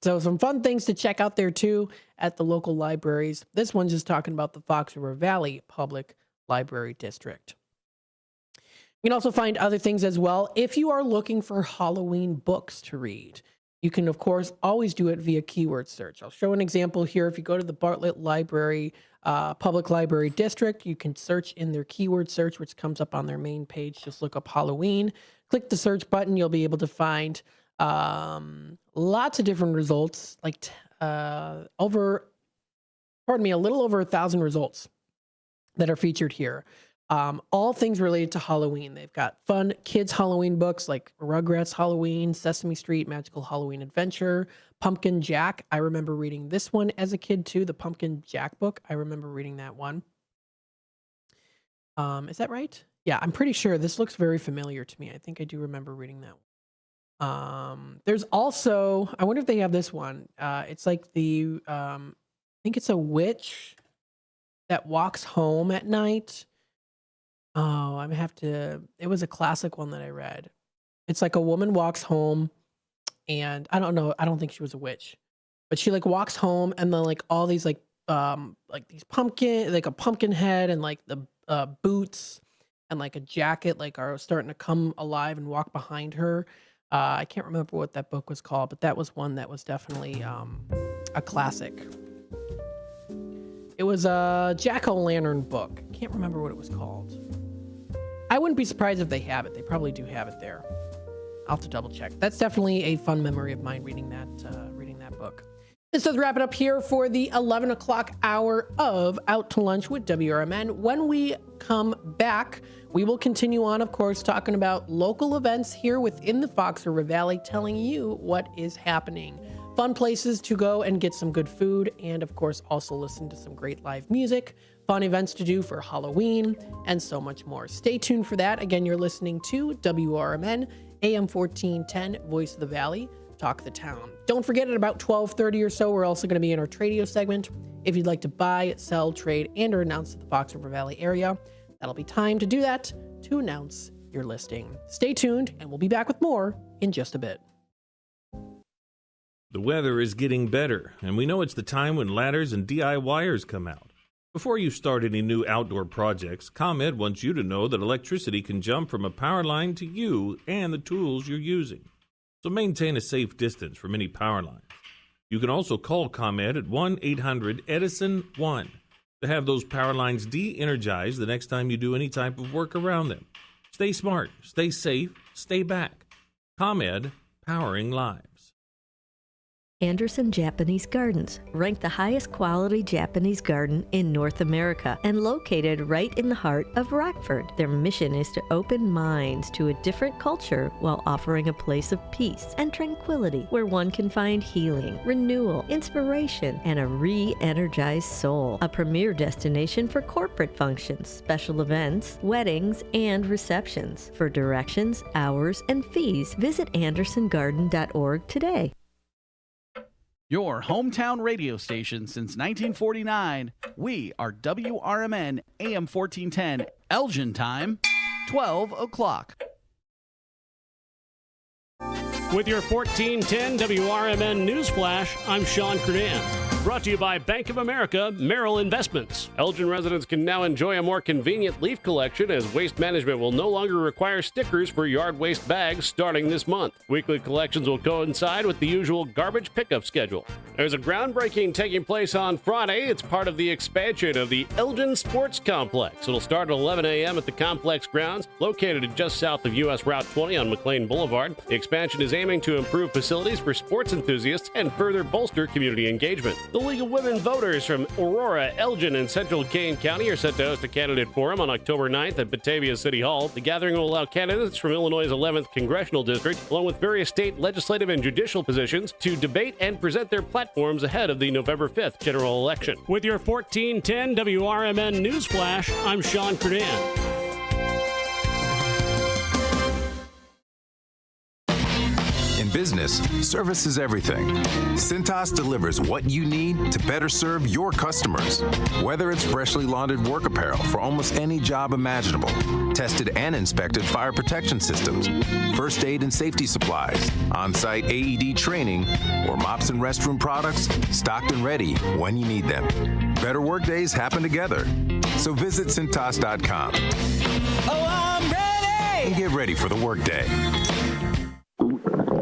So some fun things to check out there, too, at the local libraries. This one's just talking about the Fox River Valley Public Library District. You can also find other things as well. If you are looking for Halloween books to read, you can, of course, always do it via keyword search. I'll show an example here. If you go to the Bartlett Library, Public Library District, you can search in their keyword search, which comes up on their main page. Just look up Halloween. Click the search button. You'll be able to find lots of different results, like a little over 1,000 results that are featured here. All things related to Halloween. They've got fun kids Halloween books like Rugrats Halloween, Sesame Street Magical Halloween Adventure, Pumpkin Jack. I remember reading this one as a kid too, the Pumpkin Jack book. I remember reading that one. Is that right? Yeah, I'm pretty sure. This looks very familiar to me. I think I do remember reading that one. There's also, I wonder if they have this one. It's like the, I think it's a witch that walks home at night. Oh, I'm have to, it was a classic one that I read. It's like a woman walks home and I don't know, I don't think she was a witch, but she like walks home and then like all these like these pumpkin, like a pumpkin head and like the boots and like a jacket like are starting to come alive and walk behind her. I can't remember what that book was called, but that was one that was definitely a classic. It was a Jack-o'-lantern book. Can't remember what it was called. I wouldn't be surprised if they have it. They probably do have it there. I'll have to double check. That's definitely a fun memory of mine reading that book. This does wrap it up here for the 11 o'clock hour of Out to Lunch with WRMN. When we come back, we will continue on, of course, talking about local events here within the Fox River Valley, telling you what is happening. Fun places to go and get some good food, and of course, also listen to some great live music, fun events to do for Halloween, and so much more. Stay tuned for that. Again, you're listening to WRMN, AM 1410, Voice of the Valley. Talk the Town. Don't forget, at about 12:30 or so, we're also going to be in our Tradio segment. If you'd like to buy, sell, trade, and or announce to the Fox River Valley area, that'll be time to do that, to announce your listing. Stay tuned, and we'll be back with more in just a bit. The weather is getting better, and we know it's the time when ladders and DIYers come out. Before you start any new outdoor projects, ComEd wants you to know that electricity can jump from a power line to you and the tools you're using. So maintain a safe distance from any power lines. You can also call ComEd at 1-800-EDISON-1 to have those power lines de-energized the next time you do any type of work around them. Stay smart, stay safe, stay back. ComEd, powering lives. Anderson Japanese Gardens, ranked the highest quality Japanese garden in North America and located right in the heart of Rockford. Their mission is to open minds to a different culture while offering a place of peace and tranquility where one can find healing, renewal, inspiration, and a re-energized soul. A premier destination for corporate functions, special events, weddings, and receptions. For directions, hours, and fees, visit andersongarden.org today. Your hometown radio station since 1949. We are WRMN AM 1410, Elgin time, 12 o'clock. With your 1410 WRMN News Flash, I'm Sean Credan. Brought to you by Bank of America Merrill Investments. Elgin residents can now enjoy a more convenient leaf collection as Waste Management will no longer require stickers for yard waste bags starting this month. Weekly collections will coincide with the usual garbage pickup schedule. There's a groundbreaking taking place on Friday. It's part of the expansion of the Elgin Sports Complex. It'll start at 11 a.m. at the complex grounds, located just south of U.S. Route 20 on McLean Boulevard. The expansion is aiming to improve facilities for sports enthusiasts and further bolster community engagement. The League of Women Voters from Aurora, Elgin, and Central Kane County are set to host a candidate forum on October 9th at Batavia City Hall. The gathering will allow candidates from Illinois' 11th Congressional District, along with various state legislative and judicial positions, to debate and present their platforms ahead of the November 5th general election. With your 1410 WRMN News Flash, I'm Sean Credan. In business, service is everything. Cintas delivers what you need to better serve your customers. Whether it's freshly laundered work apparel for almost any job imaginable, tested and inspected fire protection systems, first aid and safety supplies, on-site AED training, or mops and restroom products, stocked and ready when you need them. Better work days happen together. So visit Cintas.com. Oh, I'm ready! And get ready for the workday.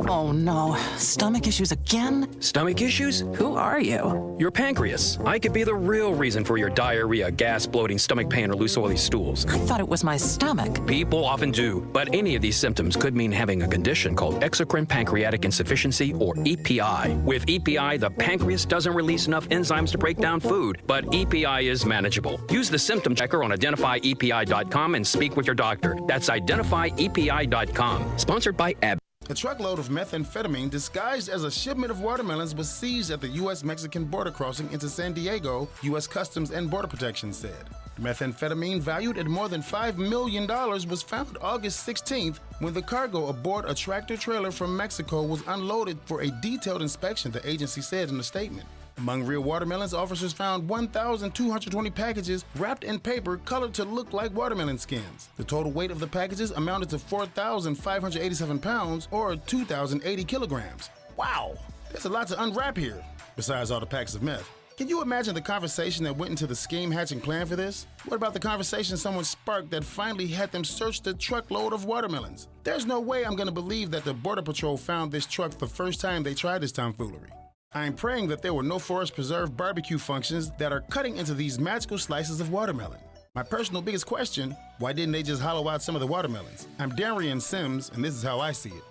Oh no, stomach issues again? Stomach issues? Who are you? Your pancreas. I could be the real reason for your diarrhea, gas, bloating, stomach pain, or loose oily stools. I thought it was my stomach. People often do, but any of these symptoms could mean having a condition called exocrine pancreatic insufficiency, or EPI. With EPI, the pancreas doesn't release enough enzymes to break down food, but EPI is manageable. Use the symptom checker on identifyepi.com and speak with your doctor. That's identifyepi.com. Sponsored by AB. A truckload of methamphetamine disguised as a shipment of watermelons was seized at the U.S.-Mexican border crossing into San Diego, U.S. Customs and Border Protection said. The methamphetamine, valued at more than $5 million, was found August 16th when the cargo aboard a tractor-trailer from Mexico was unloaded for a detailed inspection, the agency said in a statement. Among real watermelons, officers found 1,220 packages wrapped in paper colored to look like watermelon skins. The total weight of the packages amounted to 4,587 pounds, or 2,080 kilograms. Wow, there's a lot to unwrap here, besides all the packs of meth. Can you imagine the conversation that went into the scheme-hatching plan for this? What about the conversation someone sparked that finally had them search the truckload of watermelons? There's no way I'm going to believe that the Border Patrol found this truck the first time they tried this tomfoolery. I'm praying that there were no forest preserve barbecue functions that are cutting into these magical slices of watermelon. My personal biggest question, why didn't they just hollow out some of the watermelons? I'm Darian Sims, and this is how I see it.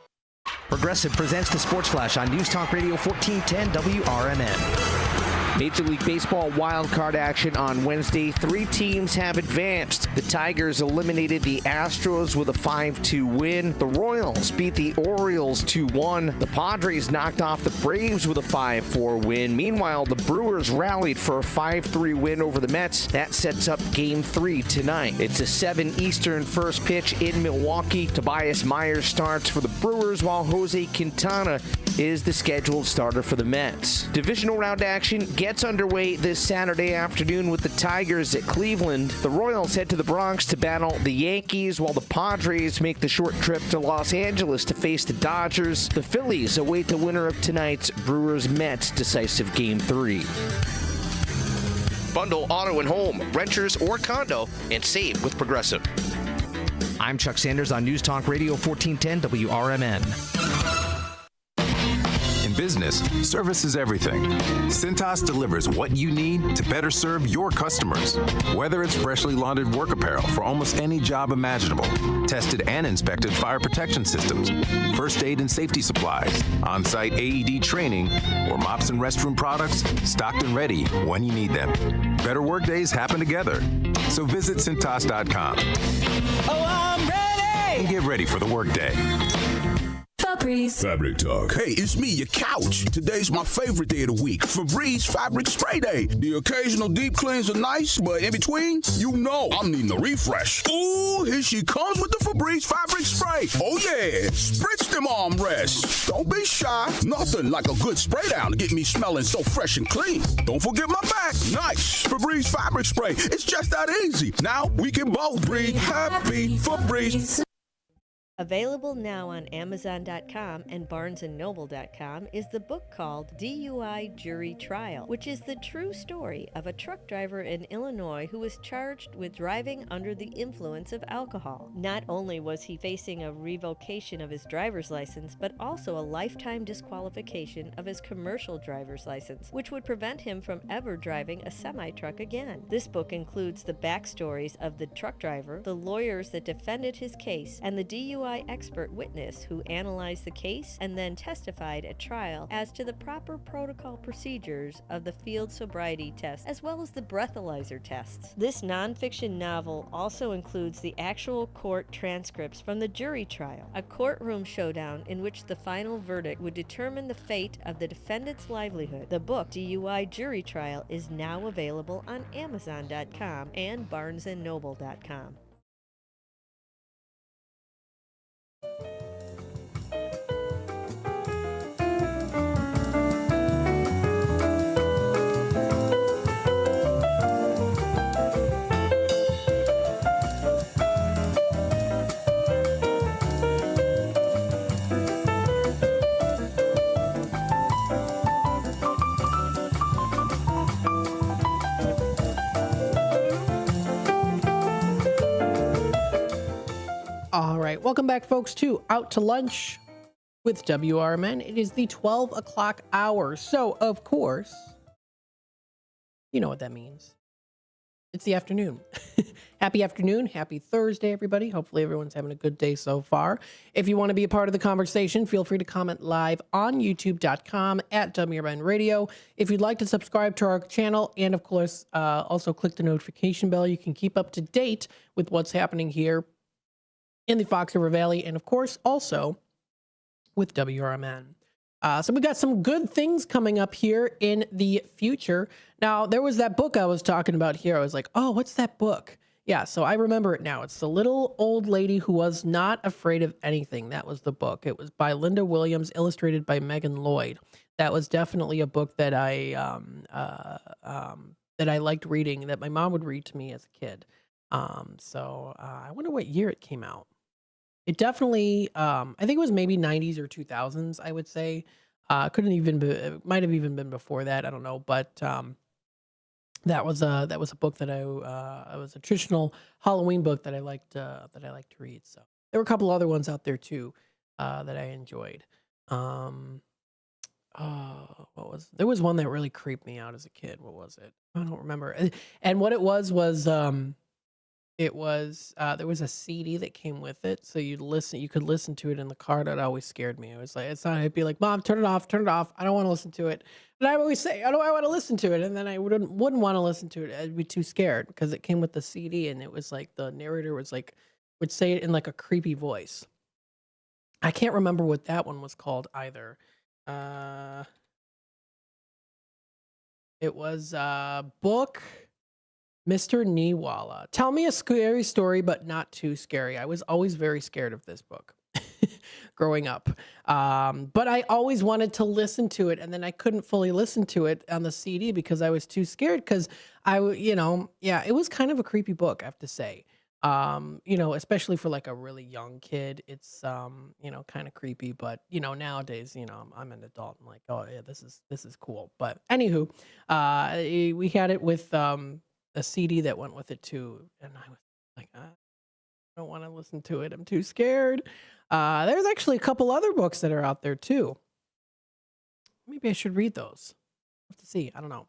Progressive presents the Sports Flash on News Talk Radio 1410 WRMN. Major League Baseball wild card action on Wednesday. 3 teams have advanced. The Tigers eliminated the Astros with a 5-2 win. The Royals beat the Orioles 2-1. The Padres knocked off the Braves with a 5-4 win. Meanwhile, the Brewers rallied for a 5-3 win over the Mets. That sets up Game 3 tonight. It's a 7 Eastern first pitch in Milwaukee. Tobias Myers starts for the Brewers, while Jose Quintana is the scheduled starter for the Mets. Divisional round action gets underway this Saturday afternoon with the Tigers at Cleveland. The Royals head to the Bronx to battle the Yankees, while the Padres make the short trip to Los Angeles to face the Dodgers. The Phillies await the winner of tonight's Brewers-Mets decisive Game 3. Bundle auto and home, renters or condo, and save with Progressive. I'm Chuck Sanders on News Talk Radio 1410 WRMN. In business, service is everything. Cintas delivers what you need to better serve your customers. Whether it's freshly laundered work apparel for almost any job imaginable, tested and inspected fire protection systems, first aid and safety supplies, on-site AED training, or mops and restroom products, stocked and ready when you need them. Better work days happen together. So visit Cintas.com. Oh, I'm ready! And get ready for the workday. Febreze. Fabric Talk. Hey, it's me, your couch. Today's my favorite day of the week. Febreze Fabric Spray Day. The occasional deep cleans are nice, but in between, you know I'm needing a refresh. Ooh, here she comes with the Febreze Fabric Spray. Oh yeah, spritz them armrests. Don't be shy. Nothing like a good spray down to get me smelling so fresh and clean. Don't forget my back. Nice. Febreze Fabric Spray. It's just that easy. Now we can both breathe happy. Febreze. Available now on Amazon.com and BarnesandNoble.com is the book called DUI Jury Trial, which is the true story of a truck driver in Illinois who was charged with driving under the influence of alcohol. Not only was he facing a revocation of his driver's license, but also a lifetime disqualification of his commercial driver's license, which would prevent him from ever driving a semi-truck again. This book includes the backstories of the truck driver, the lawyers that defended his case, and the DUI expert witness who analyzed the case and then testified at trial as to the proper protocol procedures of the field sobriety test as well as the breathalyzer tests. This nonfiction novel also includes the actual court transcripts from the jury trial, a courtroom showdown in which the final verdict would determine the fate of the defendant's livelihood. The book DUI Jury Trial is now available on Amazon.com and BarnesandNoble.com. All right, welcome back, folks, to Out to Lunch with WRMN. It is the 12 o'clock hour. So, of course, you know what that means. It's the afternoon. Happy afternoon. Happy Thursday, everybody. Hopefully everyone's having a good day so far. If you want to be a part of the conversation, feel free to comment live on youtube.com at WRMN Radio. If you'd like to subscribe to our channel and, of course, also click the notification bell, you can keep up to date with what's happening here in the Fox River Valley, and of course, also with WRMN. So we got some good things coming up here in the future. Now, there was that book I was talking about here. I was like, oh, what's that book? Yeah, so I remember it now. It's The Little Old Lady Who Was Not Afraid of Anything. That was the book. It was by Linda Williams, illustrated by Megan Lloyd. That was definitely a book that I liked reading, that my mom would read to me as a kid. I wonder what year it came out. It definitely, I think it was maybe 90s or 2000s, I would say. Couldn't even be, it might have even been before that. I don't know. But that was a book that it was a traditional Halloween book that I liked to read. So there were a couple other ones out there too that I enjoyed. There was one that really creeped me out as a kid. What was it? I don't remember. And what it was It was there was a CD that came with it, so you could listen to it in the car. That always scared me. It was like it's not. I'd be like, "Mom, turn it off, turn it off. I don't want to listen to it." And I would always say, "I don't. I want to listen to it," and then I wouldn't want to listen to it. I'd be too scared because it came with the CD, and it was like the narrator was like would say it in like a creepy voice. I can't remember what that one was called either. Uh, it was book. Mr. Niwala. Tell me a scary story, but not too scary. I was always very scared of this book growing up. But I always wanted to listen to it, and then I couldn't fully listen to it on the CD because I was too scared because yeah, it was kind of a creepy book, I have to say. Especially for like a really young kid, it's kind of creepy, but nowadays, I'm an adult. I'm like, oh yeah, this is cool. But anywho, we had it with a CD that went with it too, and I was like, I don't want to listen to it. I'm too scared. There's actually a couple other books that are out there too. Maybe I should read those. Have to see. I don't know.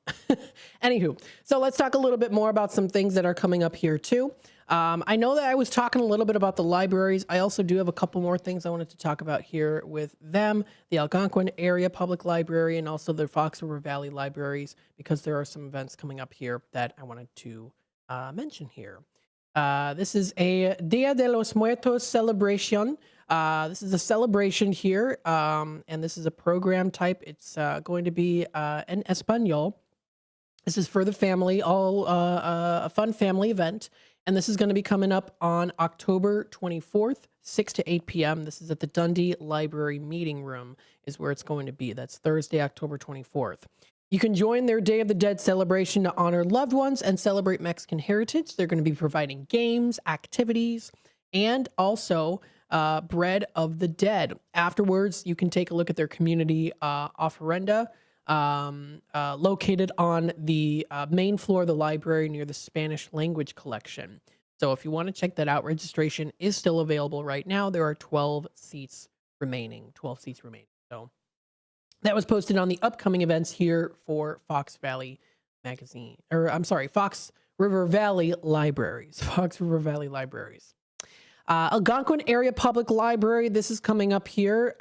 Anywho, so let's talk a little bit more about some things that are coming up here too. I know that I was talking a little bit about the libraries. I also do have a couple more things I wanted to talk about here with them, the Algonquin Area Public Library and also the Fox River Valley Libraries, because there are some events coming up here that I wanted to mention here. This is a Dia de los Muertos celebration. This is a celebration here, and this is a program type. It's going to be in Espanol. This is for the family, a fun family event. And this is going to be coming up on October 24th, 6 to 8 p.m. This is at the Dundee Library Meeting Room is where it's going to be. That's Thursday, October 24th. You can join their Day of the Dead celebration to honor loved ones and celebrate Mexican heritage. They're going to be providing games, activities, and also bread of the dead. Afterwards, you can take a look at their community ofrenda, located on the main floor of the library near the Spanish language collection. So if you want to check that out, registration is still available right now. There are 12 seats remaining. So that was posted on the upcoming events here for Fox Valley Magazine, or I'm sorry, Fox River Valley Libraries. Fox River Valley Libraries. Algonquin Area Public Library, this is coming up here.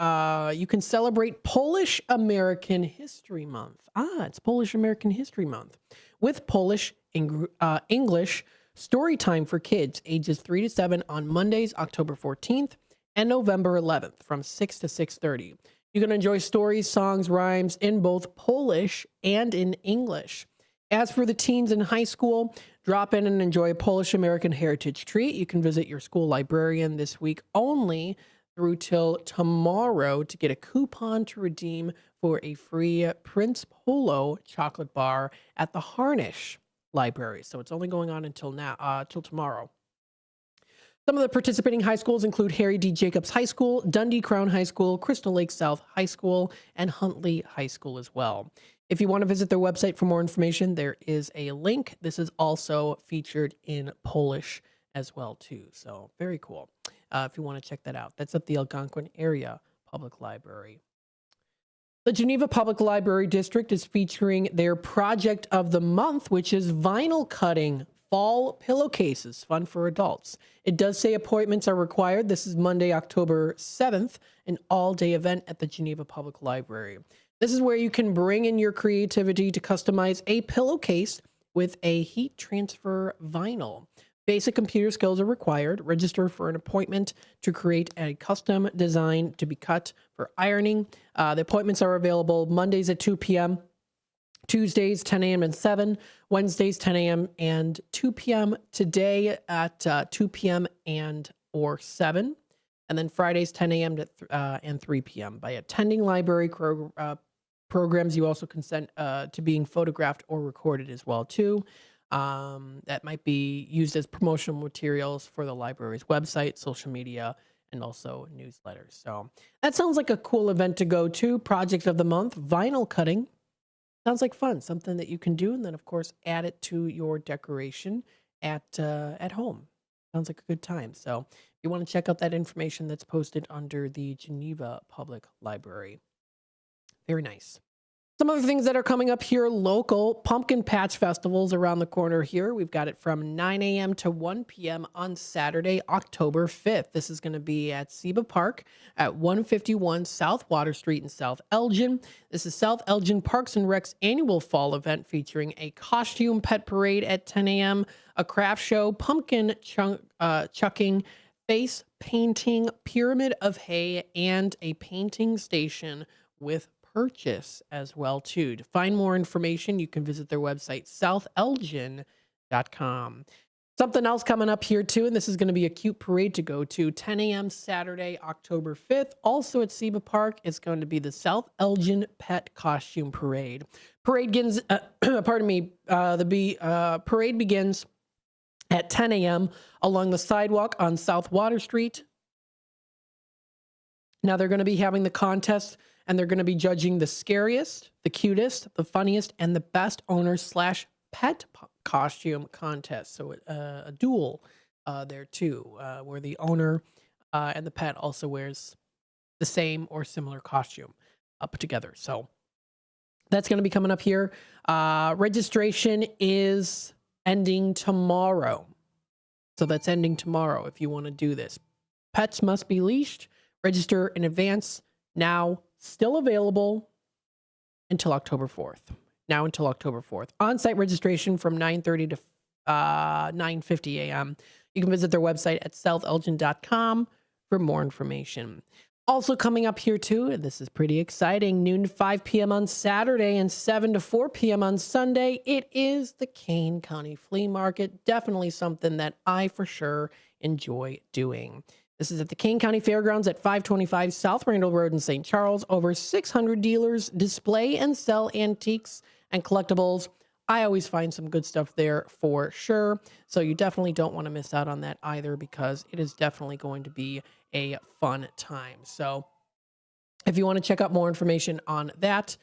You can celebrate Polish American History Month. It's Polish American History Month with Polish English story time for kids ages 3 to 7 on Mondays, October 14th and November 11th from 6 to 6:30. You can enjoy stories, songs, rhymes in both Polish and in English. As for the teens in high school, drop in and enjoy a Polish American heritage treat. You can visit your school librarian this week only through till tomorrow to get a coupon to redeem for a free Prince Polo chocolate bar at the Harnish Library. So it's only going on until till tomorrow. Some of the participating high schools include Harry D. Jacobs High School, Dundee Crown High School, Crystal Lake South High School, and Huntley High School as well. If you want to visit their website for more information, there is a link. This is also featured in Polish as well, too. So very cool. If you want to check that out, that's at the Algonquin Area Public Library. The Geneva Public Library District is featuring their project of the month, which is vinyl cutting fall pillowcases, fun for adults. It does say appointments are required. This is Monday, October 7th, an all-day event at the Geneva Public Library. This is where you can bring in your creativity to customize a pillowcase with a heat transfer vinyl. Basic computer skills are required. Register for an appointment to create a custom design to be cut for ironing. The appointments are available Mondays at 2 p.m., Tuesdays 10 a.m. and 7, Wednesdays 10 a.m. and 2 p.m., today at 2 p.m. and or 7, and then Fridays 10 a.m. and 3 p.m. By attending library programs, you also consent to being photographed or recorded as well, too. That might be used as promotional materials for the library's website, social media, and also newsletters. So that sounds like a cool event to go to. Project of the month, vinyl cutting. Sounds like fun, something that you can do, and then, of course, add it to your decoration at home. Sounds like a good time. So if you want to check out that information, that's posted under the Geneva Public Library. Very nice. Some other things that are coming up here local, Pumpkin Patch Festival's around the corner here. We've got it from 9 a.m. to 1 p.m. on Saturday, October 5th. This is going to be at Seba Park at 151 South Water Street in South Elgin. This is South Elgin Parks and Rec's annual fall event featuring a costume pet parade at 10 a.m., a craft show, pumpkin chucking, face painting, pyramid of hay, and a painting station with purchase as well too. To find more information, you can visit their website, southelgin.com. Something else coming up here too, and this is going to be a cute parade to go to. 10 a.m. Saturday, October 5th. Also at Seba Park, it's going to be the South Elgin Pet Costume Parade. Parade begins, parade begins at 10 a.m. along the sidewalk on South Water Street. Now they're going to be having the contest, and they're going to be judging the scariest, the cutest, the funniest, and the best owner/pet costume contest. So a duel there too, where the owner and the pet also wears the same or similar costume put together. So that's going to be coming up here. Registration is ending tomorrow. So that's ending tomorrow if you want to do this. Pets must be leashed. Register in advance. Now, still available until October 4th. Now until October 4th. On-site registration from 9:30 to 9:50 a.m. You can visit their website at southelgin.com for more information. Also coming up here too, and this is pretty exciting, noon to 5 p.m. on Saturday and 7 to 4 p.m. on Sunday, it is the Kane County Flea Market. Definitely something that I for sure enjoy doing. This is at the Kane County Fairgrounds at 525 South Randall Road in St. Charles. Over 600 dealers display and sell antiques and collectibles. I always find some good stuff there for sure. So you definitely don't want to miss out on that either, because it is definitely going to be a fun time. So if you want to check out more information on that,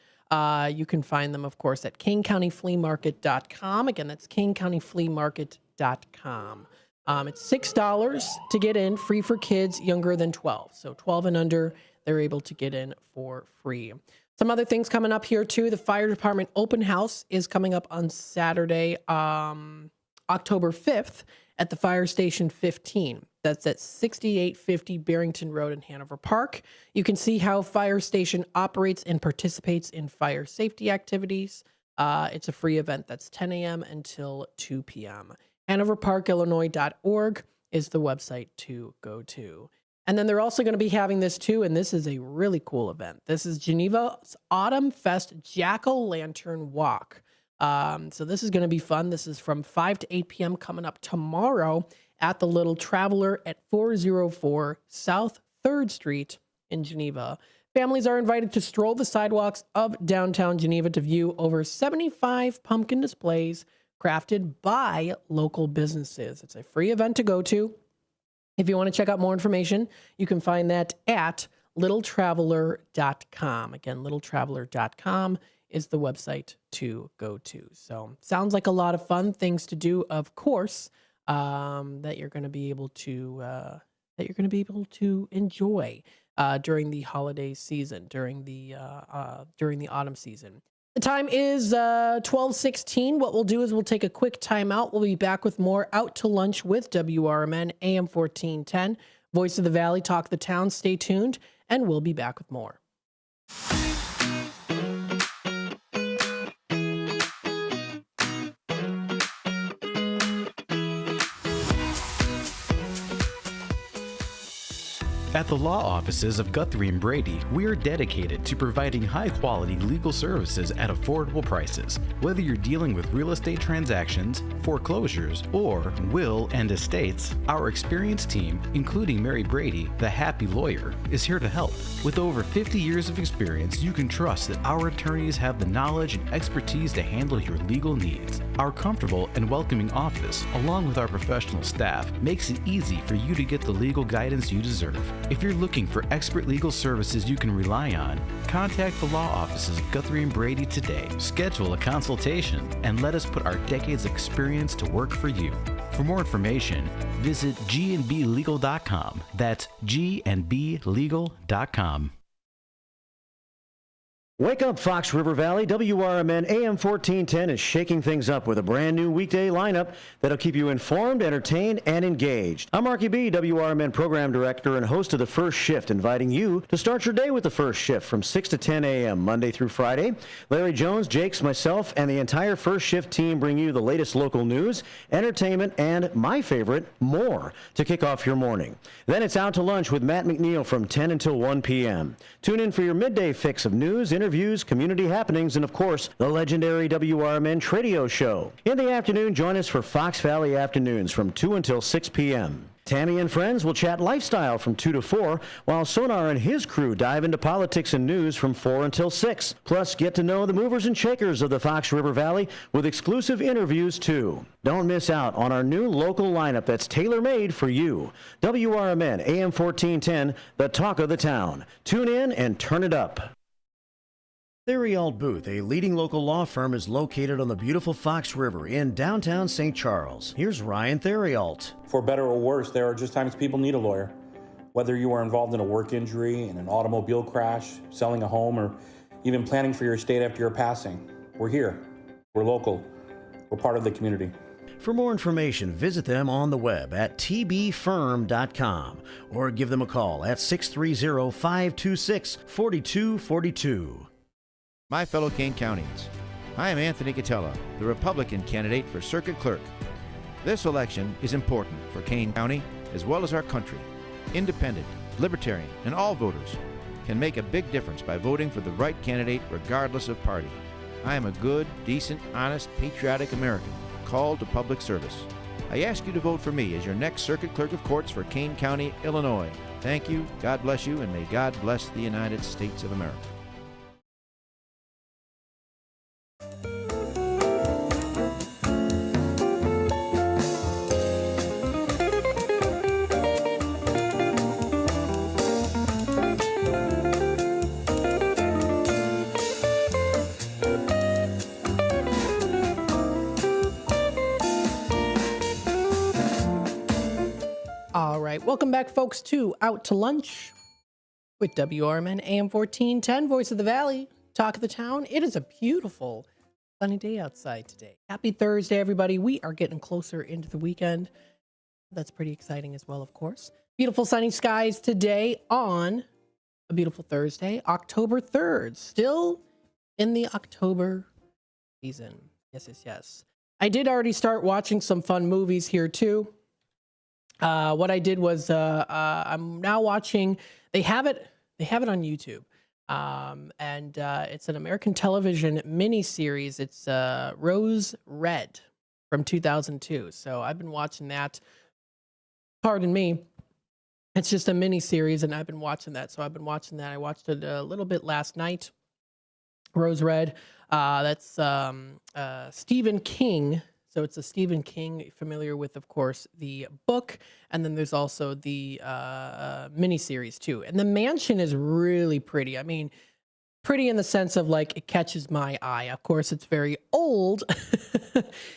you can find them, of course, at kanecountyfleamarket.com. Again, that's kanecountyfleamarket.com. It's $6 to get in, free for kids younger than 12. So 12 and under, they're able to get in for free. Some other things coming up here too. The fire department open house is coming up on Saturday, October 5th at the Fire Station 15. That's at 6850 Barrington Road in Hanover Park. You can see how Fire Station operates and participates in fire safety activities. It's a free event. That's 10 a.m. until 2 p.m. HanoverParkIllinois.org is the website to go to. And then they're also going to be having this too, and this is a really cool event. This is Geneva's Autumn Fest Jack-O-Lantern Walk. So this is going to be fun. This is from 5 to 8 p.m. coming up tomorrow at the Little Traveler at 404 South 3rd Street in Geneva. Families are invited to stroll the sidewalks of downtown Geneva to view over 75 pumpkin displays crafted by local businesses. It's a free event to go to. If you want to check out more information, you can find that at littletraveler.com. Again, littletraveler.com is the website to go to. So sounds like a lot of fun things to do, of course, that you're going to be able to enjoy during the holiday season, during the autumn season. The time is 12:16. What we'll do is we'll take a quick time out. We'll be back with more Out to Lunch with WRMN AM 1410. Voice of the Valley, Talk the Town. Stay tuned, and we'll be back with more. At the law offices of Guthrie and Brady, we are dedicated to providing high-quality legal services at affordable prices. Whether you're dealing with real estate transactions, foreclosures, or will and estates, our experienced team, including Mary Brady, the happy lawyer, is here to help. With over 50 years of experience, you can trust that our attorneys have the knowledge and expertise to handle your legal needs. Our comfortable and welcoming office, along with our professional staff, makes it easy for you to get the legal guidance you deserve. If you're looking for expert legal services you can rely on, contact the law offices of Guthrie and Brady today. Schedule a consultation and let us put our decades of experience to work for you. For more information, visit gandblegal.com. That's gandblegal.com. Wake up, Fox River Valley. WRMN AM 1410 is shaking things up with a brand new weekday lineup that'll keep you informed, entertained, and engaged. I'm Marky B, WRMN Program Director and host of The First Shift, inviting you to start your day with The First Shift from 6 to 10 a.m. Monday through Friday. Larry Jones, Jakes, myself, and the entire First Shift team bring you the latest local news, entertainment, and, my favorite, more to kick off your morning. Then it's Out to Lunch with Matt McNeil from 10 until 1 p.m. Tune in for your midday fix of news, interviews, community happenings, and of course, the legendary WRMN Tradio Show. In the afternoon, join us for Fox Valley Afternoons from 2 until 6 p.m. Tammy and friends will chat lifestyle from 2 to 4, while Sonar and his crew dive into politics and news from 4 until 6. Plus, get to know the movers and shakers of the Fox River Valley with exclusive interviews, too. Don't miss out on our new local lineup that's tailor-made for you. WRMN AM 1410, the talk of the town. Tune in and turn it up. Theriault Booth, a leading local law firm, is located on the beautiful Fox River in downtown St. Charles. Here's Ryan Theriault. For better or worse, there are just times people need a lawyer. Whether you are involved in a work injury, in an automobile crash, selling a home, or even planning for your estate after your passing, we're here. We're local. We're part of the community. For more information, visit them on the web at tbfirm.com or give them a call at 630-526-4242. My fellow Kane Countyans, I am Anthony Catella, the Republican candidate for Circuit Clerk. This election is important for Kane County as well as our country. Independent, libertarian, and all voters can make a big difference by voting for the right candidate regardless of party. I am a good, decent, honest, patriotic American called to public service. I ask you to vote for me as your next Circuit Clerk of Courts for Kane County, Illinois. Thank you, God bless you, and may God bless the United States of America. All right, welcome back, folks, to Out to Lunch with WRMN AM 1410, Voice of the Valley, Talk of the Town. It is a beautiful sunny day outside today. Happy Thursday, everybody. We are getting closer into the weekend. That's pretty exciting as well, of course. Beautiful sunny skies today on a beautiful Thursday, October 3rd. Still in the October season. Yes, yes, yes. I did already start watching some fun movies here, too. What I did was I'm now watching. They have it on YouTube, and it's an American television miniseries. It's Rose Red from 2002. So I've been watching that. Pardon me. It's just a miniseries, and I've been watching that. So I've been watching that. I watched it a little bit last night. Rose Red. That's Stephen King. So it's a Stephen King, familiar with, of course, the book. And then there's also the miniseries, too. And the mansion is really pretty. I mean, pretty in the sense of, like, it catches my eye. Of course, it's very old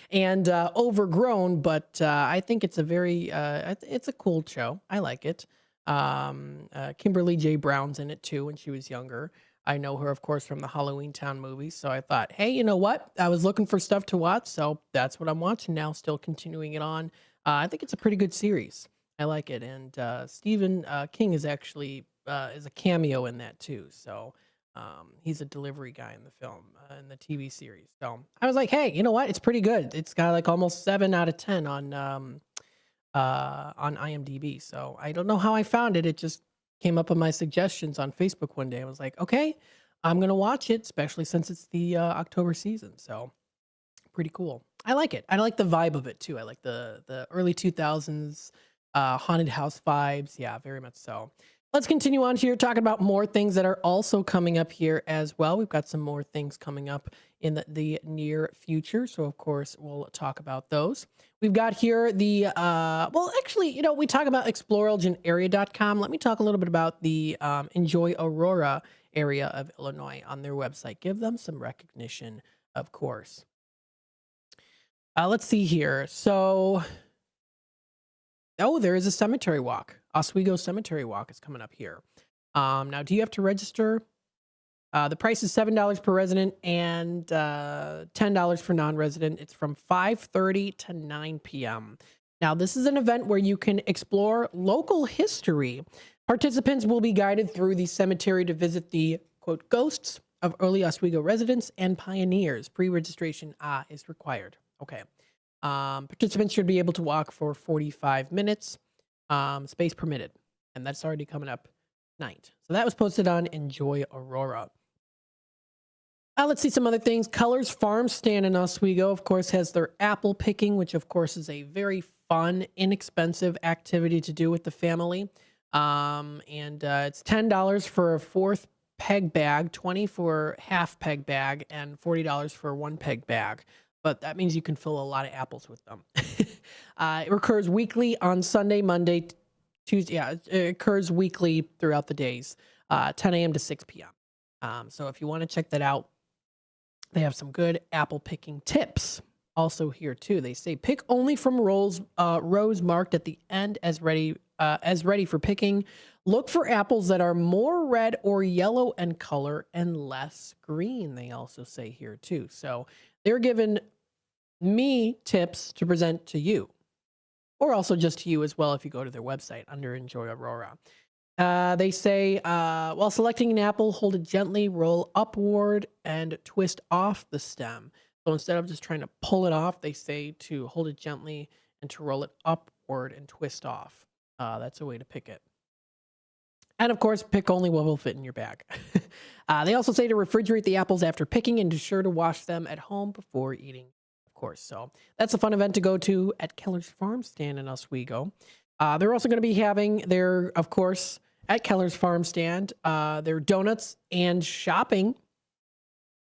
and overgrown, but I think it's a very, it's a cool show. I like it. Kimberly J. Brown's in it, too, when she was younger. I know her, of course, from the Halloween Town movies. So I thought, hey, you know what? I was looking for stuff to watch, so that's what I'm watching now, still continuing it on. I think it's a pretty good series. I like it. And Stephen King is actually is a cameo in that, too. So he's a delivery guy in the film, in the TV series. So I was like, hey, you know what? It's pretty good. It's got like almost 7 out of 10 on IMDb. So I don't know how I found it. It just came up on my suggestions on Facebook one day. I was like, okay, I'm going to watch it, especially since it's the October season. So pretty cool. I like it. I like the vibe of it too. I like the early 2000s haunted house vibes. Yeah, very much so. Let's continue on here talking about more things that are also coming up here as well. We've got some more things coming up in the near future. So, of course, we'll talk about those. We've got here the, well, actually, you know, we talk about ExploreElginArea.com. Let me talk a little bit about the Enjoy Aurora area of Illinois on their website. Give them some recognition, of course. Let's see here. So, oh, there is a cemetery walk. Oswego Cemetery Walk is coming up here. Now, do you have to register The price is $7 per resident and $10 for non-resident. It's from 5:30 to 9 p.m. Now, this is an event where you can explore local history. Participants will be guided through the cemetery to visit the, quote, ghosts of early Oswego residents and pioneers. Pre-registration is required. Okay. Participants should be able to walk for 45 minutes, space permitted. And that's already coming up tonight. So that was posted on Enjoy Aurora. Let's see some other things. Colors Farm Stand in Oswego, of course, has their apple picking, which, of course, is a very fun, inexpensive activity to do with the family. It's $10 for a fourth peg bag, $20 for half peg bag, and $40 for a one peg bag. But that means you can fill a lot of apples with them. It occurs weekly on Sunday, Monday, Tuesday. Yeah, it occurs weekly throughout the days, 10 a.m. to 6 p.m. So if you want to check that out, they have some good apple picking tips. Also here too, they say pick only from rows marked at the end as ready for picking. Look for apples that are more red or yellow in color and less green. They also say here too. So they're giving me tips to present to you, or also just to you as well if you go to their website under Enjoy Aurora. They say, while selecting an apple, hold it gently, roll upward, and twist off the stem. So instead of just trying to pull it off, they say to hold it gently and to roll it upward and twist off. That's a way to pick it. And of course, pick only what will fit in your bag. They also say to refrigerate the apples after picking and be sure to wash them at home before eating, of course. So that's a fun event to go to at Keller's Farm Stand in Oswego. They're also going to be having their, of course, at Keller's Farm Stand, their donuts and shopping.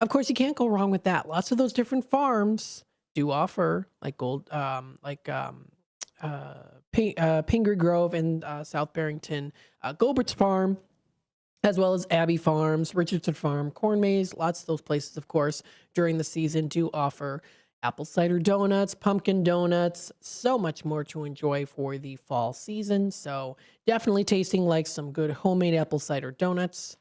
Of course, you can't go wrong with that. Lots of those different farms do offer, like Pingree Grove in South Barrington, Gilbert's Farm, as well as Abbey Farms, Richardson Farm, Corn Maze. Lots of those places, of course, during the season do offer apple cider donuts, pumpkin donuts, so much more to enjoy for the fall season. So definitely tasting like some good homemade apple cider donuts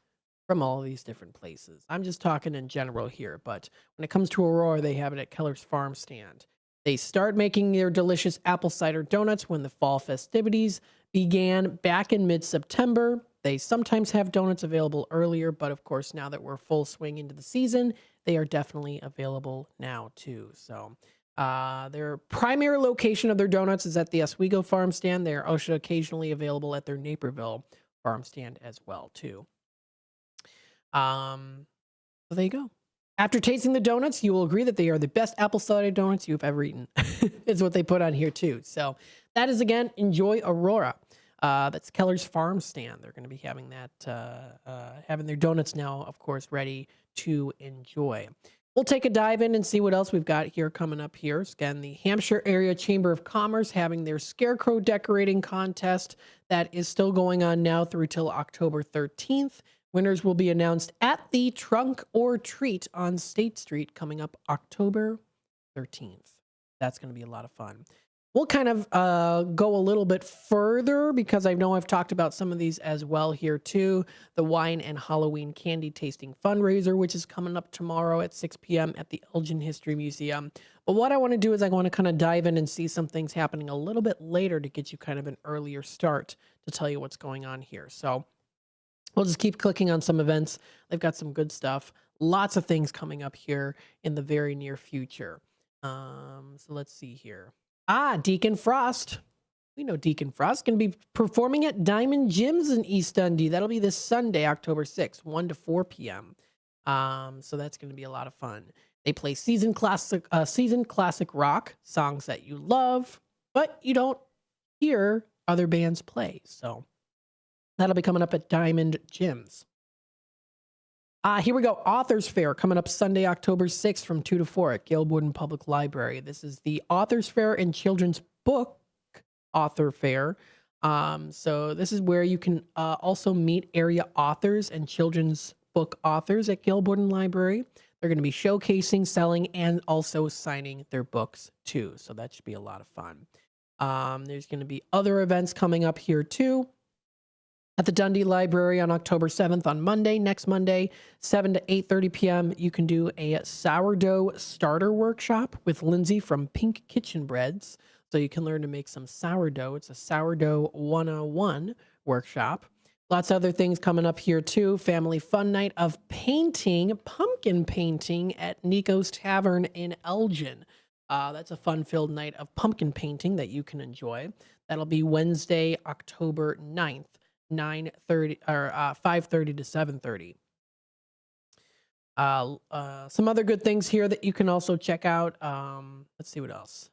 from all of these different places. I'm just talking in general here, but when it comes to Aurora, they have it at Keller's Farm Stand. They start making their delicious apple cider donuts when the fall festivities began back in mid-September. They sometimes have donuts available earlier, but of course, now that we're full swing into the season, they are definitely available now too. So their primary location of their donuts is at the Oswego Farm Stand. They are also occasionally available at their Naperville Farm Stand as well too. So there you go. After tasting the donuts, you will agree that they are the best apple cider donuts you've ever eaten. Is what they put on here too. So that is, again, Enjoy Aurora. That's Keller's Farm Stand. They're going to be having that, having their donuts now, of course, ready to enjoy. We'll take a dive in and see what else we've got here coming up here. Again, the Hampshire Area Chamber of Commerce having their scarecrow decorating contest that is still going on now through till October 13th. Winners will be announced at the Trunk or Treat on State Street coming up October 13th. That's going to be a lot of fun. We'll kind of go a little bit further because I know I've talked about some of these as well here too. The Wine and Halloween Candy Tasting Fundraiser, which is coming up tomorrow at 6 p.m. at the Elgin History Museum. But what I want to do is I want to kind of dive in and see some things happening a little bit later to get you kind of an earlier start to tell you what's going on here. So we'll just keep clicking on some events. They've got some good stuff. Lots of things coming up here in the very near future. So let's see here. Deacon Frost. We know Deacon Frost going to be performing at Diamond Gyms in East Dundee. That'll be this Sunday, October 6th, 1 to 4 p.m. So that's going to be a lot of fun. They play season classic rock, songs that you love, but you don't hear other bands play. So that'll be coming up at Diamond Gyms. Here we go. Authors Fair coming up Sunday, October 6th from 2 to 4 at Gail Wooden Public Library. This is the Authors Fair and Children's Book Author Fair. So this is where you can also meet area authors and children's book authors at Gail Wooden Library. They're going to be showcasing, selling, and also signing their books too. So that should be a lot of fun. There's going to be other events coming up here too. At the Dundee Library on October 7th on Monday, next Monday, 7 to 8:30 p.m., you can do a sourdough starter workshop with Lindsay from Pink Kitchen Breads. So you can learn to make some sourdough. It's a sourdough 101 workshop. Lots of other things coming up here too. Family fun night of painting, pumpkin painting at Nico's Tavern in Elgin. That's a fun-filled night of pumpkin painting that you can enjoy. That'll be Wednesday, October 9th, 5:30 to 7:30. Some other good things here that you can also check out. Let's see what else.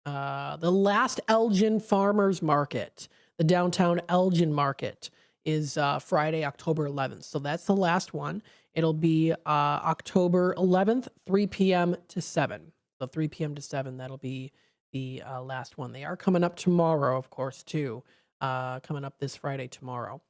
The last Elgin Farmers Market, the downtown Elgin Market, is Friday, October 11th. So that's the last one. It'll be October 11th, 3 p.m. to 7. So 3 p.m. to 7, that'll be the last one. They are coming up tomorrow, of course, too. Coming up this Friday tomorrow.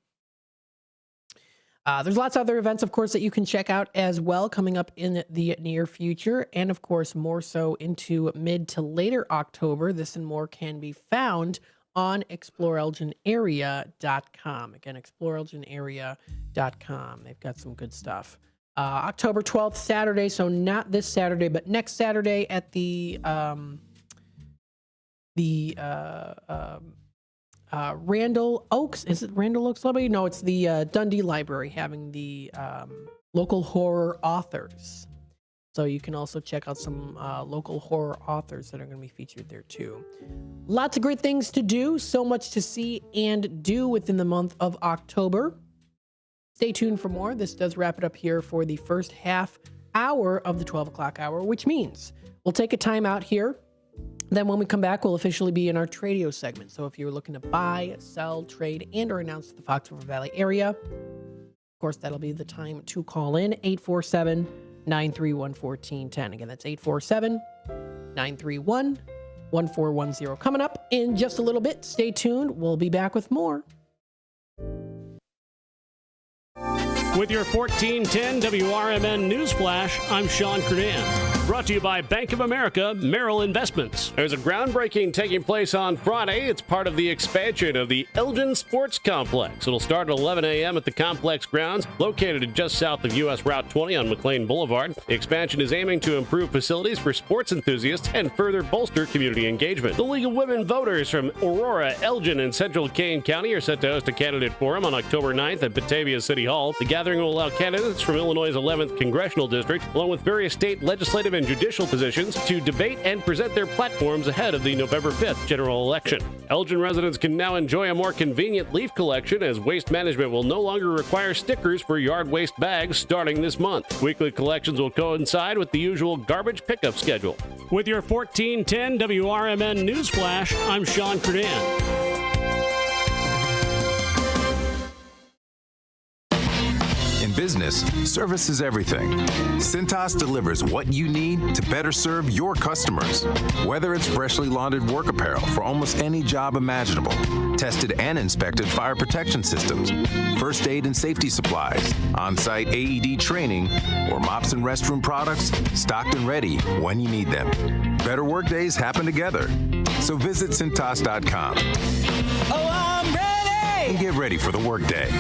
There's lots of other events, of course, that you can check out as well coming up in the near future. And, of course, more so into mid to later October. This and more can be found on exploreelginarea.com. Again, exploreelginarea.com. They've got some good stuff. October 12th, Saturday, so not this Saturday, but next Saturday at the Randall Oaks. Is it Randall Oaks Library? No, it's the Dundee Library having the local horror authors. So you can also check out some local horror authors that are going to be featured there too. Lots of great things to do, so much to see and do within the month of October. Stay tuned for more. This does wrap it up here for the first half hour of the 12 o'clock hour, which means we'll take a time out here. Then when we come back, we'll officially be in our Tradio segment. So if you're looking to buy, sell, trade, and or announce the Fox River Valley area, of course, that'll be the time to call in 847-931-1410. Again, that's 847-931-1410. Coming up in just a little bit. Stay tuned. We'll be back with more. With your 1410 WRMN News Flash, I'm Sean Curdan. Brought to you by Bank of America Merrill Investments. There's a groundbreaking taking place on Friday. It's part of the expansion of the Elgin Sports Complex. It'll start at 11 a.m. at the complex grounds, located just south of U.S. Route 20 on McLean Boulevard. The expansion is aiming to improve facilities for sports enthusiasts and further bolster community engagement. The League of Women Voters from Aurora, Elgin, and Central Kane County are set to host a candidate forum on October 9th at Batavia City Hall. The gathering will allow candidates from Illinois' 11th Congressional District, along with various state legislative and judicial positions, to debate and present their platforms ahead of the November 5th general election. Elgin residents can now enjoy a more convenient leaf collection, as Waste Management will no longer require stickers for yard waste bags starting this month. Weekly collections will coincide with the usual garbage pickup schedule. With your 1410 WRMN News Flash, I'm Sean Curdan. In business, service is everything. Cintas delivers what you need to better serve your customers. Whether it's freshly laundered work apparel for almost any job imaginable, tested and inspected fire protection systems, first aid and safety supplies, on-site AED training, or mops and restroom products, stocked and ready when you need them. Better work days happen together. So visit Cintas.com. Oh, I'm ready! And get ready for the workday.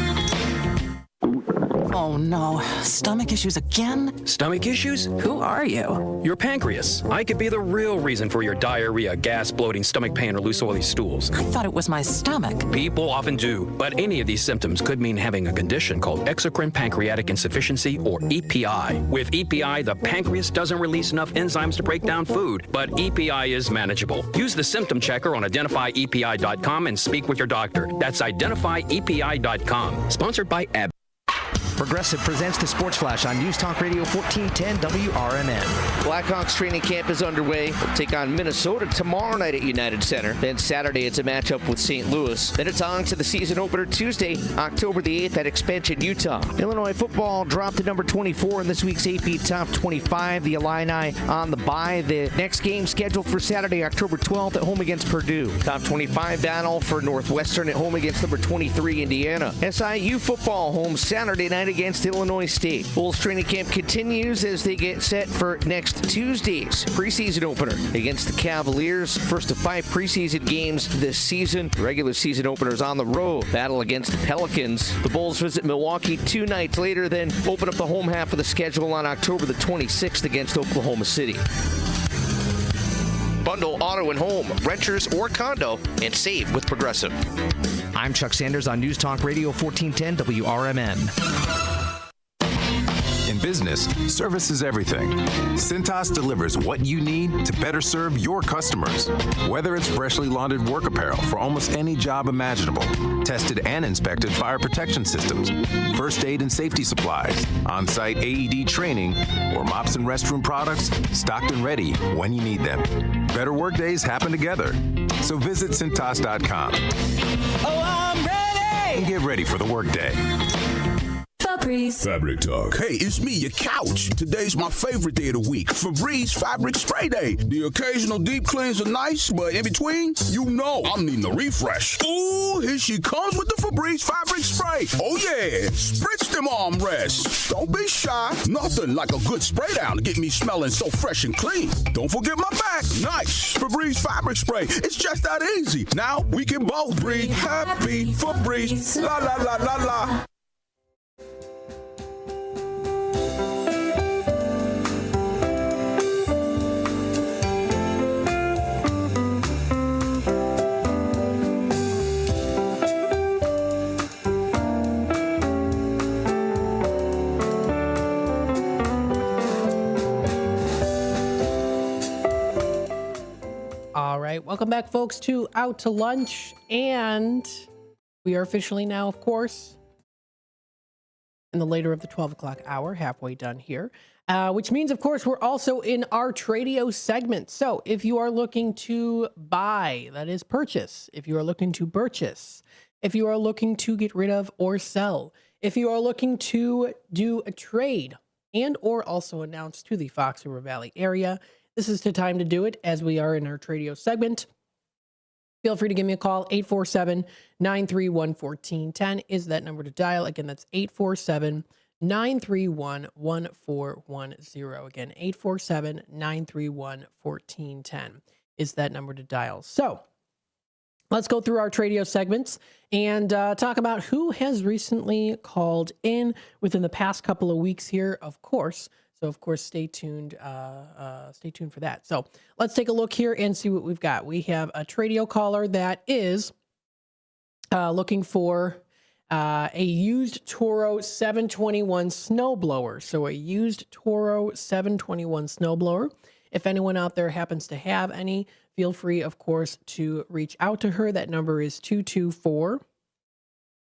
Oh no, stomach issues again? Stomach issues? Who are you? Your pancreas. I could be the real reason for your diarrhea, gas, bloating, stomach pain, or loose oily stools. I thought it was my stomach. People often do, but any of these symptoms could mean having a condition called exocrine pancreatic insufficiency, or EPI. With EPI, the pancreas doesn't release enough enzymes to break down food, but EPI is manageable. Use the symptom checker on identifyepi.com and speak with your doctor. That's identifyepi.com. Sponsored by AB. Progressive presents the Sports Flash on News Talk Radio 1410 WRMN. Blackhawks training camp is underway. We'll take on Minnesota tomorrow night at United Center. Then Saturday, it's a matchup with St. Louis. Then it's on to the season opener Tuesday, October the 8th at Expansion, Utah. Illinois football dropped to number 24 in this week's AP Top 25. The Illini on the bye. The next game scheduled for Saturday, October 12th at home against Purdue. Top 25 battle for Northwestern at home against number 23 Indiana. SIU football home Saturday night against Illinois State. Bulls training camp continues as they get set for next Tuesday's preseason opener against the Cavaliers. First of 5 preseason games this season. Regular season openers on the road. Battle against the Pelicans. The Bulls visit Milwaukee 2 nights later, then open up the home half of the schedule on October the 26th against Oklahoma City. Bundle auto and home, renters or condo, and save with Progressive. I'm Chuck Sanders on News Talk Radio 1410 WRMN. In business, service is everything. Cintas delivers what you need to better serve your customers. Whether it's freshly laundered work apparel for almost any job imaginable, tested and inspected fire protection systems, first aid and safety supplies, on-site AED training, or mops and restroom products stocked and ready when you need them. Better work days happen together. So visit Cintas.com. Oh, I'm ready! And get ready for the workday. Fabric Talk. Hey, it's me, your couch. Today's my favorite day of the week, Febreze Fabric Spray Day. The occasional deep cleans are nice, but in between, you know I'm needing a refresh. Ooh, here she comes with the Febreze Fabric Spray. Oh yeah, spritz them armrests. Don't be shy. Nothing like a good spray down to get me smelling so fresh and clean. Don't forget my back. Nice. Febreze Fabric Spray. It's just that easy. Now we can both breathe happy. Febreze. La la la la la. All right, welcome back, folks, to Out to Lunch, and we are officially now, of course, in the later of the 12 o'clock hour, halfway done here, which means, of course, we're also in our Tradio segment. So if you are looking to buy, that is purchase, if you are looking to purchase, if you are looking to get rid of or sell, if you are looking to do a trade and or also announce to the Fox River Valley area, this is the time to do it as we are in our Tradio segment. Feel free to give me a call. 847-931-1410 is that number to dial. Again, that's 847-931-1410. Again, 847-931-1410 is that number to dial. So let's go through our Tradio segments and talk about who has recently called in within the past couple of weeks here, of course. So, of course, stay tuned for that. So let's take a look here and see what we've got. We have a Tradio caller that is looking for a used Toro 721 snowblower. So a used Toro 721 snowblower. If anyone out there happens to have any, feel free, of course, to reach out to her. That number is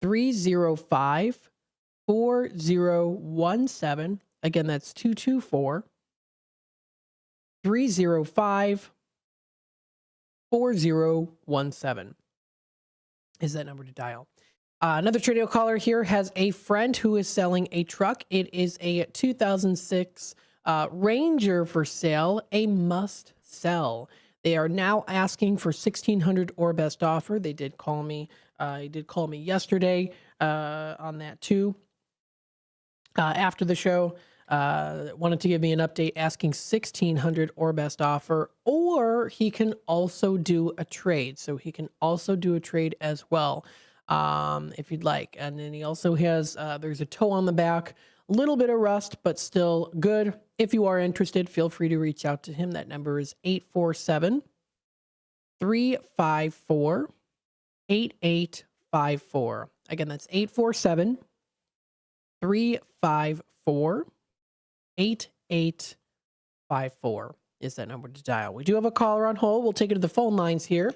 224-305-4017. Again, that's 224-305-4017 is that number to dial. Another Tradio caller here has a friend who is selling a truck. It is a 2006 Ranger for sale, a must sell. They are now asking for $1,600 or best offer. They did call me. He did call me yesterday on that too. After the show, wanted to give me an update asking $1,600 or best offer, or he can also do a trade. So he can also do a trade as well, if you'd like. And then he also has, there's a toe on the back, a little bit of rust, but still good. If you are interested, feel free to reach out to him. That number is 847-354-8854. Again, that's 847-354-8854 is that number to dial. We do have a caller on hold. We'll take it to the phone lines here.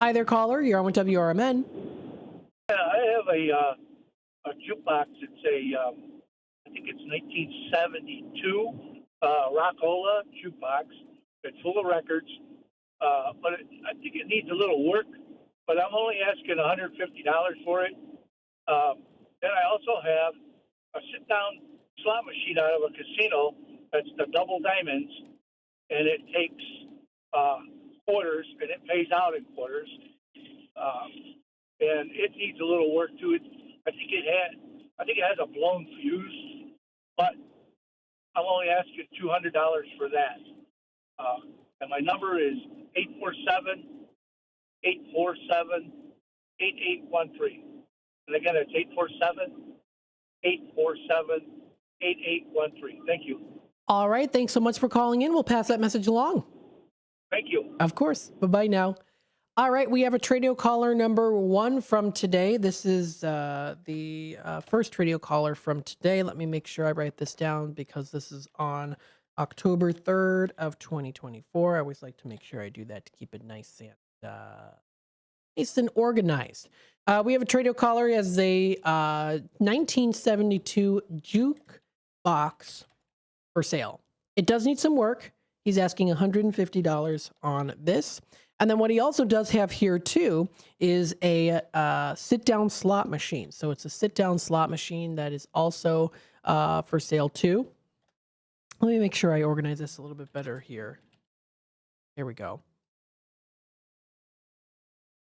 Hi there, caller. You're on with WRMN. I have a jukebox. It's I think it's 1972 Rockola jukebox. It's full of records, but I think it needs a little work. But I'm only asking $150 for it. Then I also have a sit-down slot machine out of a casino. That's the Double Diamonds, and it takes quarters, and it pays out in quarters. And it needs a little work to it. I think it I think it has a blown fuse, but I'll only ask you $200 for that. And my number is 847-847-8813. And again, it's 847-847-8813. Thank you. All right. Thanks so much for calling in. We'll pass that message along. Thank you. Of course. Bye-bye now. All right. We have a Tradio caller number 1 from today. This is the first Tradio caller from today. Let me make sure I write this down because this is on October 3rd of 2024. I always like to make sure I do that to keep it nice and organized. We have a Tradio caller. He has a 1972 Juke box for sale. It does need some work. He's asking $150 on this. And then what he also does have here too is a sit-down slot machine. So it's a sit-down slot machine that is also for sale too. Let me make sure I organize this a little bit better here. Here we go.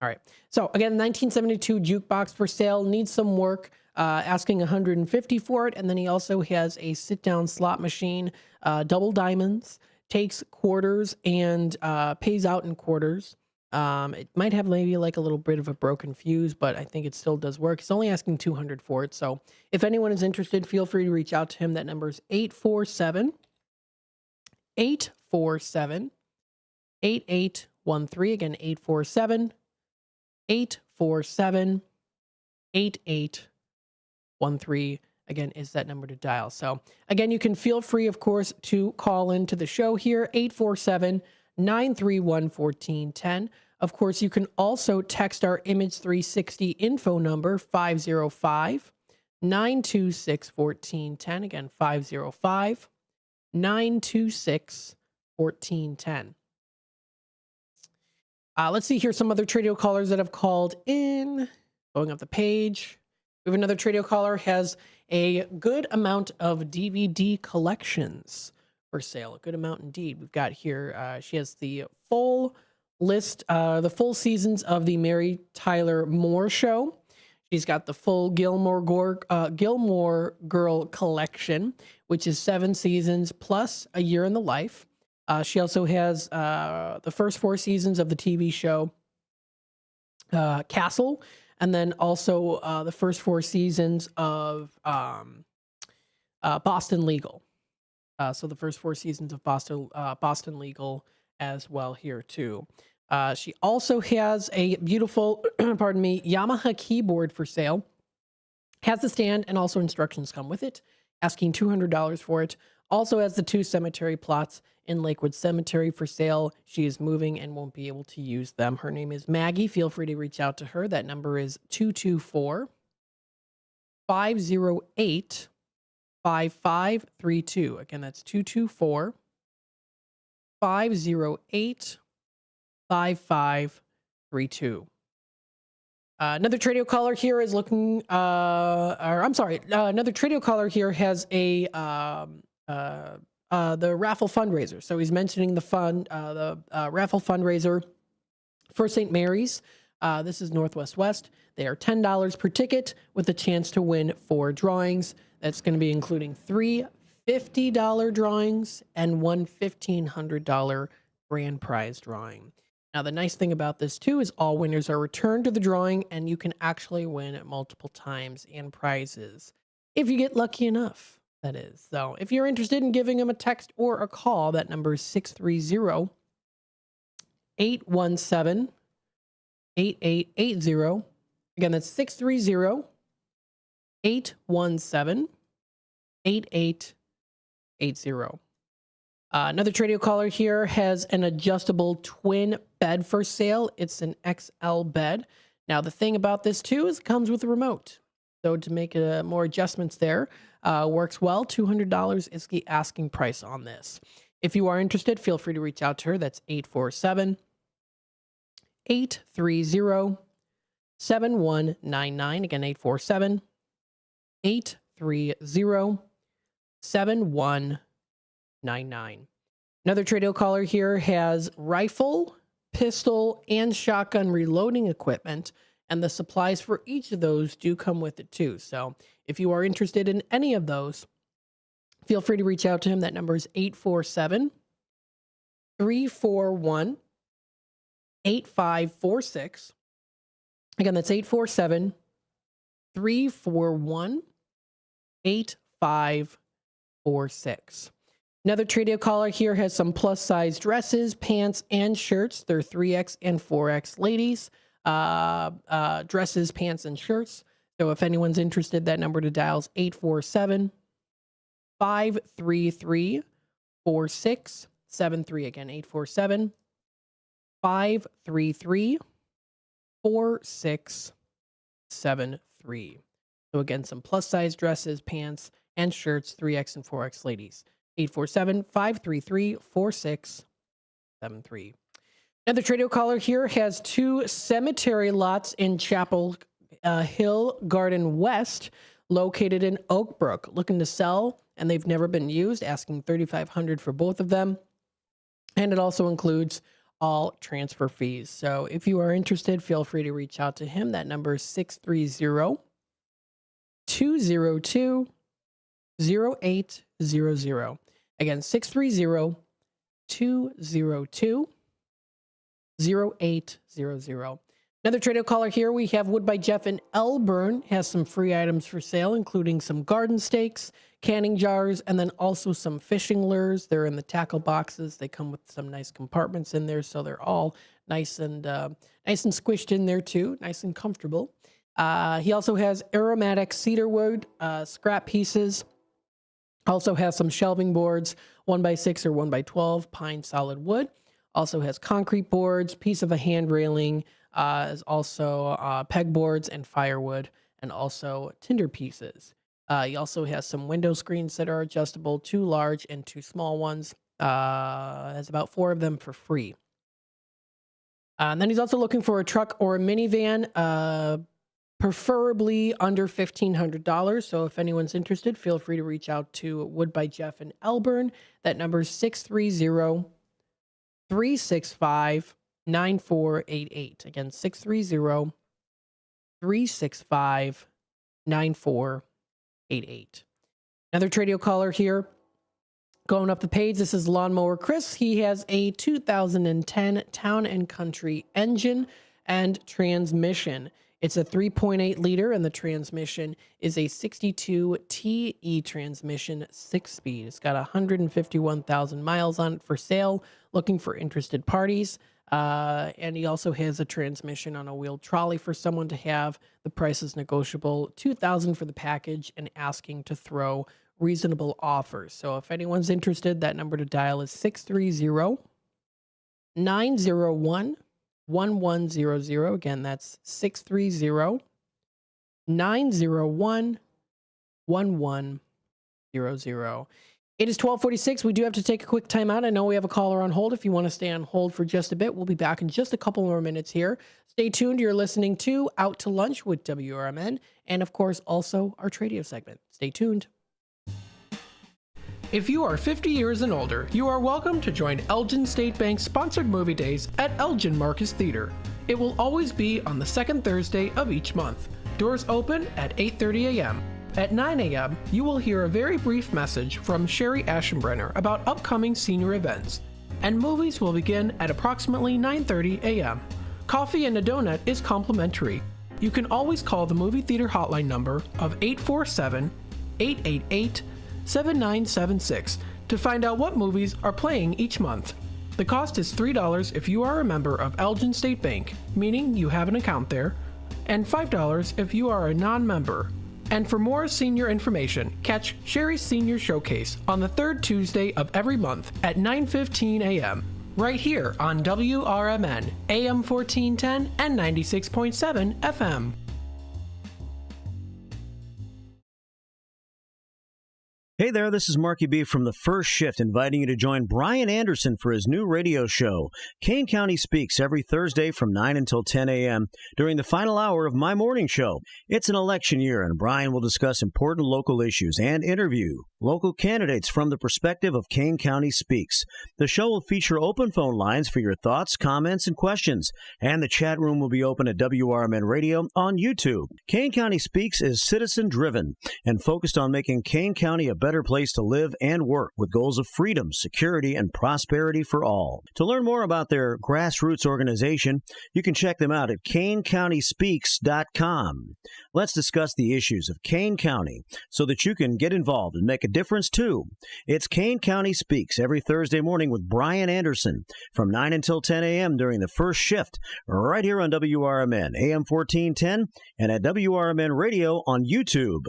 All right. So again, 1972 jukebox for sale, needs some work, asking $150 for it. And then he also has a sit-down slot machine, double diamonds, takes quarters and pays out in quarters. It might have maybe like a little bit of a broken fuse, but I think it still does work. He's only asking $200 for it. So if anyone is interested, feel free to reach out to him. That number is 847-8813. Again, 847-8813. Again, is that number to dial. So again, you can feel free, of course, to call into the show here, 847-931-1410. Of course, you can also text our Image 360 info number, 505-926-1410. Again, 505-926-1410. Let's see here some other Tradio callers that have called in. Going up the page. We have another Tradio caller, has a good amount of DVD collections for sale. A good amount indeed. We've got here, she has the full list, the full seasons of the Mary Tyler Moore Show. She's got the full Gilmore Girl collection, which is 7 seasons plus A Year in the Life. She also has the first 4 seasons of the TV show Castle, and then also the first 4 seasons of Boston Legal. So the first 4 seasons of Boston Legal as well here too. She also has a beautiful, pardon me, Yamaha keyboard for sale. Has the stand and also instructions come with it. Asking $200 for it. Also has the 2 cemetery plots in Lakewood Cemetery for sale. She is moving and won't be able to use them. Her name is Maggie. Feel free to reach out to her. That number is 224-508-5532. Again, that's 224-508-5532. Another Tradio caller here is looking, another Tradio caller here has a, the raffle fundraiser. So he's mentioning the raffle fundraiser for St. Mary's. This is Northwest West. They are $10 per ticket with a chance to win 4 drawings. That's going to be including 3 $50 drawings and 1 $1,500 grand prize drawing. Now, the nice thing about this too is all winners are returned to the drawing and you can actually win multiple times and prizes if you get lucky enough. That is. So if you're interested in giving them a text or a call, that number is 630-817-8880. Again, that's 630-817-8880. Another Tradio caller here has an adjustable twin bed for sale. It's an XL bed. Now, the thing about this too is it comes with a remote. So to make more adjustments there, works well. $200 is the asking price on this. If you are interested, feel free to reach out to her. That's 847-830-7199. Again, 847-830-7199. Another Tradio caller here has rifle, pistol, and shotgun reloading equipment, and the supplies for each of those do come with it too. So If you are interested in any of those, feel free to reach out to him. That number is 847-341-8546. Again, that's 847-341-8546. Another Tradio caller here has some plus-size dresses, pants, and shirts. They're 3X and 4X ladies. Dresses, pants, and shirts. So if anyone's interested, that number to dial is 847-533-4673. Again, 847-533-4673. So again, some plus-size dresses, pants, and shirts, 3X and 4X ladies. 847-533-4673. Another Tradio caller here has 2 cemetery lots in Chapel Hill Garden West, located in Oak Brook, looking to sell, and they've never been used, asking $3,500 for both of them. And it also includes all transfer fees. So if you are interested, feel free to reach out to him. That number is 630-202-0800. Again, 630-202-0800. Another Tradio caller here. We have Wood by Jeff in Elburn. Has some free items for sale, including some garden stakes, canning jars, and then also some fishing lures. They're in the tackle boxes. They come with some nice compartments in there, so they're all nice and squished in there too, nice and comfortable. He also has aromatic cedar wood scrap pieces. Also has some shelving boards, 1x6 or 1x12 pine solid wood. Also has concrete boards, piece of a hand railing, is also pegboards and firewood, and also tinder pieces. He also has some window screens that are adjustable, 2 large and 2 small ones. Has about 4 of them for free. And then he's also looking for a truck or a minivan, preferably under $1,500. So if anyone's interested, feel free to reach out to Wood by Jeff in Elburn. That number is 630-365-9488. Again, 630-365-9488. Another Tradio caller here. Going up the page, this is Lawnmower Chris. He has a 2010 Town and Country engine and transmission. It's a 3.8 liter, and the transmission is a 62 TE transmission, 6-speed. It's got 151,000 miles on it for sale, looking for interested parties. And he also has a transmission on a wheeled trolley for someone to have. The price is negotiable, $2,000 for the package, and asking to throw reasonable offers. So if anyone's interested, that number to dial is 630-901-1100. Again, that's 630-901-1100. It is 12:46. We do have to take a quick time out. I know we have a caller on hold. If you want to stay on hold for just a bit, we'll be back in just a couple more minutes here. Stay tuned. You're listening to Out to Lunch with WRMN, and of course, also our Tradio segment. Stay tuned. If you are 50 years and older, you are welcome to join Elgin State Bank's sponsored movie days at Elgin Marcus Theater. It will always be on the second Thursday of each month. Doors open at 8:30 a.m. At 9 a.m., you will hear a very brief message from Sherry Aschenbrenner about upcoming senior events, and movies will begin at approximately 9:30 a.m. Coffee and a donut is complimentary. You can always call the movie theater hotline number of 847-888-7976 to find out what movies are playing each month. The cost is $3 if you are a member of Elgin State Bank, meaning you have an account there, and $5 if you are a non-member. And for more senior information, catch Sherry's Senior Showcase on the third Tuesday of every month at 9:15 a.m. right here on WRMN, AM 1410 and 96.7 FM. Hey there, this is Marky B from The First Shift, inviting you to join Brian Anderson for his new radio show, Kane County Speaks, every Thursday from 9 until 10 a.m. during the final hour of my morning show. It's an election year, and Brian will discuss important local issues and interview local candidates from the perspective of Kane County Speaks. The show will feature open phone lines for your thoughts, comments, and questions, and the chat room will be open at WRMN Radio on YouTube. Kane County Speaks is citizen-driven and focused on making Kane County a better place to live and work with goals of freedom, security, and prosperity for all. To learn more about their grassroots organization, you can check them out at KaneCountySpeaks.com. Let's discuss the issues of Kane County so that you can get involved and make a difference too. It's Kane County Speaks every Thursday morning with Brian Anderson from 9 until 10 a.m. during the first shift right here on WRMN, AM 1410, and at WRMN Radio on YouTube.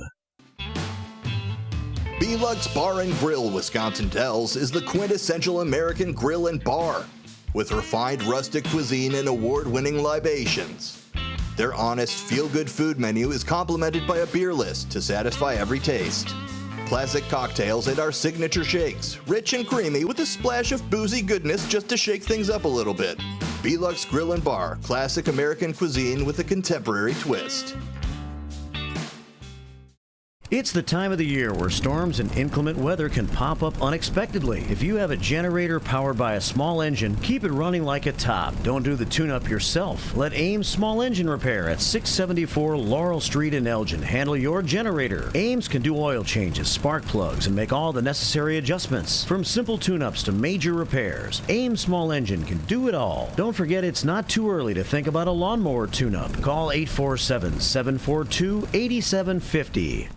B-Lux Bar and Grill Wisconsin Dells is the quintessential American grill and bar with refined rustic cuisine and award-winning libations. Their honest, feel-good food menu is complemented by a beer list to satisfy every taste. Classic cocktails and our signature shakes, rich and creamy with a splash of boozy goodness just to shake things up a little bit. B-Lux Grill and Bar, classic American cuisine with a contemporary twist. It's the time of the year where storms and inclement weather can pop up unexpectedly. If you have a generator powered by a small engine, keep it running like a top. Don't do the tune-up yourself. Let Ames Small Engine Repair at 674 Laurel Street in Elgin handle your generator. Ames can do oil changes, spark plugs, and make all the necessary adjustments. From simple tune-ups to major repairs, Ames Small Engine can do it all. Don't forget it's not too early to think about a lawnmower tune-up. Call 847-742-8750.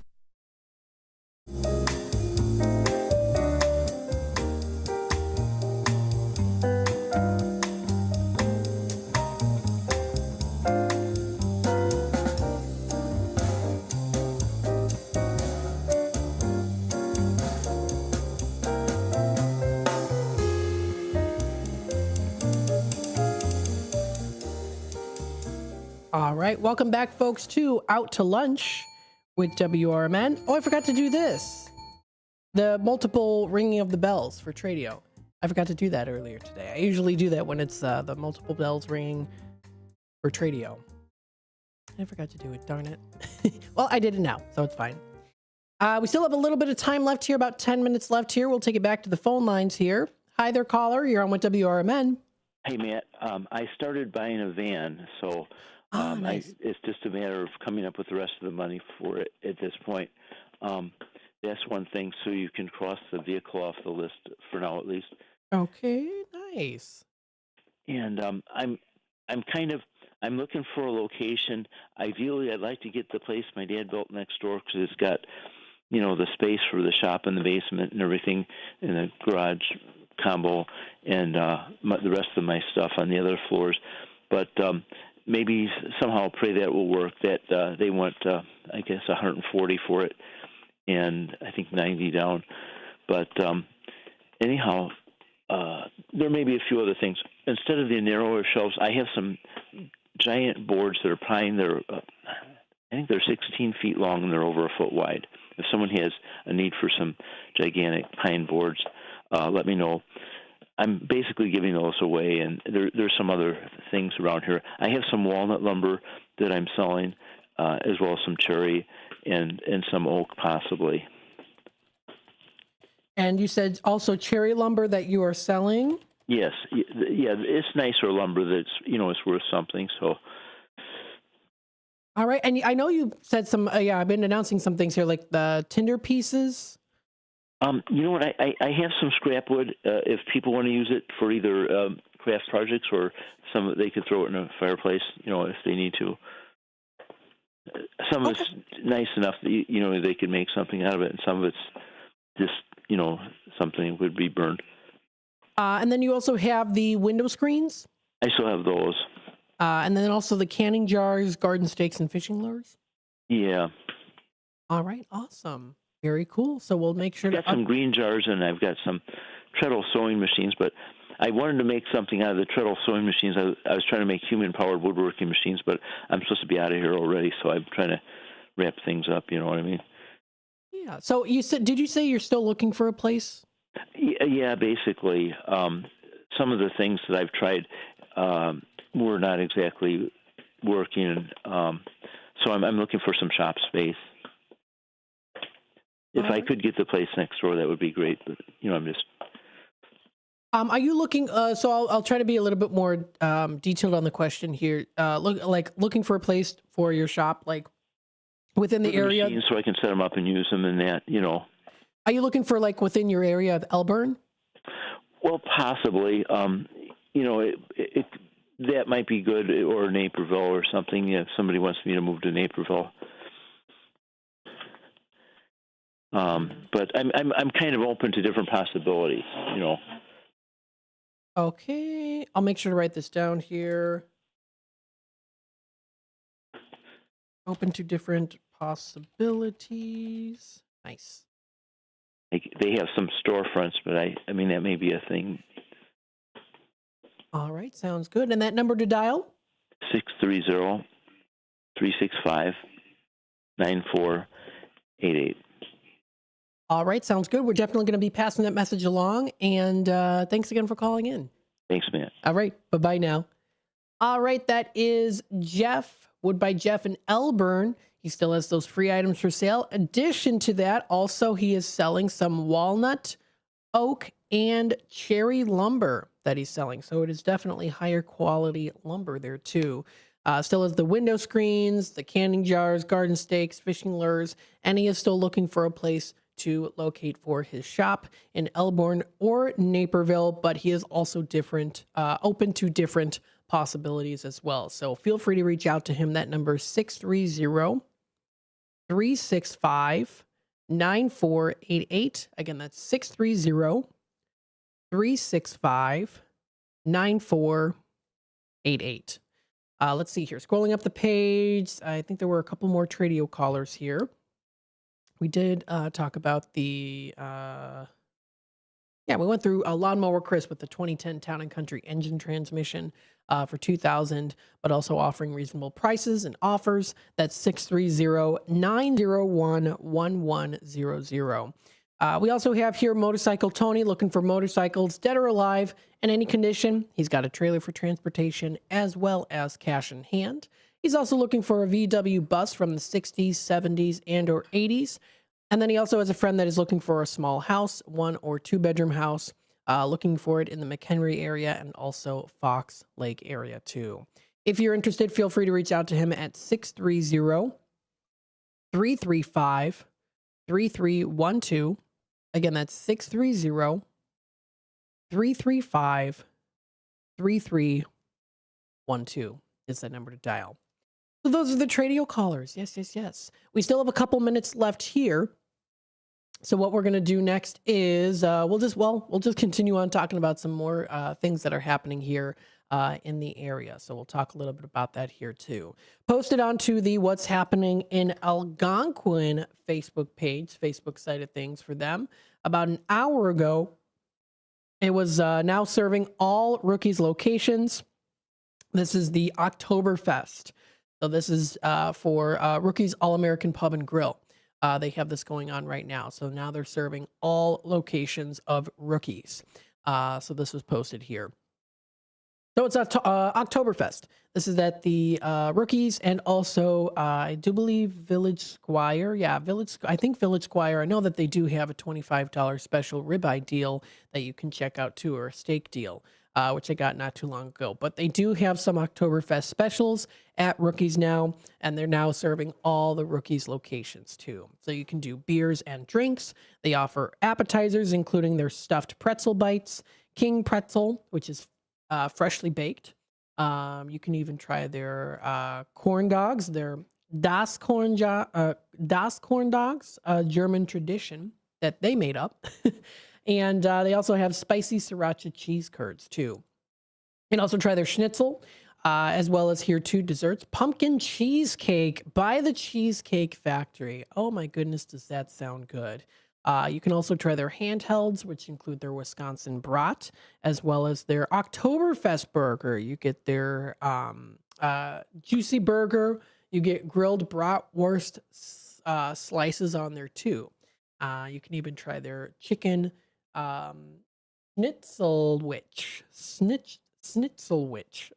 All right, welcome back, folks, to Out to Lunch with WRMN. Oh, I forgot to do this. The multiple ringing of the bells for Tradio. I forgot to do that earlier today. I usually do that when it's the multiple bells ringing for Tradio. I forgot to do it, darn it. Well, I did it now, so it's fine. We still have a little bit of time left here, about 10 minutes left here. We'll take it back to the phone lines here. Hi there, caller. You're on with WRMN. Hey, Matt. I started buying a van, so nice. It's just a matter of coming up with the rest of the money for it at this point. That's one thing, so you can cross the vehicle off the list for now, at least. Okay, nice. And I'm looking for a location. Ideally, I'd like to get the place my dad built next door because it's got, the space for the shop in the basement and everything, and the garage combo, and the rest of my stuff on the other floors. But maybe somehow pray that will work. That they want, I guess, $140 for it, and I think $90 down. But anyhow, there may be a few other things. Instead of the narrower shelves, I have some giant boards that are pine. I think they're 16 feet long and they're over a foot wide. If someone has a need for some gigantic pine boards, let me know. I'm basically giving those away, and there's some other things around here. I have some walnut lumber that I'm selling, as well as some cherry and some oak possibly. And you said also cherry lumber that you are selling? Yes. Yeah, it's nicer lumber that's, it's worth something, so. All right. And I know you said some, I've been announcing some things here, like the tinder pieces. You know what? I have some scrap wood. If people want to use it for either craft projects or they could throw it in a fireplace, if they need to. Some of it's nice enough that, they could make something out of it, and some of it's just, something that would be burned. And then you also have the window screens? I still have those. And then also the canning jars, garden stakes, and fishing lures? Yeah. All right. Awesome. Very cool. So we'll make sure I've got some green jars, and I've got some treadle sewing machines, but I wanted to make something out of the treadle sewing machines. I was trying to make human-powered woodworking machines, but I'm supposed to be out of here already, so I'm trying to wrap things up, you know what I mean? Yeah. So did you say you're still looking for a place? Yeah, basically. Some of the things that I've tried were not exactly working, so I'm looking for some shop space. If I could get the place next door, that would be great. But I'm just. Are you looking? So I'll try to be a little bit more detailed on the question here. Looking for a place for your shop, like within the area, machines so I can set them up and use them in that. Are you looking for like within your area of Elburn? Well, possibly. That might be good, or Naperville or something. If somebody wants me to move to Naperville. But I'm kind of open to different possibilities. Okay, I'll make sure to write this down here. Open to different possibilities. Nice. They have some storefronts, but I mean that may be a thing. All right, sounds good. And that number to dial? 630-365-9488. All right, sounds good. We're definitely going to be passing that message along. And thanks again for calling in. Thanks, man. All right, bye-bye now. All right, that is Jeff, Wood by Jeff in Elburn. He still has those free items for sale. Addition to that, also he is selling some walnut, oak, and cherry lumber that he's selling. So it is definitely higher quality lumber there too. Still has the window screens, the canning jars, garden stakes, fishing lures, and he is still looking for a place to locate for his shop in Elburn or Naperville, but he is also open to different possibilities as well. So feel free to reach out to him. That number is 630-365-9488. Again, that's 630-365-9488. Let's see here. Scrolling up the page, I think there were a couple more Tradio callers here. We did talk about we went through a Lawnmower Chris with the 2010 Town & Country engine transmission for $2,000, but also offering reasonable prices and offers. That's 630-901-1100. We also have here Motorcycle Tony looking for motorcycles, dead or alive, in any condition. He's got a trailer for transportation as well as cash in hand. He's also looking for a VW bus from the 60s, 70s, and or 80s. And then he also has a friend that is looking for a small house, 1 or 2 bedroom house, looking for it in the McHenry area and also Fox Lake area too. If you're interested, feel free to reach out to him at 630-335-3312. Again, that's 630-335-3312 is the number to dial. So those are the Tradio callers. Yes. We still have a couple minutes left here. So what we're going to do next is we'll just continue on talking about some more things that are happening here in the area. So we'll talk a little bit about that here too. Posted onto the What's Happening in Algonquin Facebook page, Facebook side of things for them. About an hour ago, it was now serving all Rookies locations. This is the Oktoberfest. So this is for Rookies All-American Pub and Grill. They have this going on right now. So now they're serving all locations of Rookies. So this was posted here. So it's Oktoberfest. This is at the Rookies and also I do believe Village Squire. Yeah, I think Village Squire. I know that they do have a $25 special ribeye deal that you can check out too, or a steak deal, which I got not too long ago. But they do have some Oktoberfest specials at Rookies now, and they're now serving all the Rookies locations too. So you can do beers and drinks. They offer appetizers, including their stuffed pretzel bites, King Pretzel, which is freshly baked. You can even try their corn dogs, their Das Corn Dogs, a German tradition that they made up. And they also have spicy sriracha cheese curds too. You can also try their schnitzel, as well as here two desserts. Pumpkin cheesecake by the Cheesecake Factory. Oh my goodness, does that sound good. You can also try their handhelds, which include their Wisconsin brat, as well as their Oktoberfest burger. You get their juicy burger. You get grilled bratwurst slices on there too. You can even try their chicken Schnitzelwich. Schnitzelwich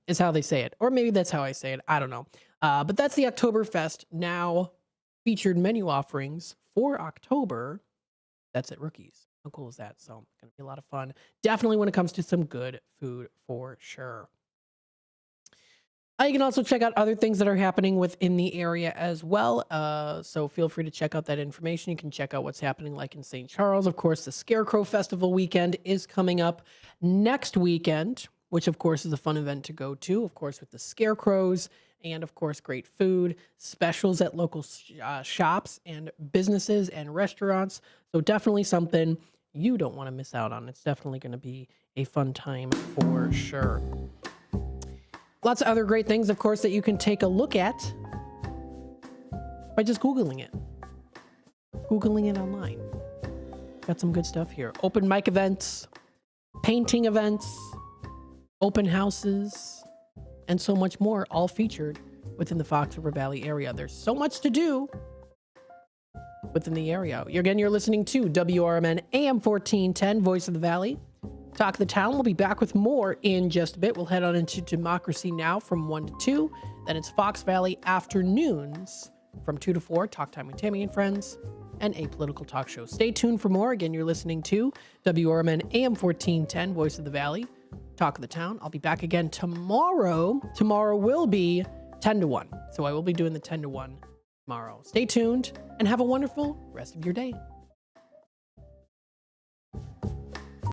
is how they say it. Or maybe that's how I say it. I don't know. But that's the Oktoberfest now featured menu offerings for October. That's at Rookies. How cool is that? So, going to be a lot of fun. Definitely when it comes to some good food for sure. You can also check out other things that are happening within the area as well. So feel free to check out that information. You can check out what's happening like in St. Charles. Of course, the Scarecrow Festival weekend is coming up next weekend, which of course is a fun event to go to, of course, with the scarecrows and of course, great food, specials at local shops and businesses and restaurants. So definitely something you don't want to miss out on. It's definitely going to be a fun time for sure. Lots of other great things, of course, that you can take a look at by just Googling it. Googling it online. Got some good stuff here. Open mic events, painting events, open houses, and so much more, all featured within the Fox River Valley area. There's so much to do within the area. Again, you're listening to WRMN AM 1410, Voice of the Valley. Talk of the Town. We'll be back with more in just a bit. We'll head on into Democracy Now! From 1 to 2. Then it's Fox Valley Afternoons from 2 to 4. Talk Time with Tammy and Friends. And a political talk show. Stay tuned for more. Again, you're listening to WRMN AM 1410, Voice of the Valley. Talk of the Town. I'll be back again tomorrow. Tomorrow will be 10 to 1. So I will be doing the 10 to 1 tomorrow. Stay tuned and have a wonderful rest of your day.